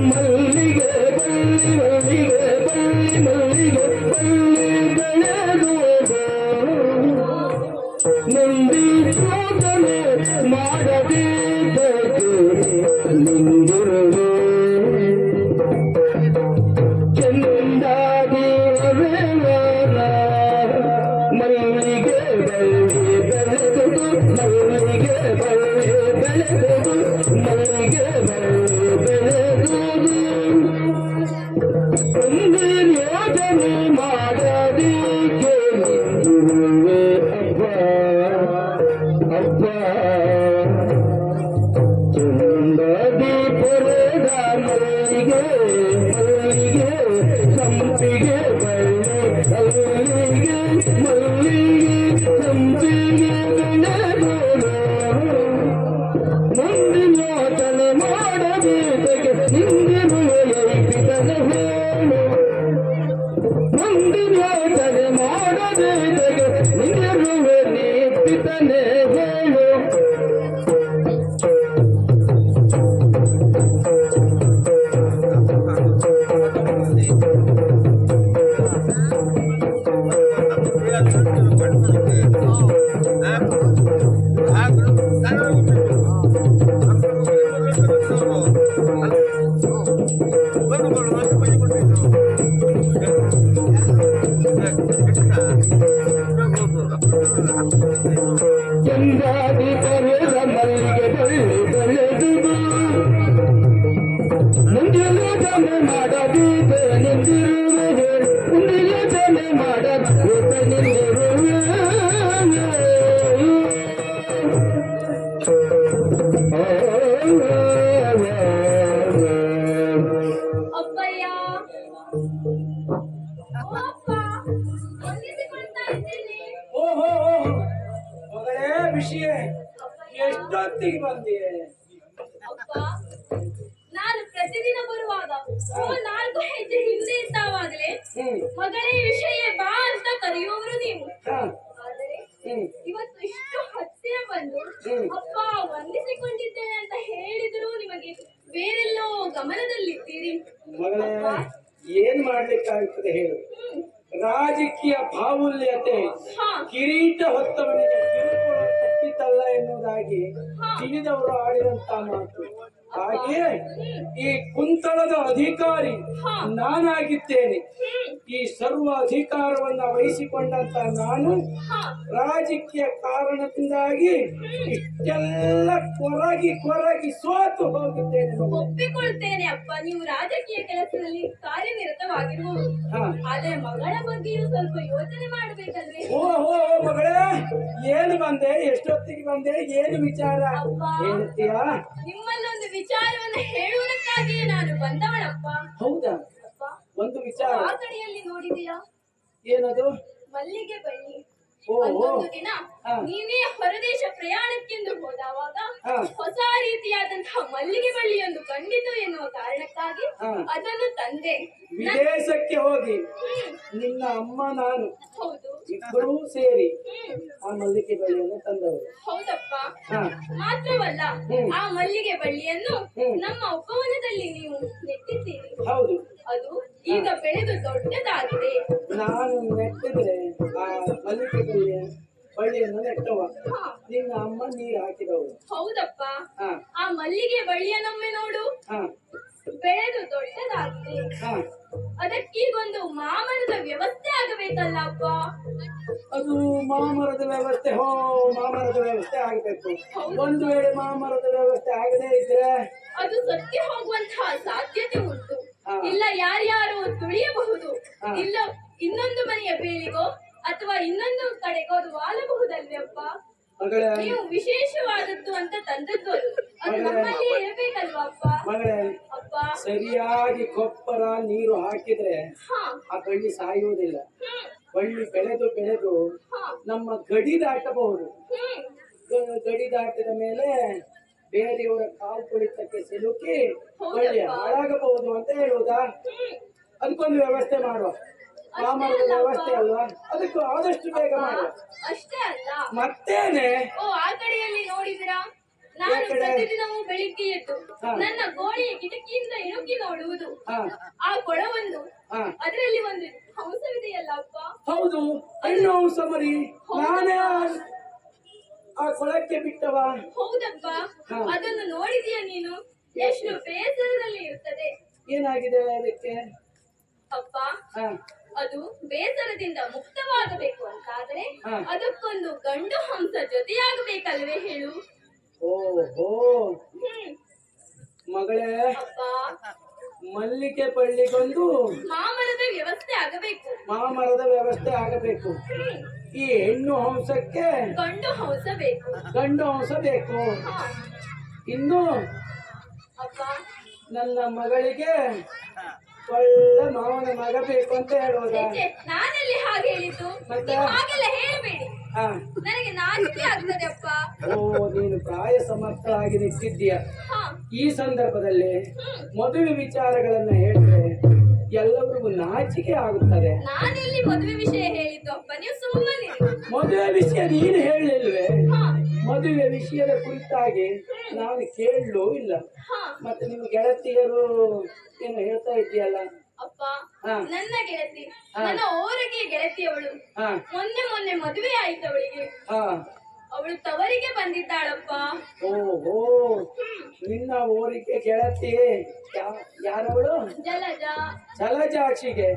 ಮಲ್ಲಿಗೆ ಬಳ್ಳಿ ಮಲ್ಲಿಗೆ ಬಳ್ಳಿ ಮಲ್ಲಿಗೆ ಬಳ್ಳಿ ಬೆಳೆದು ನಂದಿ ಶೋಧನೆ ಮಾಡದಿದ್ದಕ್ಕೆ ನಿಂದಿರುವೆ ಚಂದಾದಿ ಬರೆವರ ಮಲ್ಲಿಗೆ ಬಳ್ಳಿ ಬೆಳೆದು ಮಲ್ಲಿಗೆ ಬಳ್ಳಿ ಬೆಳೆದು ಮಲ್ಲಿಗೆ ಬಳ್ಳಿ ಬೆಳೆದು ಒಂದು ಯೋಜನೆ ಮಾಡದಿಕ್ಕೆ ನಿಂದಿರುವೆ ಅಬ್ಬ ಅಬ್ಬ ಚಂದಾದಿ ಪೊರೆದ ಮಲ್ಲಿಗೆ ಮಲ್ಲಿಗೆ ಸಂಪಿಗೆ ಬಳ್ಳಿ ಮಲ್ಲಿಗೆ ಮಲ್ಲಿಗೆ ಸಂಪಿಗೆ ಬೆಳೆದು ಮುಂದಿನ ಯೋಚನೆ ಮಾಡಬೇಕೆ ನಿಂದಿರುವೆ ಪಿತನೆ ಹೇಳು ಮುಂದಿನ ಯೋಚನೆ ಮಾಡಬೇಕೆ ನಿಂದಿರುವೆ ನೀ ಪಿತನೆ ಹೇಳು ಚಂದಾದಿ ಬರೆದ ಮಲ್ಲಿಗೆ ಬಳ್ಳಿ ಬೆಳೆದು ಮುಂದೆ ಯೋಚನೆ ಮಾಡದಿದ್ದೆ ನಿಂದಿರುವೆ ಮುಂದೆ ಯೋಚನೆ ಮಾಡದಿದ್ದೆ ನಿಂದಿರುವೆ ಅಪ್ಪಯ್ಯ ಓ ಅಪ್ಪ ವಂದಿಸಿಕೊಳ್ತಾ ಇದ್ದೇನೆ. ಓಹೋ ಮಗಳೇ ವಿಷಯ ಎಷ್ಟೊತ್ತಿಗೆ ಬಂದೆ ಅಪ್ಪ ನಾನು ಪ್ರತಿದಿನ ಬರುವಾಗ ಓ 4 ಹೆಜ್ಜೆ ಹಿಂದೆ ಇದ್ದಾವಾಗಲೇ ಮಗಳೇ ವಿಷಯ ಬಾ ಅಂತ ಕರೆಯುವವರು ನೀವು. ಆದರೆ ಇವತ್ತು ಇಷ್ಟು ಹತ್ತಿರ ಬಂದು ಅಪ್ಪ ವಂದಿಸಿಕೊಂಡಿದ್ದೇನೆ ಅಂತ ಹೇಳಿದ್ರು ನಿಮಗೆ ಬೇರೆಲ್ಲೋ ಗಮನದಲ್ಲಿದ್ದೀರಿ. ಮಗಳೇ ಏನ್ ಮಾಡ್ಲಿಕ್ಕಾಗ್ತದೆ ಹೇಳು ರಾಜಕೀಯ ಬಾಹುಲ್ಯತೆ ಹಾ ಕಿರೀಟ ಹೊತ್ತವನಿಗೆ ಕಿರುಕುಳ ತಪ್ಪಿತಲ್ಲ ಎನ್ನುವುದಾಗಿ ತಿಳಿದವರು ಆಡಿದಂತ ಮಾತು. ಹಾಗೆಯೇ ಈ ಕುಂತಳದ ಅಧಿಕಾರಿ ನಾನಾಗಿದ್ದೇನೆ. ಈ ಸರ್ವ ಅಧಿಕಾರವನ್ನ ವಹಿಸಿಕೊಂಡಂತ ನಾನು ರಾಜಕೀಯ ಕಾರಣದಿಂದಾಗಿ ಇಷ್ಟೆಲ್ಲ ಕೊರಗಿ ಸೋತು ಹೋಗಿದ್ದೇನೆ. ಒಪ್ಪಿಕೊಳ್ತೇನೆ ಅಪ್ಪ, ನೀವು ರಾಜಕೀಯ ಕೆಲಸದಲ್ಲಿ ಕಾರ್ಯನಿರತವಾಗಿರುವುದು. ಆದ್ರೆ ಮಗಳ ಬಗ್ಗೆಯೂ ಸ್ವಲ್ಪ ಯೋಚನೆ ಮಾಡಬೇಕಲ್ವೇ? ಓಹೋ ಮಗಳೇ, ಏನು ಬಂದೆ, ಎಷ್ಟೊತ್ತಿಗೆ ಬಂದೆ, ಏನು ವಿಚಾರ ಹೇಳ್ತೀಯಾ? ನಿಮ್ಮಲ್ಲೊಂದು ವಿಚಾರವನ್ನು ಹೇಳುವುದಕ್ಕಾಗಿಯೇ ನಾನು ಬಂದವಳಪ್ಪ. ಹೌದಾ? ಒಂದು ವಿಚಾರ ಆ ಕಡೆಯಲ್ಲಿ ನೋಡಿದೀಯಾ? ಏನದು? ಮಲ್ಲಿಗೆ ಬಳ್ಳಿ. ಓ, ಒಂದೊಂದು ದಿನ ನೀನೇ ಹೊರದೇಶ ಪ್ರಯಾಣಕ್ಕೆಂದು ಹೋದವಾಗ ಹೊಸ ರೀತಿಯಾದಂತಹ ಮಲ್ಲಿಗೆ ಬಳ್ಳಿಯೊಂದು ಕಂಡಿತು ಎನ್ನುವ ಕಾರಣಕ್ಕಾಗಿ ಅದನ್ನು ತಂದೆ. ವಿದೇಶಕ್ಕೆ ಹೋಗಿ ನಿನ್ನ ಅಮ್ಮ ನಾನು ಹೌದು, ಇಬ್ಬರೂ ಸೇರಿ ಆ ಮಲ್ಲಿಗೆ ಬಳ್ಳಿಯನ್ನು ತಂದವರು. ಹೌದಪ್ಪ. ಮಾತ್ರವಲ್ಲ, ಆ ಮಲ್ಲಿಗೆ ಬಳ್ಳಿಯನ್ನು ನಮ್ಮ ಉಪವನದಲ್ಲಿ ನೀವು ನೆಟ್ಟಿದ್ದೀರಿ. ಹೌದು, ಅದು ಈಗ ಬೆಳೆದು ದೊಡ್ಡದಾಗಿದೆ. ನಾನು ನೆಟ್ಟಿದ್ರೆ ಆ ಮಲ್ಲಿಗೆ ಬಳ್ಳಿಯನ್ನು ನೆಟ್ಟವ, ನಿನ್ನ ಅಮ್ಮ ನೀರು ಹಾಕಿದವರು. ಹೌದಪ್ಪ. ಆ ಮಲ್ಲಿಗೆ ಬಳ್ಳಿಯನ್ನೊಮ್ಮೆ ನೋಡು, ಬೆಳೆದು ದೊಡ್ಡದಾಗಿದೆ. ಅದಕ್ಕೀಗೊಂದು ಮಾಮರದ ವ್ಯವಸ್ಥೆ ಆಗಬೇಕಲ್ಲ ಅಪ್ಪ? ಅದು ಮಾಮರದ ವ್ಯವಸ್ಥೆ, ಮಾಮರದ ವ್ಯವಸ್ಥೆ ಆಗಬೇಕು. ಒಂದು ವೇಳೆ ಮಾಮರದ ವ್ಯವಸ್ಥೆ ಆಗದೇ ಇದ್ರೆ ಅದು ಸತ್ಯ ಹೋಗುವಂತಹ ಸಾಧ್ಯತೆ ಉಂಟು. ಇಲ್ಲ ಯಾರ್ಯಾರು ತುಳಿಯಬಹುದು, ಇಲ್ಲ ಇನ್ನೊಂದು ಮನೆಯ ಬೇಲಿಗೋ ಅಥವಾ ಇನ್ನೊಂದು ಕಡೆಗೋ ಅದು ವಾಲಬಹುದಲ್ವೇ ಅಪ್ಪ? ಮಗಳೇ ನೀವು ವಿಶೇಷವಾದದ್ದು ಅಂತ ತಂದದ್ದು ಅದು. ಅದು ನಮ್ಮಲ್ಲಿ ಇರಬೇಕಲ್ವಾ ಅಪ್ಪ? ಮಗಳೇ ಅಪ್ಪ ಸರಿಯಾಗಿ ಗೊಬ್ಬರ ನೀರು ಹಾಕಿದ್ರೆ ಹಾ ಆ ಬಳ್ಳಿ ಸಾಯುವುದಿಲ್ಲ. ಬಳ್ಳಿ ಬೆಳೆದು ಬೆಳೆದು ಹಾ ನಮ್ಮ ಗಡಿ ದಾಟಬಹುದು. ಹ್ಮ್ ಗಡಿ ದಾಟಿದ ಮೇಲೆ ಬೇರೆಯವರ ಕಾಲು ಕುಳಿತಕ್ಕೆ ಸಿಲುಕಿ ಬಳ್ಳಿ ಹಾಳಾಗಬಹುದು ಅಂತ ಹೇಳುವುದಾ? ಅದಕ್ಕೊಂದು ವ್ಯವಸ್ಥೆ ಮಾಡುವ. ಮಾಮರದ ವ್ಯವಸ್ಥೆ ಅಲ್ವಾ, ಅದಕ್ಕೂ ಆದಷ್ಟು ಬೇಗ ಮಾಡುವ. ಅಷ್ಟೇ ಅಲ್ಲ, ಮತ್ತೇನೆ ಓ ಆ ಕಡೆಯಲ್ಲಿ ನೋಡಿದಿರಾ? ನಾನು ಪ್ರತಿದಿನವೂ ಬೆಳಿಗ್ಗೆ ಎದ್ದು ನನ್ನ ಗೋಡೆಯ ಕಿಟಕಿಯಿಂದ ಇಣುಕಿ ನೋಡುವುದು ಹಾ ಆ ಕೊಳವನ್ನು. ಹಾ ಅದರಲ್ಲಿ ಒಂದು ಹಂಸವಿದೆಯಲ್ಲ ಅಪ್ಪ? ಹೌದು, ಹೆಣ್ಣು ಹಂಸ ಮರಿ. ನಾನೇ ಆ ಕೊಳಕ್ಕೆ ಬಿಟ್ಟವ. ಹೌದಪ್ಪ, ಅದನ್ನು ನೋಡಿದೀಯ ನೀನು? ಎಷ್ಟು ಬೇಸರದಲ್ಲಿ ಇರ್ತದೆ. ಏನಾಗಿದೆ ಅದಕ್ಕೆ? ಅಪ್ಪ, ಹಾ ಅದು ಬೇಸರದಿಂದ ಮುಕ್ತವಾಗಬೇಕು ಅಂತಾದ್ರೆ ಹಾ. ಅದಕ್ಕೊಂದು ಗಂಡು ಹಂಸ ಜೊತೆಯಾಗಬೇಕಲ್ವೇ ಹೇಳು? ಓಹೋ ಹ್ಮ್ ಮಗಳೇ, ಅಪ್ಪ, ಮಲ್ಲಿಗೆ ಬಳ್ಳಿಗೊಂದು ಮಾಮರದ ವ್ಯವಸ್ಥೆ ಆಗಬೇಕು. ಮಾಮರದ ವ್ಯವಸ್ಥೆ ಆಗಬೇಕು. ಈ ಹೆಣ್ಣು ಹಂಸಕ್ಕೆ ಗಂಡು ಹಂಸ ಬೇಕು. ಗಂಡು ಹಂಸ ಬೇಕು. ಹಾ ಇನ್ನು ಅಪ್ಪ, ನನ್ನ ಮಗಳಿಗೆ ಒಳ್ಳೆ ಮಾವನ ಮಗ ಬೇಕು ಅಂತ ಹೇಳುವುದ? ಛೆ, ನಾನಲ್ಲಿ ಹಾಗೆ ಹೇಳಿದ್ದು. ಮತ್ತೆ? ನೀವು ಹಾಗೆಲ್ಲ ಹೇಳಬೇಡಿ, ಹಾ ನನಗೆ ನಾಚಿಕೆ ಆಗ್ತದೆ ಅಪ್ಪ. ಓ, ನೀನು ಪ್ರಾಯ ಸಮರ್ಥಳಾಗಿ ನಿಂತಿದ್ದೀಯ. ಹಾ ಈ ಸಂದರ್ಭದಲ್ಲಿ ಮದುವೆ ವಿಚಾರಗಳನ್ನ ಹೇಳಿದ್ರೆ ಎಲ್ಲರಿಗೂ ನಾಚಿಕೆ ಆಗುತ್ತದೆ. ನಾನೆಲ್ಲಿ ಮದುವೆ ವಿಷಯ ಹೇಳಿದ್ದು ಅಪ್ಪ? ನೀವು ಸುಮ್ಮನೆ. ಮದುವೆ ವಿಷಯ ನೀನು ಹೇಳಲಿಲ್ವೇ? ಹಾ ಮದುವೆ ವಿಷಯದ ಕುರಿತಾಗಿ ನಾನು ಕೇಳಲೂ ಇಲ್ಲ. ಹಾ ಮತ್ತೆ ನಿಮ್ಮ ಗೆಳತಿಯರು ಏನು ಹೇಳ್ತಾ ಇದ್ದೀಯಲ್ಲ? ಅಪ್ಪ, ಹಾ. ನನ್ನ ಗೆಳತಿ, ನನ್ನ ಓರಗೆ ಗೆಳತಿಯವಳು ಹಾ ಮೊನ್ನೆ ಮದುವೆ ಆಯ್ತು ಅವಳಿಗೆ. ಹಾ ಅವಳು ತವರಿಗೆ ಬಂದಿದ್ದಾಳಪ್ಪ. ಓಹೋ, ನಿನ್ನ ಊರಿಗೆ ಗೆಳತಿ ಯಾರವಳು? ಜಲಜ. ಜಲಜಾಕ್ಷಿಗೆ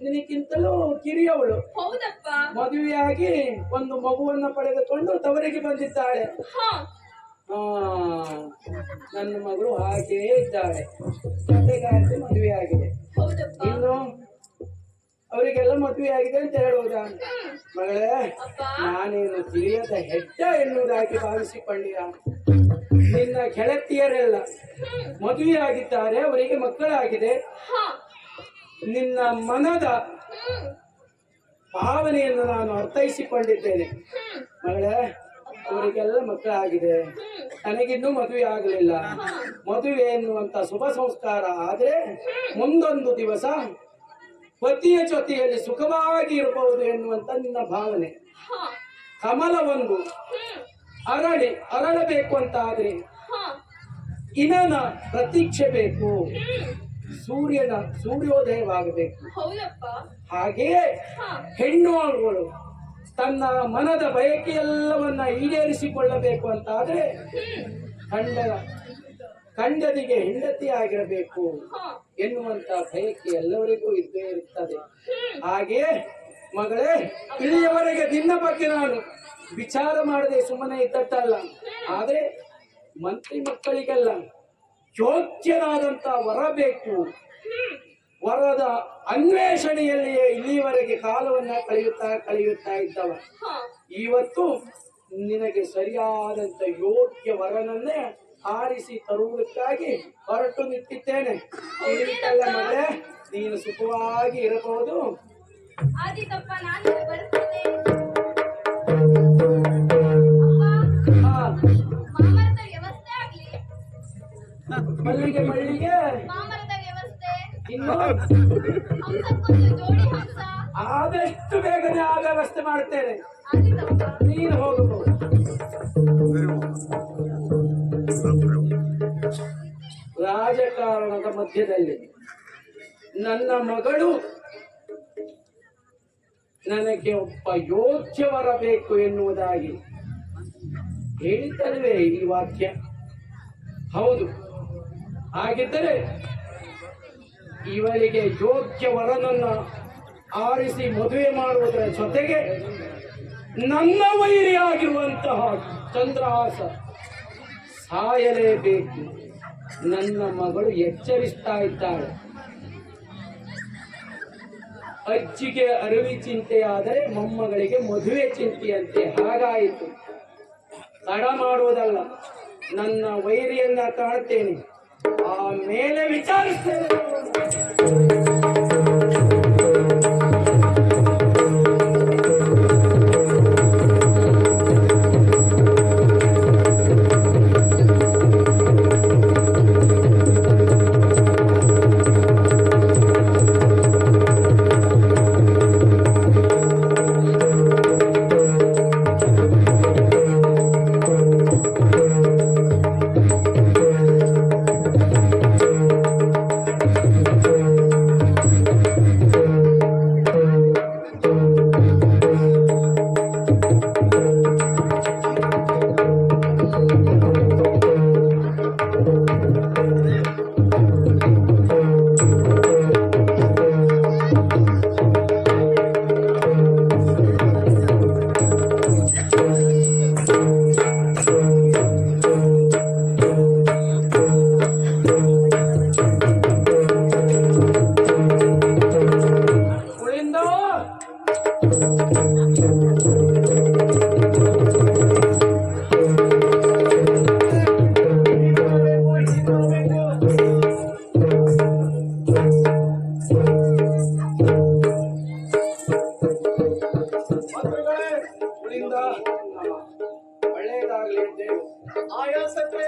ನಿನಕ್ಕಿಂತಲೂ ಕಿರಿಯವಳು. ಹೌದಪ್ಪ. ಮದುವೆಯಾಗಿ ಒಂದು ಮಗುವನ್ನ ಪಡೆದುಕೊಂಡು ತವರಿಗೆ ಬಂದಿದ್ದಾಳೆ. ಹಾ ಆ ನನ್ನ ಮಗಳು ಹಾಗೇ ಇದ್ದಾಳೆ. ಜೊತೆಗಾರಕ್ಕೆ ಮದುವೆ ಆಗಿದೆ. ಹೌದಪ್ಪ. ಇನ್ನು ಅವರಿಗೆಲ್ಲ ಮದುವೆ ಆಗಿದೆ ಅಂತ ಹೇಳುವುದ? ಮಗಳೇ, ಅಪ್ಪ, ನಾನೇನು ತಿಳಿಯದ ಹೆಡ್ಡ ಎನ್ನುವುದಾಗಿ ಭಾವಿಸಿಕೊಂಡಿಯ? ನಿನ್ನ ಗೆಳತಿಯರೆಲ್ಲ ಮದುವೆ ಆಗಿದ್ದಾರೆ, ಅವರಿಗೆ ಮಕ್ಕಳಾಗಿದೆ. ಹಾ ನಿನ್ನ ಮನದ ಭಾವನೆಯನ್ನು ನಾನು ಅರ್ಥೈಸಿಕೊಂಡಿದ್ದೇನೆ. ಮಗಳೇ, ಅವರಿಗೆಲ್ಲ ಮಕ್ಕಳಾಗಿದೆ, ನನಗಿನ್ನೂ ಮದುವೆ ಆಗಲಿಲ್ಲ. ಮದುವೆ ಎನ್ನುವಂತ ಶುಭ ಸಂಸ್ಕಾರ ಆದ್ರೆ ಮುಂದೊಂದು ದಿವಸ ಪತಿಯ ಜೊತೆಯಲ್ಲಿ ಸುಖವಾಗಿ ಇರಬಹುದು ಎನ್ನುವಂತ ನಿನ್ನ ಭಾವನೆ. ಹಾ ಕಮಲವೊಂದು ಅರಳಬೇಕು ಅಂತ ಆದ್ರೆ ಹಾ ಇನನ ಪ್ರತೀಕ್ಷೆ ಬೇಕು, ಸೂರ್ಯೋದಯವಾಗಬೇಕು. ಹೌದಪ್ಪ. ಹಾಗೆಯೇ ಹಾ ಹೆಣ್ಣು ಆಳುಗಳು ತನ್ನ ಮನದ ಬಯಕೆಲ್ಲವನ್ನ ಈಡೇರಿಸಿಕೊಳ್ಳಬೇಕು ಅಂತಾದ್ರೆ ಗಂಡನಿಗೆ ಹೆಂಡತಿ ಆಗಿರಬೇಕು ಹಾ ಎನ್ನುವಂತ ಬಯಕೆ ಎಲ್ಲರಿಗೂ ಇದ್ದೇ ಇರುತ್ತದೆ. ಹಾಗೆಯೇ ಮಗಳೇ, ಇಲ್ಲಿಯವರೆಗೆ ನಿನ್ನ ಬಗ್ಗೆ ನಾನು ವಿಚಾರ ಮಾಡದೆ ಸುಮ್ಮನೆ ಇದ್ದದ್ದಲ್ಲ. ಆದ್ರೆ ಮಂತ್ರಿ ಮಕ್ಕಳಿಗೆಲ್ಲ ಯೋಗ್ಯನಾದಂತ ವರ ಬೇಕು. ವರದ ಅನ್ವೇಷಣೆಯಲ್ಲಿಯೇ ಇಲ್ಲಿಯವರೆಗೆ ಕಾಲವನ್ನ ಕಳೆಯುತ್ತಾ ಇದ್ದವ. ಇವತ್ತು ನಿನಗೆ ಸರಿಯಾದಂತ ಯೋಗ್ಯ ವರನನ್ನೇ ಆರಿಸಿ ತರುವುದಕ್ಕಾಗಿ ಹೊರಟು ನಿಂತಿದ್ದೇನೆ. ತಿಳಿತಲ್ಲ ಮಗಳೇ, ನೀನು ಸುಖವಾಗಿ ಇರಬಹುದು. ಆದಿತಪ್ಪ, ನಾನು ಬರ್ತೇನೆ. ಹಾ, ಮಾಮರದ ವ್ಯವಸ್ಥೆ ಆಗ್ಲಿ. ಮಲ್ಲಿಗೆ ಮಾಮರದ ವ್ಯವಸ್ಥೆ. ಇನ್ನು ಹಂಸಕ್ಕೊಂದು ಜೋಡಿ ಹಂಸ. ಆದಷ್ಟು ಬೇಗನೆ ಆ ವ್ಯವಸ್ಥೆ ಮಾಡ್ತೇನೆ. ಆದಿತಪ್ಪ. ನೀನು ಹೋಗಬಹುದು. ರಾಜಕಾರಣದ ಮಧ್ಯದಲ್ಲಿ ನನ್ನ ಮಗಳು ನನಗೆ ಒಬ್ಬ ಯೋಗ್ಯವರ ಬೇಕು ಎನ್ನುವುದಾಗಿ ಹೇಳಿದ್ದಲ್ವೇ ಈ ವಾಕ್ಯ? ಹೌದು. ಹಾಗಿದ್ದರೆ ಇವಳಿಗೆ ಯೋಗ್ಯ ವರನನ್ನ ಆರಿಸಿ ಮದುವೆ ಮಾಡುವುದರ ಜೊತೆಗೆ ನನ್ನ ವೈರಿಯಾಗಿರುವಂತಹ ಚಂದ್ರಹಾಸ ಸಾಯಲೇಬೇಕು. ನನ್ನ ಮಗಳು ಎಚ್ಚರಿಸ್ತಾ ಇದ್ದಾಳೆ. ಅಜ್ಜಿಗೆ ಅರಿವಿ ಚಿಂತೆಯಾದರೆ ಮೊಮ್ಮಗಳಿಗೆ ಮದುವೆ ಚಿಂತೆಯಂತೆ ಹಾಗಾಯಿತು. ತಡ ಮಾಡುವುದಲ್ಲ, ನನ್ನ ವೈರಿಯನ್ನ ಕಾಣ್ತೇನೆ, ಆಮೇಲೆ ವಿಚಾರಿಸ್ತೇನೆ. ಒಳ್ಳೆಯದಾಗಲಿ ದೇವು. ಆಯಾಸಕ್ಕೆ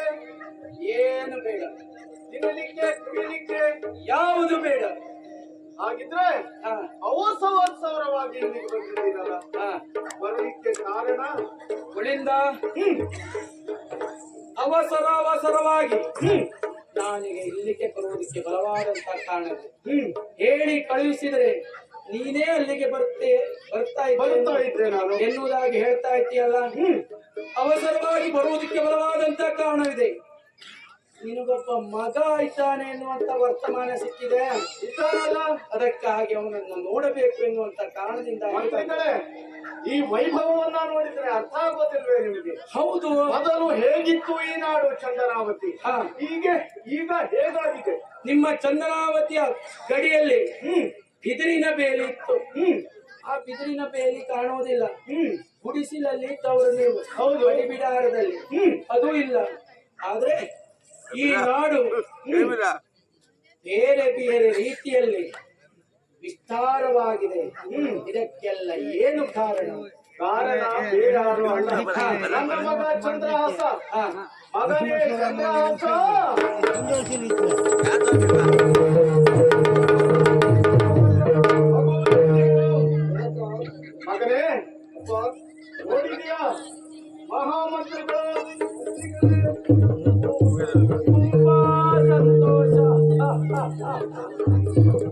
ಏನು ಬೇಡ, ತಿನ್ನಲಿಕ್ಕೆ ಕುಡಿಲಿಕ್ಕೆ ಯಾವುದು ಬೇಡ. ಹಾಗಿದ್ರೆ ಹಾ ಅವಸರವಾಗಿ ಇಲ್ಲಿಗೆ ಬಂದಿದ್ದೀರಲ್ಲ, ಹಾ ಬರಲಿಕ್ಕೆ ಕಾರಣ? ಉಳಿಂದ ಅವಸರವಾಗಿ ನಾನೀಗ ಇಲ್ಲಿಗೆ ಬರುವುದಕ್ಕೆ ಬಲವಾದಂತ ಕಾರಣ ಹೇಳಿ ಕಳುಹಿಸಿದ್ರೆ ನೀನೇ ಅಲ್ಲಿಗೆ ಬರ್ತಾ ಇದ್ದೆ ನಾನು ಎನ್ನುವುದಾಗಿ ಹೇಳ್ತಾ ಇದ್ದೀಯಲ್ಲ. ಅವಸರವಾಗಿ ಬರುವುದಕ್ಕೆ ಬಲವಾದಂತ ಕಾರಣವಿದೆ. ನಿನಗೊಬ್ಬ ಮಗ ಇದ್ದಾನೆ ಎನ್ನುವಂತ ವರ್ತಮಾನ ಸಿಕ್ಕಿದೆ, ಇದ್ದಾನಲ್ಲ, ಅದಕ್ಕಾಗಿ ಅವನನ್ನು ನೋಡಬೇಕು ಎನ್ನುವಂತ ಕಾರಣದಿಂದ ಮಂತ್ರಿಗಳೇ, ಈ ವೈಭವವನ್ನ ನೋಡಿದ್ರೆ ಅರ್ಥ ಆಗೋದಿಲ್ವೇ ನಿಮಗೆ? ಹೌದು, ಮೊದಲು ಹೇಗಿತ್ತು ಈ ನಾಡು ಚಂದನಾವತಿ, ಈಗ ಹೇಗಾಗಿದೆ? ನಿಮ್ಮ ಚಂದನಾವತಿಯ ಗಡಿಯಲ್ಲಿ ಬಿದಿರಿನ ಬೇಲಿ ಇತ್ತು. ಆ ಬಿದಿರಿನ ಬೇಲಿ ಕಾಣುವುದಿಲ್ಲ. ಗುಡಿಸಿಲಲ್ಲಿ ಇದ್ದವರು ನೀವು, ಹೌದು, ಬಿಡಾರದಲ್ಲಿ ಅದು ಇಲ್ಲ. ಆದ್ರೆ ಈ ನಾಡು ಬೇರೆ ಬೇರೆ ರೀತಿಯಲ್ಲಿ ವಿಸ್ತಾರವಾಗಿದೆ. ಇದಕ್ಕೆಲ್ಲ ಏನು ಕಾರಣ? ಕಾರಣ ಬೇರಾರು ಅಲ್ಲ, ನನ್ನ ಮಗ ಚಂದ್ರಹಾಸ. ಮಗನೇ ಚಂದ್ರಹಾಸ, ಮಗನೇ ನೋಡಿದೀಯಾ ಮಹಾಮಂತ್ರಿಗಳು? ತುಂಬಾ ಸಂತೋಷ,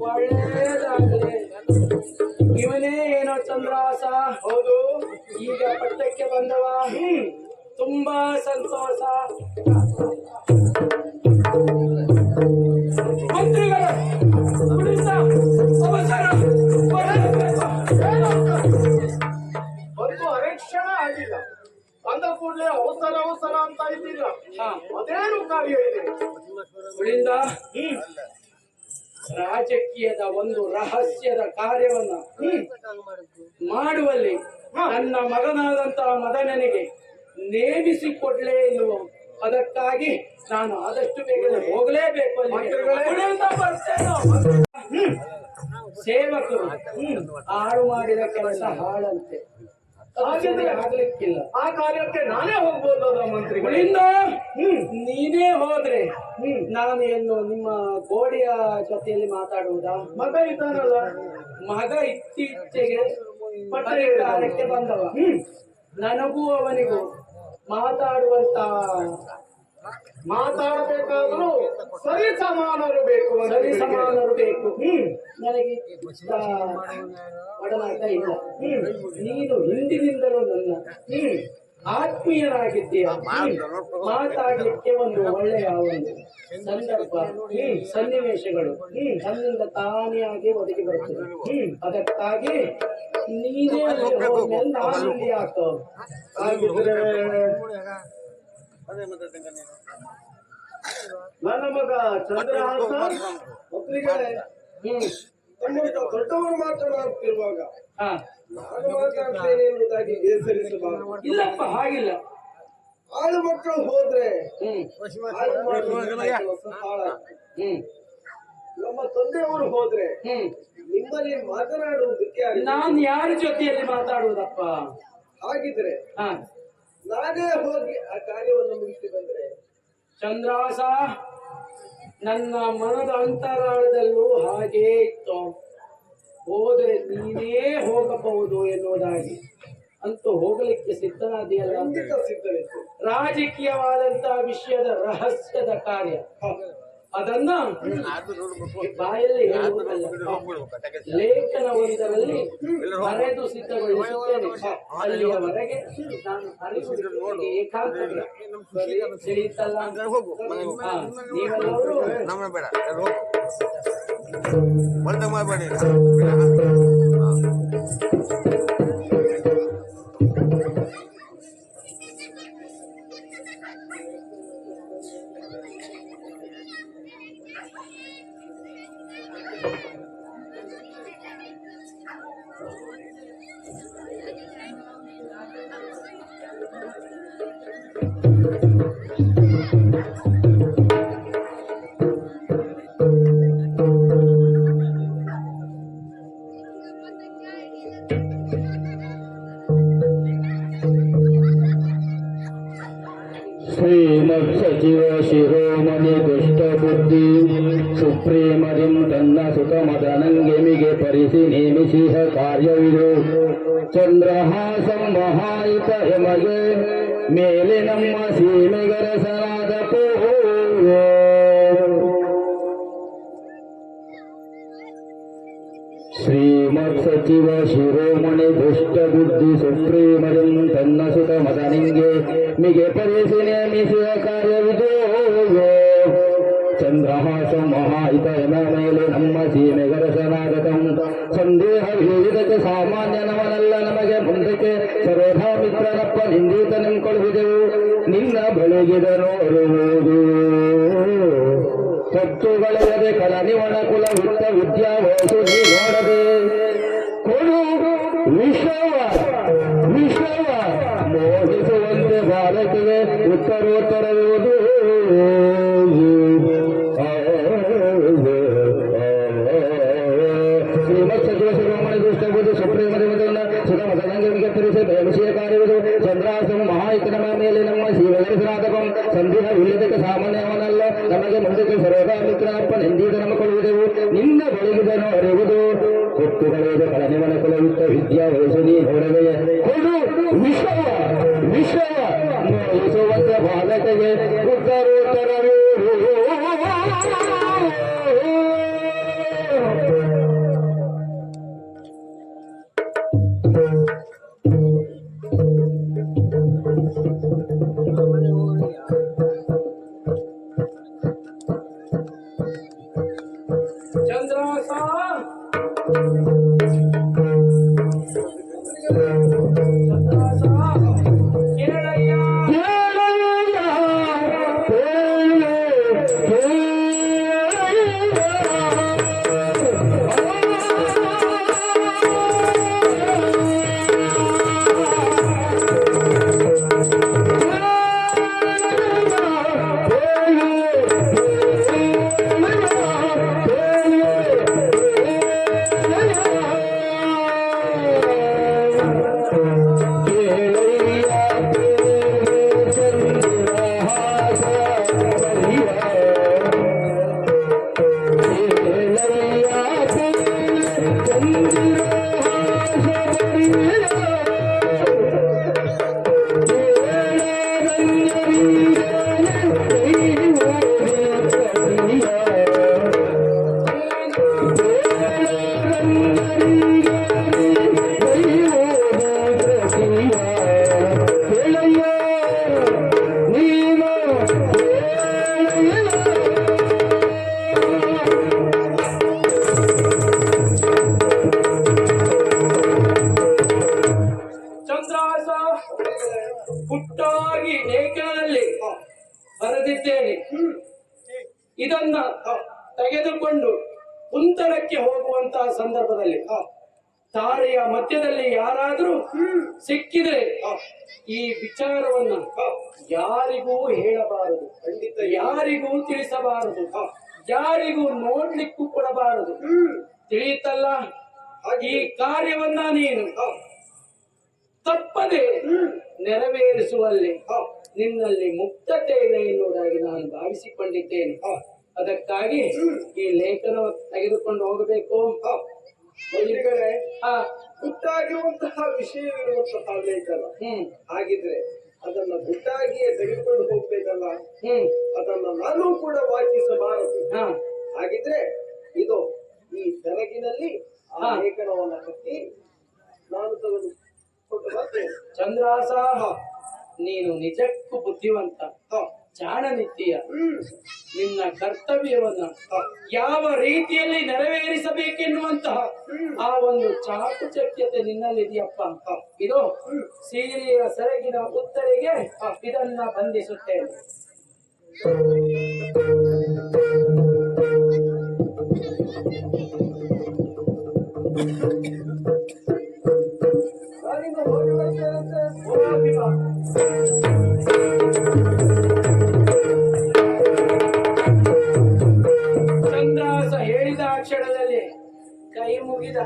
ಒಳ್ಳೆಯದಾಗಲಿ. ಇವನೇ ಏನೋ ಚಂದ್ರಹಾಸ? ಹೌದು, ಈಗ ಪಟ್ಟಕ್ಕೆ ಬಂದವ. ತುಂಬಾ ಸಂತೋಷ. ಮಂತ್ರಿಗಳು ಅವಸರ ಒಂದು ಅರೆಕ್ಷಣ ಆಗಿಲ್ಲ, ಅಂದ ಕೂಡಲೇ ಅವಸರ ಅಂತ ಇದ್ದಿಲ್ಲ. ಅದೇನು ಕಾರ್ಯ ಇದೆ? ಉಳಿಂದ ರಾಜಕೀಯದ ಒಂದು ರಹಸ್ಯದ ಕಾರ್ಯವನ್ನ ಮಾಡುವಲ್ಲಿ ನನ್ನ ಮಗನಾದಂತಹ ಮದನನಿಗೆ ನೇಮಿಸಿಕೊಡ್ಲೇ ಇಲ್ಲವೋ, ಅದಕ್ಕಾಗಿ ನಾನು ಆದಷ್ಟು ಬೇಗನೆ ಹೋಗಲೇಬೇಕು. ಸೇವಕರು ಹಾಳು ಮಾಡಿದ ಕೆಲಸ ಹಾಳಂತೆ, ಆಗ್ಲಿಕ್ಕಿಲ್ಲ. ಆ ಕಾರ್ಯಕ್ಕೆ ನಾನೇ ಹೋಗ್ಬೋದಲ್ಲ ಮಂತ್ರಿಗಳಿಂದ? ನೀನೇ ಹೋದ್ರೆ ನಾನು ಏನು ನಿಮ್ಮ ಗೋಡಿಯ ಜೊತೆಯಲ್ಲಿ ಮಾತಾಡುವುದಾ? ಮಗ ಇದ್ದಾನಲ್ಲ, ಮಗ ಇತ್ತೀಚೆಗೆ ಪಟ್ಟಕ್ಕೆ ಬಂದವ. ನನಗೂ ಅವನಿಗೂ ಮಾತಾಡಬೇಕಾದ್ರೂ ಸರಿ ಸಮಾನರು ಬೇಕು. ನನಗೆ ಒಡನಾಟ ಇಲ್ಲ. ನೀನು ಹಿಂದಿನಿಂದಲೂ ನನ್ನ ಆತ್ಮೀಯನಾಗಿದ್ದೀಯ. ಮಾತಾಡಲಿಕ್ಕೆ ಒಂದು ಒಳ್ಳೆಯ ಒಂದು ಸಂದರ್ಭ, ಸನ್ನಿವೇಶಗಳು ನನ್ನಿಂದ ತಾನೆಯಾಗಿ ಒದಗಿ ಬರುತ್ತದೆ. ಅದಕ್ಕಾಗಿ ನೀನೇ ನಾನು ಯಾಕೋ ಹಾಗಿದ್ರೆ ನನ್ನ ಮಗ ಚಂದ್ರಹಾಸ ಒಬ್ಬರಿಗೆ ದೊಡ್ಡವರು ಮಾತನಾಡುತ್ತಿರುವಾಗ ನಾನು ಮಾತಾಡ್ತೇನೆ ಎನ್ನುವುದಾಗಿ ಬೇಸರಿಸಬಾರದು. ಇಲ್ಲಪ್ಪ, ಹಾಗಿಲ್ಲ. ಆಳು ಮಕ್ಕಳು ಹೋದ್ರೆ ಹ್ಮ್ ಆಳು ಮಾಡುವ ಕೆಲಸ ಹಾಳಾಗ್ತದೆ. ನಮ್ಮ ತಂದೆಯವರು ಹೋದ್ರೆ ನಿಮ್ಮಲ್ಲಿ ಮಾತನಾಡುವುದಕ್ಕೆ ನಾನ್ ಯಾರ ಜೊತೆಯಲ್ಲಿ ಮಾತಾಡುವುದಪ್ಪ? ಹಾಗಿದ್ರೆ ಹ ನಾನೇ ಹೋಗಿ ಆ ಕಾರ್ಯವನ್ನು ಮುಗಿಸಿ ಬಂದ್ರೆ ಚಂದ್ರಾಸ, ನನ್ನ ಮನದ ಅಂತರಾಳದಲ್ಲೂ ಹಾಗೇ ಇತ್ತು. ಹೋದರೆ ನೀನೇ ಹೋಗಬಹುದು ಎನ್ನುವುದಾಗಿ ಅಂತೂ ಹೋಗಲಿಕ್ಕೆ ಸಿದ್ಧನಾದಿಯಲ್ಲ. ಖಂಡಿತ ಸಿದ್ಧವಿತ್ತು. ರಾಜಕೀಯವಾದಂತಹ ವಿಷಯದ ರಹಸ್ಯದ ಕಾರ್ಯ ಅದನ್ನ ಬಾಯಲ್ಲಿ ಹೇಳುವುದಲ್ಲ, ಲೇಖನ ಒಂದರಲ್ಲಿ ಬರೆದು ಸಿದ್ಧಗೊಳಿಸುತ್ತೇನೆ. ಅಲ್ಲಿಯವರೆಗೆ ನಾನು ಅರಿವುಗಳಿಗೆ ಏಕಾಗ್ರತೆ ತಿಳಿಯುತ್ತಲ್ಲ. ನೀವೆಲ್ಲರೂ ಶ್ರೀಮತ್ ಸಚಿವ ಶಿರೋಮಣಿ ದುಷ್ಟ ಬುದ್ಧಿ ಸುಪ್ರೀಮರಿಂ ತನ್ನ ಸುತ ಮದನಂಗೆಮಿಗೆ ಪರಿಸಿ ನೇಮಿಸಿಹ ಕಾರ್ಯವಿದು ಚಂದ್ರಹಾಸಂ ಮಹಾಯಿತ ಎಮಗೆ ಮೇಲೆ ನಮ್ಮ ಸೀಮೆಗರಸನಾದ ಶ್ರೀಮತ್ ಸಚಿವ ಶಿರೋಮಣಿ ದುಷ್ಟ ಬುದ್ಧಿ ಸುಪ್ರೀಮರಿಂ ತನ್ನ ಸುತ ಮದನಿಂಗೆ ಮಿಗೆ ಪರಿಸಿ ನೇಮಿಸಿದ ಕಾರ್ಯವಿದು ಚಂದ್ರಹಾಸ ಮಹಾಹಿತ ಎನ ಮೇಲೆ ನಮ್ಮ ಸೀಮೆಗರಸನಾಗತಂ ಸಂದೇಹವಿಲ್ಲದಕ್ಕೆ ಸಾಮಾನ್ಯ ನಮನಲ್ಲ ನಮಗೆ ಮುಂದಕ್ಕೆ ಸರ್ವಧಾ ಮಿತ್ರನಪ್ಪ ನಿಂದಿತ ನಿಂಕೊಳ್ಳುವುದೆವು ನಿನ್ನ ಬಳಿಗಿದನೋರುವುದು ತತ್ತುಗಳೆಯದೆ ಕಲನಿವಣ ಕುಲ ಹುಟ್ಟ ವಿದ್ಯಾವಸು ನೀ ನೋಡದೆ ಕೊಡು ವಿಷವ ಮೋಹಿಸುವಂತೆ ಭಾರತವೇ ಉತ್ತರೋತ್ತರವುದು ಶ್ರೀಮತ್ ಸಚಿವ ಶಿರೋಮಣಿ ದುಷ್ಟಬುದ್ಧಿ ಸುಪ್ರೀಮದಿ ಮದನ ಸುತ ಮದನಂಗೆ ತಿಳಿಸಿ ನೇಮಿಸಿಯ ಕಾರ್ಯವುದು ಚಂದ್ರಾಸಂ ಮಹಾಯಿತನ ಮೇಲೆ ನಮ್ಮ ಶಿವಗರಸನಾದಕಂ ಸಂದೇಹವಿಲ್ಲದಕ್ಕೆ ಸಾಮಾನ್ಯವನಲ್ಲ ನಮಗೆ ಮುಂದಕ್ಕೆ ಸರ್ವದಾ ಮಿತ್ರನಪ್ಪ ನೆಂದೀದ ನಮ್ಮ ಕೊಡುವುದೆವು ನಿನ್ನ ಬಳಿಗಿದನು ಅರಿವುದು ಕೊಟ್ಟುಗಳೆಯದು ಕಳನಿವನ ಕುಲವಿತ್ತ ವಿದ್ಯಾ ವಯಸ್ಸು ಹೊರವೆಯ ಕೊಡು ವಿಷವ ಮೋಹಿಸುವಂತ ಬಾಲಕಗೆ ಉತ್ತರೋತ್ತರವೇ ಚಂದ್ರಾಸ, ಕೇಳಯ್ಯ. ಪುಟ್ಟಾಗಿ ಲೇಖನದಲ್ಲಿ ಬರೆದಿದ್ದೇನೆ. ಇದನ್ನ ತೆಗೆದುಕೊಂಡು ಕುಂತಳಕ್ಕೆ ಹೋಗುವಂತಹ ಸಂದರ್ಭದಲ್ಲಿ ದಾರಿಯ ಮಧ್ಯದಲ್ಲಿ ಯಾರಾದ್ರೂ ಸಿಕ್ಕಿದ್ರೆ ಈ ವಿಚಾರವನ್ನ ಯಾರಿಗೂ ಹೇಳಬಾರದು, ಖಂಡಿತ ಯಾರಿಗೂ ತಿಳಿಸಬಾರದು, ಯಾರಿಗೂ ನೋಡ್ಲಿಕ್ಕೂ ಕೊಡಬಾರದು. ತಿಳಿಯುತ್ತಲ್ಲ? ಈ ಕಾರ್ಯವನ್ನ ನೀನು ತಪ್ಪದೆ ನೆರವೇರಿಸುವಲ್ಲಿ ನಿನ್ನಲ್ಲಿ ಮುಕ್ತತೆ ಇದೆ ಎನ್ನುವುದಾಗಿ ನಾನು ಭಾವಿಸಿಕೊಂಡಿದ್ದೇನೆ. ಅದಕ್ಕಾಗಿ ಈ ಲೇಖನ ತೆಗೆದುಕೊಂಡು ಹೋಗಬೇಕು. ಮಂತ್ರಿಗಳೇ, ಗುಟ್ಟಾಗಿರುವಂತಹ ವಿಷಯವಿರುವಂತಹ ಲೇಖನ ಹಾಗಿದ್ರೆ ಅದನ್ನ ಗುಟ್ಟಾಗಿಯೇ ತೆಗೆದುಕೊಂಡು ಹೋಗ್ಬೇಕಲ್ಲ, ಅದನ್ನ ನಾನು ಕೂಡ ವಾಚಿಸಬಾರದು. ಹಾಗಿದ್ರೆ ಇದು ಈ ಸೆರಗಿನಲ್ಲಿ ಆ ಲೇಖನವನ್ನ ಕಟ್ಟಿ ನಾನು ತೆಗೆದು ಕೊಟ್ಟು ಬರ್ತೇನೆ. ಚಂದ್ರಾಸ, ನೀನು ನಿಜಕ್ಕೂ ಬುದ್ಧಿವಂತ, ಚಾಣನಿತ್ಯ. ನಿನ್ನ ಕರ್ತವ್ಯವನ್ನ ಯಾವ ರೀತಿಯಲ್ಲಿ ನೆರವೇರಿಸಬೇಕೆನ್ನುವಂತಹ ಆ ಒಂದು ಚಾಕುಚಕ್ಯತೆ ನಿನ್ನಲ್ಲಿದೆಯಪ್ಪ. ಇದು ಸೀರೆಯ ಸೆರಗಿನ ಉತ್ತರಿಗೆ ಇದನ್ನ ಬಂಧಿಸುತ್ತೇನೆ. ನಾನಿನ್ನು ಹೋಗಿ ಬರ್ತೇನಂತೆ. ಚಂದ್ರಾಸ ಹೇಳಿದ ಕ್ಷಣದಲ್ಲಿ ಕೈ ಮುಗಿದ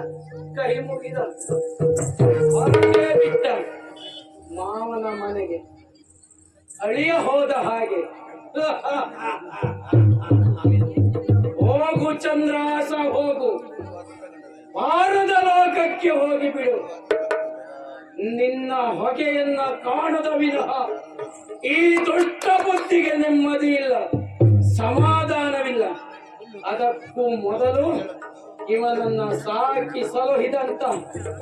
ಹೊರಟೇ ಬಿಟ್ಟ. ಮಾವನ ಮನೆಗೆ ಅಳಿಯ ಹೋದ ಹಾಗೆ. ಹೋಗು ಚಂದ್ರಾಸ, ಹೋಗು, ಪಾರದ ಲೋಕಕ್ಕೆ ಹೋಗಿಬಿಡು. ನಿನ್ನ ಹೊಗೆಯನ್ನ ಕಾಣದ ವಿನಃ ಈ ದೊಡ್ಡ ಬುದ್ಧಿಗೆ ನೆಮ್ಮದಿ ಇಲ್ಲ, ಸಮಾಧಾನವಿಲ್ಲ. ಅದಕ್ಕೂ ಮೊದಲು ಇವನನ್ನ ಸಾಕಿ ಸಲಹಿದಂತ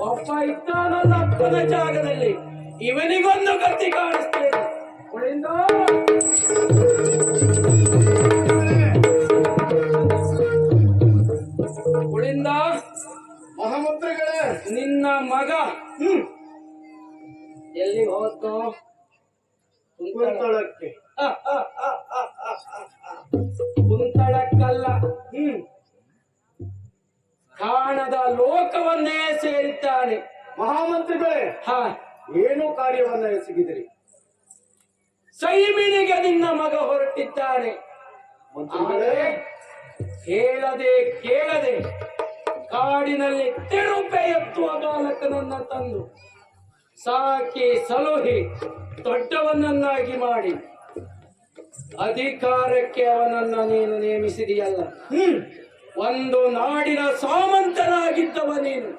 ಒಬ್ಬ ಇದ್ದ ನನ್ನ ಅಪ್ಪನ ಜಾಗದಲ್ಲಿ ಇವನಿಗೊಂದು ಗತಿ ಕಾಣಿಸ್ತೇನೆ. ಉಳಿಂದ ಮಹಾಮಂತ್ರಿಗಳೇ, ನಿನ್ನ ಮಗ ಎಲ್ಲಿ ಹೋದ್ನೋ? ಕುಂತಳಕ್ಕೆ. ಕುಂತಳಕ್ಕಲ್ಲ, ಕಾಣದ ಲೋಕವನ್ನೇ ಸೇರಿದ್ದಾನೆ. ಮಹಾಮಂತ್ರಿಗಳೇ, ಏನು ಕಾರ್ಯವನ್ನ ಎಸಗಿದಿರಿ? ಸೈಮಿನಿಗೆ ನಿನ್ನ ಮಗ ಹೊರಟಿದ್ದಾನೆ. ಮಂತ್ರಿಗಳೇ, ಹೇಳದೆ ಕೇಳದೆ ಕಾಡಿನಲ್ಲಿ ತಿರುಪೆ ಎತ್ತುವ ಬಾಲಕನನ್ನ ತಂದು ಸಾಕಿ ಸಲುಹಿ ದೊಡ್ಡವನನ್ನಾಗಿ ಮಾಡಿ ಅಧಿಕಾರಕ್ಕೆ ಅವನನ್ನ ನೀನು ನೇಮಿಸಿದೆಯಲ್ಲ. ಒಂದು ನಾಡಿನ ಸಾಮಂತನಾಗಿದ್ದವ ನೀನು.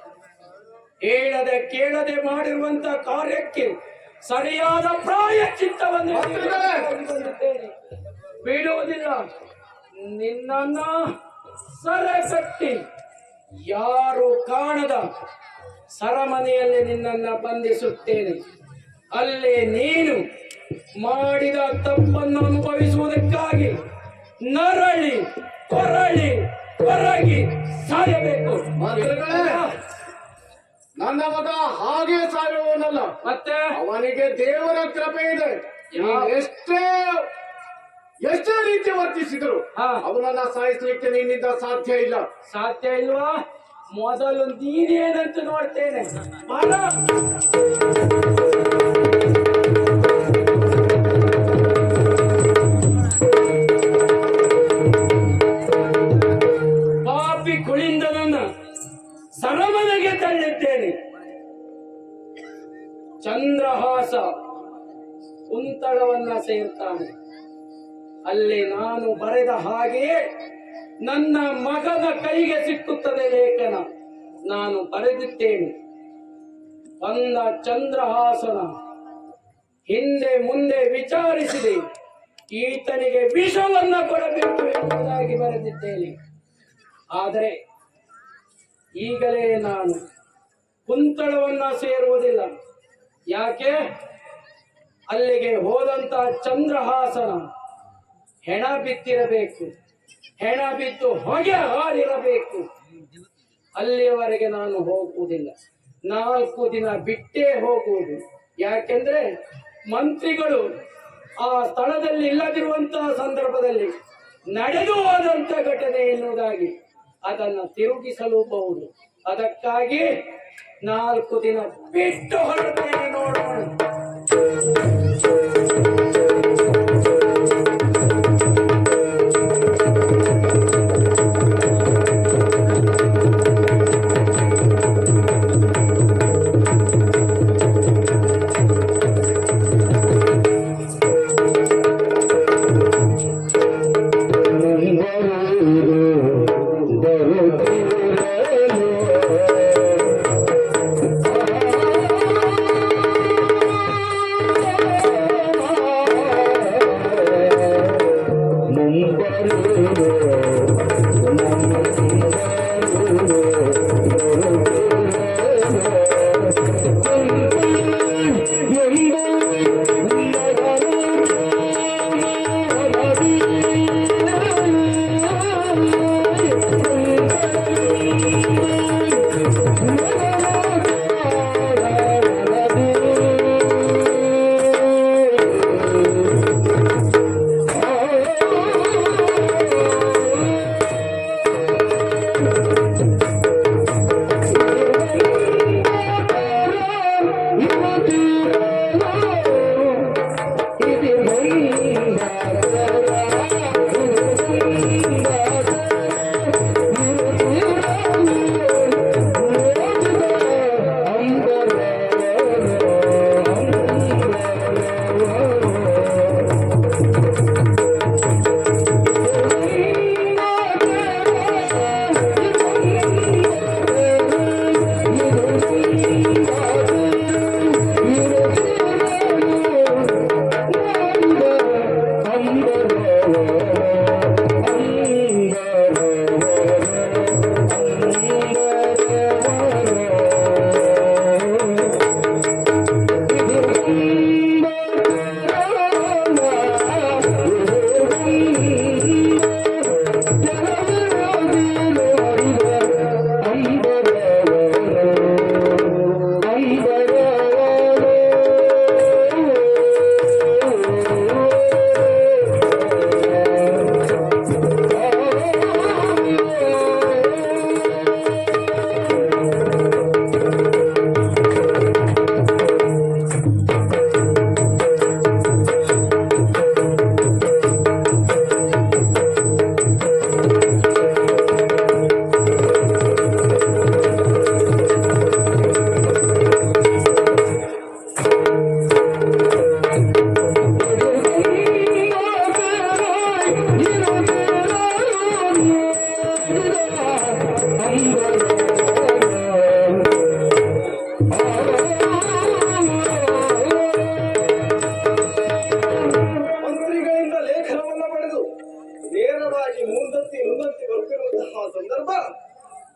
ಹೇಳದೆ ಕೇಳದೆ ಮಾಡಿರುವಂತ ಕಾರ್ಯಕ್ಕೆ ಸರಿಯಾದ ಪ್ರಾಯಶ್ಚಿತ್ತವನ್ನು ಬಿಡುವುದಿಲ್ಲ. ನಿನ್ನನ್ನ ಸರೆ ಕಟ್ಟಿ ಯಾರು ಕಾಣದ ಸರಮನೆಯಲ್ಲಿ ನಿನ್ನನ್ನ ಬಂಧಿಸುತ್ತೇನೆ. ಅಲ್ಲಿ ನೀನು ಮಾಡಿದ ತಪ್ಪನ್ನು ಅನುಭವಿಸುವುದಕ್ಕಾಗಿ ನರಳಿ ಕೊರಳಿ ಕೊರಗಿ ಸಾಯಬೇಕು. ಮಂತ್ರಿಗಳೇ, ನನ್ನ ಮಗ ಹಾಗೆ ಸಾಯುವವನಲ್ಲ, ಮತ್ತೆ ಅವನಿಗೆ ದೇವರ ಕೃಪೆ ಇದೆ. ಎಷ್ಟೇ ರೀತಿ ವರ್ತಿಸಿದ್ರು ಅವನನ್ನ ಸಾಯಿಸ್ಲಿಕ್ಕೆ ನಿನ್ನಿಂದ ಸಾಧ್ಯ ಇಲ್ಲ. ಸಾಧ್ಯ ಇಲ್ವಾ? ಮೊದಲು ನೀನೇನಂತ ನೋಡ್ತೇನೆ. ಪಾಪಿ ಕುಳಿಂದನನ್ನ ಸರಮನೆಗೆ ತಳ್ಳಿದ್ದೇನೆ. ಚಂದ್ರಹಾಸ ಕುಂತಳವನ್ನ ಸೇರ್ತಾನೆ. ಅಲ್ಲಿ ನಾನು ಬರೆದ ಹಾಗೆಯೇ ನನ್ನ ಮಗನ ಕೈಗೆ ಸಿಕ್ಕುತ್ತದೆ ಲೇಖನ. ನಾನು ಬರೆದಿದ್ದೇನೆ. ಬಂದ ಚಂದ್ರಹಾಸನ ಹಿಂದೆ ಮುಂದೆ ವಿಚಾರಿಸಿದೆ. ಈತನಿಗೆ ವಿಷವನ್ನ ಕೊಡಬೇಕು ಎಂಬುದಾಗಿ ಬರೆದಿದ್ದೇನೆ. ಆದರೆ ಈಗಲೇ ನಾನು ಕುಂತಳವನ್ನ ಸೇರುವುದಿಲ್ಲ. ಯಾಕೆ? ಅಲ್ಲಿಗೆ ಹೋದಂತ ಚಂದ್ರಹಾಸನ ಹೆಣ ಬಿದ್ದಿರಬೇಕು, ಹೆಣ ಬಿದ್ದು ಹೊಗೆ ಹಾರಿರಬೇಕು. ಅಲ್ಲಿಯವರೆಗೆ ನಾನು ಹೋಗುವುದಿಲ್ಲ. 4 ದಿನ ಬಿಟ್ಟೇ ಹೋಗುವುದು. ಯಾಕೆಂದ್ರೆ ಮಂತ್ರಿಗಳು ಆ ಸ್ಥಳದಲ್ಲಿ ಇಲ್ಲದಿರುವಂತಹ ಸಂದರ್ಭದಲ್ಲಿ ನಡೆದು ಹೋದಂತ ಘಟನೆ ಎನ್ನುವುದಾಗಿ ಅದನ್ನು ತಿರುಗಿಸಲೂಬಹುದು. ಅದಕ್ಕಾಗಿ 4 ದಿನ ಬಿಟ್ಟು ಹೊರಡ್ತೇನೆ ನೋಡೋಣ.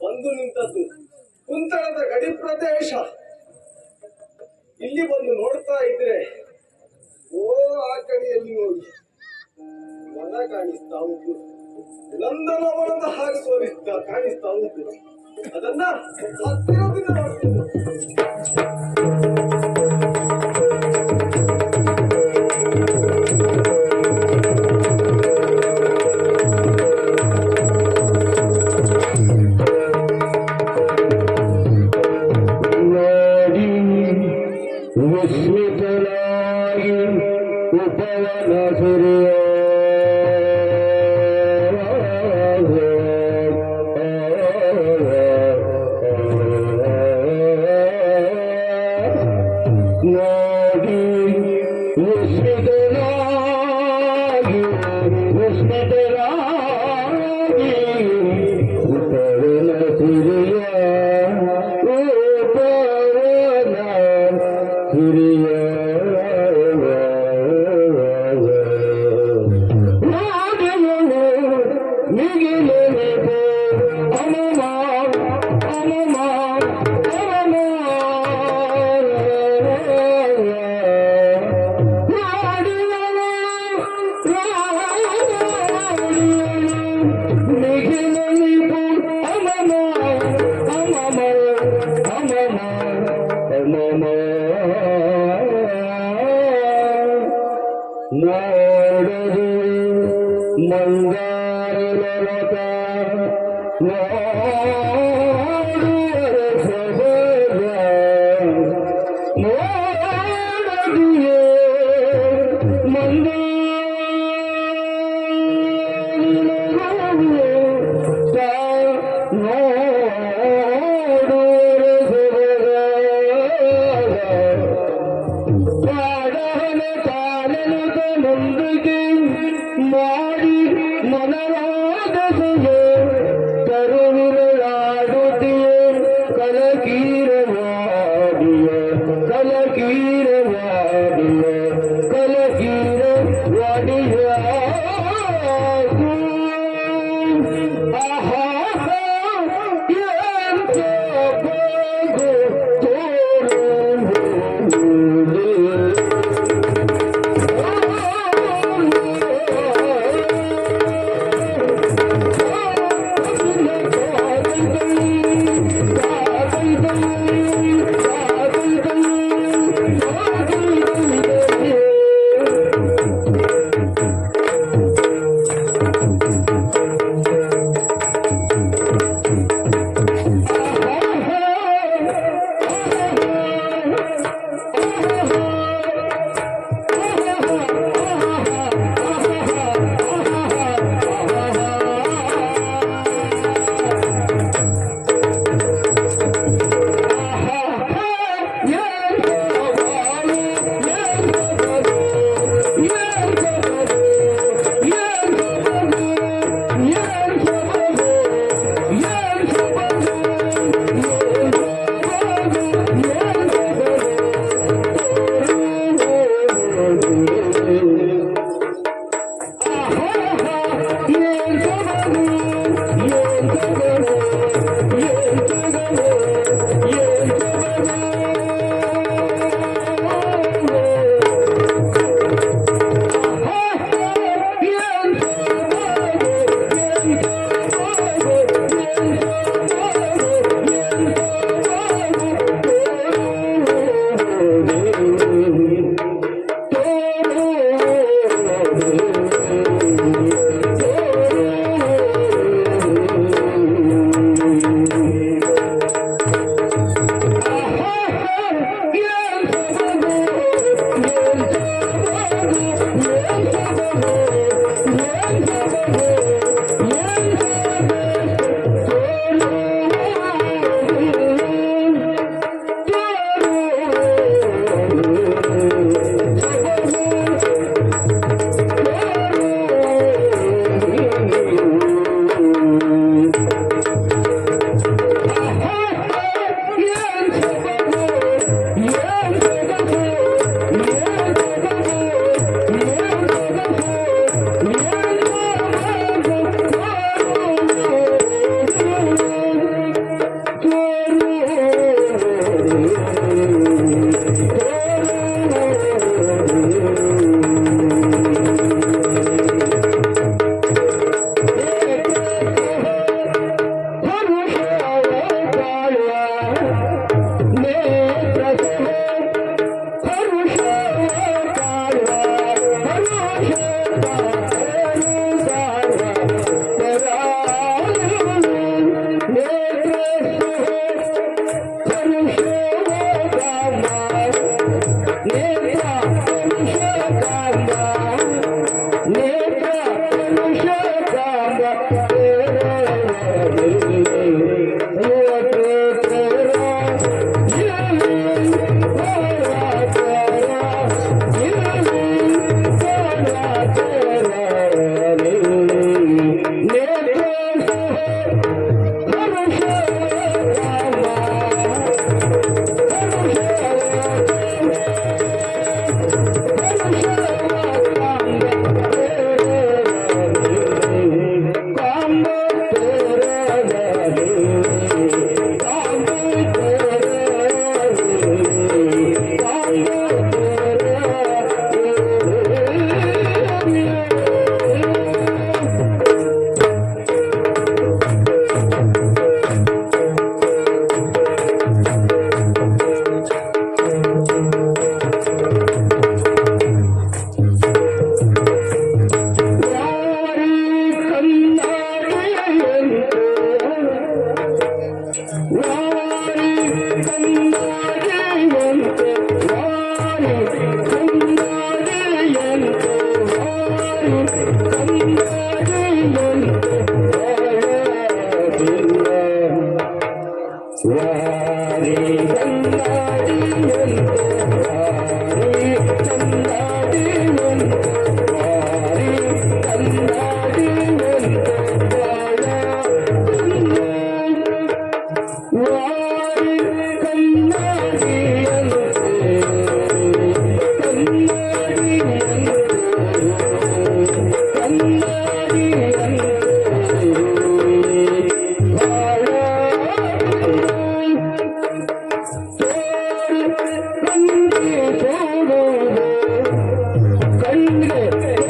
ಬಂದು ನಿಂತದ್ದು ಕುಂತಳದ ಗಡಿ ಪ್ರದೇಶ. ಇಲ್ಲಿ ಬಂದು ನೋಡ್ತಾ ಇದ್ರೆ ಓ ಆ ಕಡೆಯಲ್ಲಿ ನೋಡಿ ವನ ಕಾಣಿಸ್ತಾ ಉಂಟು, ನಂದನವನದ ಹಾಗೆ ಕಾಣಿಸ್ತಾ ಉಂಟು. ಅದನ್ನ ಹತ್ತಿರದಿಂದ ನೋಡ್ತೀನಿ. ವಿಸ್ಮಿತನಾಗಿ ಉಪವನ ಸುರಿಯ ನೋಡಿ ವಿಸ್ಮಿತನಾಗಿ ಉಪವನ ಸುರಿಯ ನೋಡದು ಮಂಗಾರಲತ ನೋಡುವ ಸಬಲ ಕಣ್ಣಿಗೆ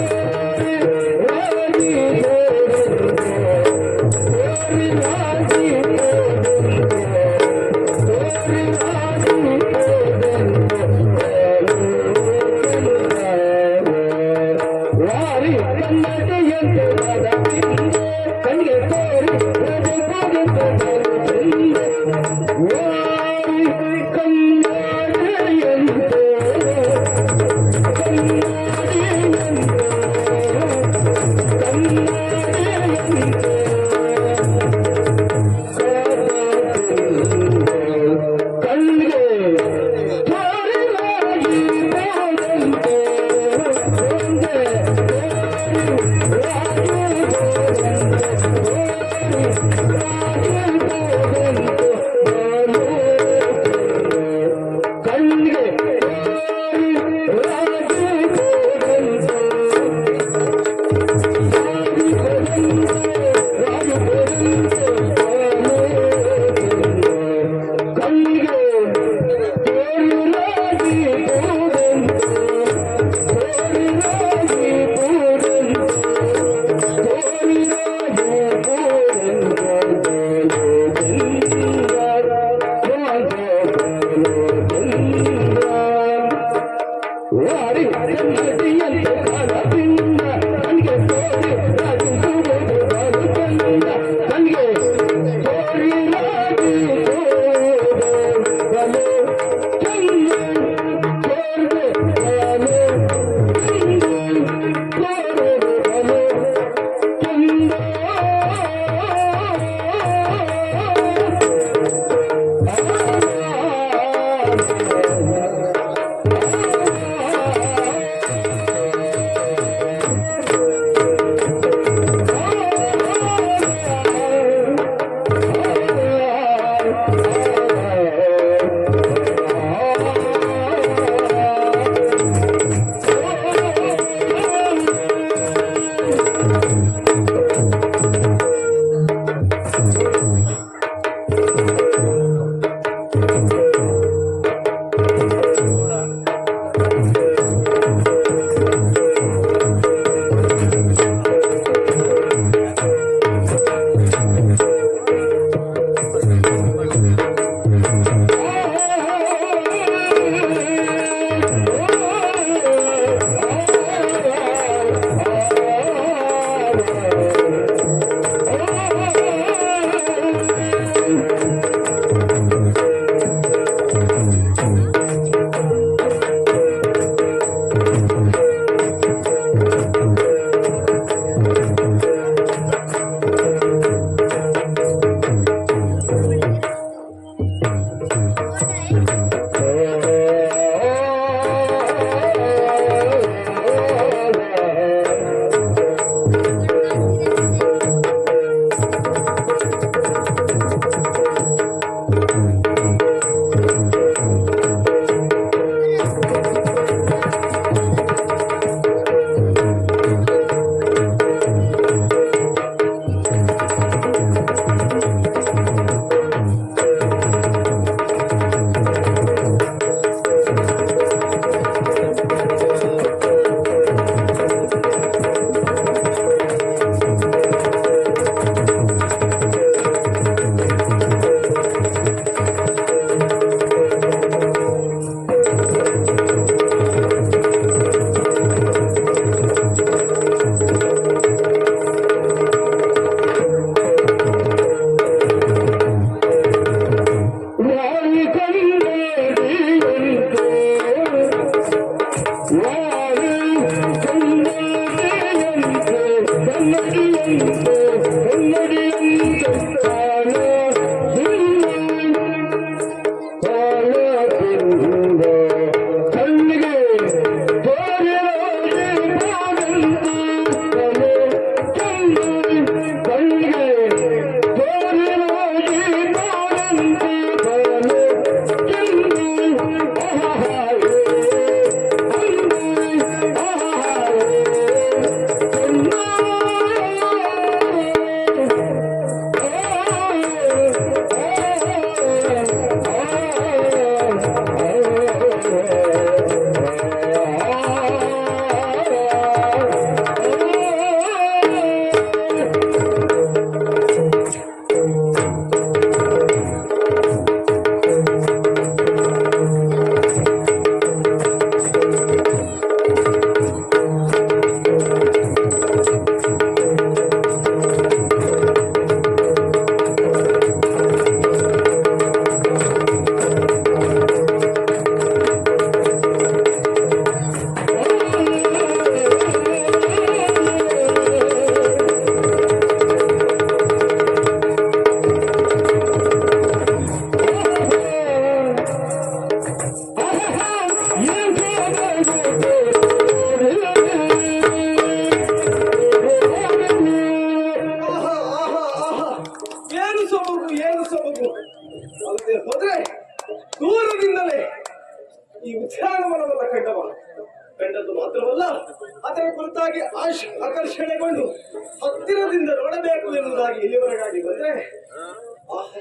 ನೋಡದೆ ಹೋದ್ರೆ ದೂರದಿಂದಲೇ ಈ ಉದ್ಯಾನವನವನ್ನ ಕಂಡದ್ದು ಮಾತ್ರವಲ್ಲ, ಅದರ ಕುರಿತಾಗಿ ಆಕರ್ಷಣೆಗೊಂಡು ಹತ್ತಿರದಿಂದ ನೋಡಬೇಕು ಎನ್ನುವುದಾಗಿ ಇಲ್ಲಿವರೆಗಾಗಿ ಬಂದ್ರೆ ಆಹಾ,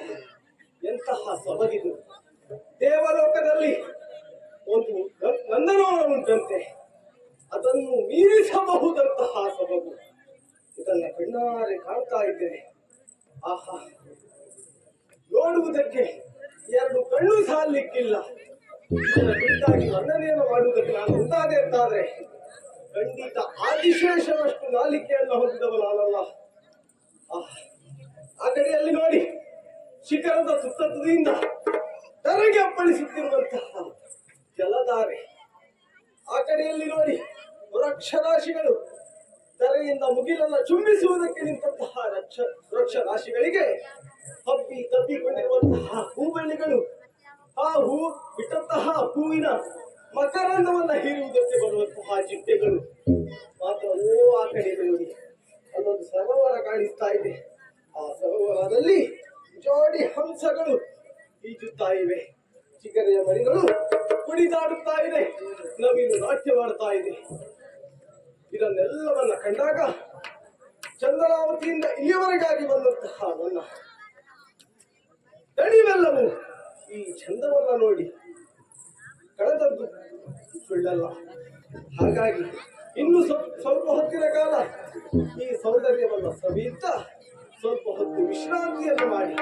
ಎಂತಹ ಸೊಬಗಿದು! ದೇವಲೋಕದಲ್ಲಿ ಒಂದು ನಂದನವನ ಉಂಟಂತೆ, ಅದನ್ನು ಮೀರಿಸಬಹುದಂತಹ ಸೊಬಗು. ಇದನ್ನ ಕಣ್ಣಾರೆ ಕಾಣ್ತಾ ಇದ್ದೇನೆ. ಆಹಾ, ನೋಡುವುದಕ್ಕೆ ಎರಡು ಕಣ್ಣು ಸಾಲಿಕ್ಕಿಲ್ಲ. ಕುರಿತಾಗಿ ವರ್ಣನೆಯನ್ನು ಮಾಡುವುದಕ್ಕೆ ನಾನು ಮುಂದಾದೆ ಅಂತಾದ್ರೆ ಖಂಡಿತ ಆದಿಶೇಷನಷ್ಟು ನಾಲಿಕೆಯನ್ನು ಹೊಂದಿದವ ನಾನಲ್ಲ. ಆ ಕಡೆಯಲ್ಲಿ ನೋಡಿ, ಶಿಖರದ ಸುತ್ತದಿಂದ ತರಗೆ ಅಪ್ಪಳಿಸುತ್ತಿರುವಂತಹ ಜಲಧಾರೆ. ಆ ಕಡೆಯಲ್ಲಿ ನೋಡಿ, ವೃಕ್ಷರಾಶಿಗಳು ತರೆಯಿಂದ ಮುಗಿಲನ್ನ ಚುಂಬಿಸುವುದಕ್ಕೆ ನಿಂತಹ ವೃಕ್ಷರಾಶಿಗಳಿಗೆ ಹಬ್ಬಿ ತಪ್ಪಿಕೊಂಡಿರುವಂತಹ ಹೂಬಳ್ಳಿಗಳು, ಆ ಹೂ ಬಿಟ್ಟಂತಹ ಹೂವಿನ ಮಕರಂದವನ್ನ ಹೀರುವುದಕ್ಕೆ ಬರುವಂತಹ ಚಿಟ್ಟೆಗಳು. ಮಾತ್ರವೋ ಆ ಕಡೆ ನೋಡಿ, ಅಲ್ಲೊಂದು ಸರೋವರ ಕಾಣಿಸ್ತಾ ಇದೆ. ಆ ಸರೋವರದಲ್ಲಿ ಜೋಡಿ ಹಂಸಗಳು ಈಜುತ್ತಾ ಇವೆ. ಚಿಗರೆಯ ಮರಿಗಳು ಕುಣಿದಾಡುತ್ತಾ ಇದೆ, ನವಿಲು ನಾಟ್ಯ ಮಾಡ್ತಾ ಇದೆ. ಇದನ್ನೆಲ್ಲವನ್ನ ಕಂಡಾಗ ಚಂದ್ರಾವತಿಯಿಂದ ಇಲ್ಲಿಯವರೆಗಾಗಿ ಬಂದಂತಹ ನನ್ನ ದಣಿವೆಲ್ಲವೂ ಈ ಚಂದವನ್ನ ನೋಡಿ ಕಳೆದದ್ದು ಸುಳ್ಳಲ್ಲ. ಹಾಗಾಗಿ ಇನ್ನು ಸ್ವಲ್ಪ ಹೊತ್ತಿನ ಕಾಲ ಈ ಸೌಂದರ್ಯವನ್ನ ಸವಿಯುತ್ತಾ ಸ್ವಲ್ಪ ಹೊತ್ತು ವಿಶ್ರಾಂತಿಯನ್ನು ಮಾಡಿ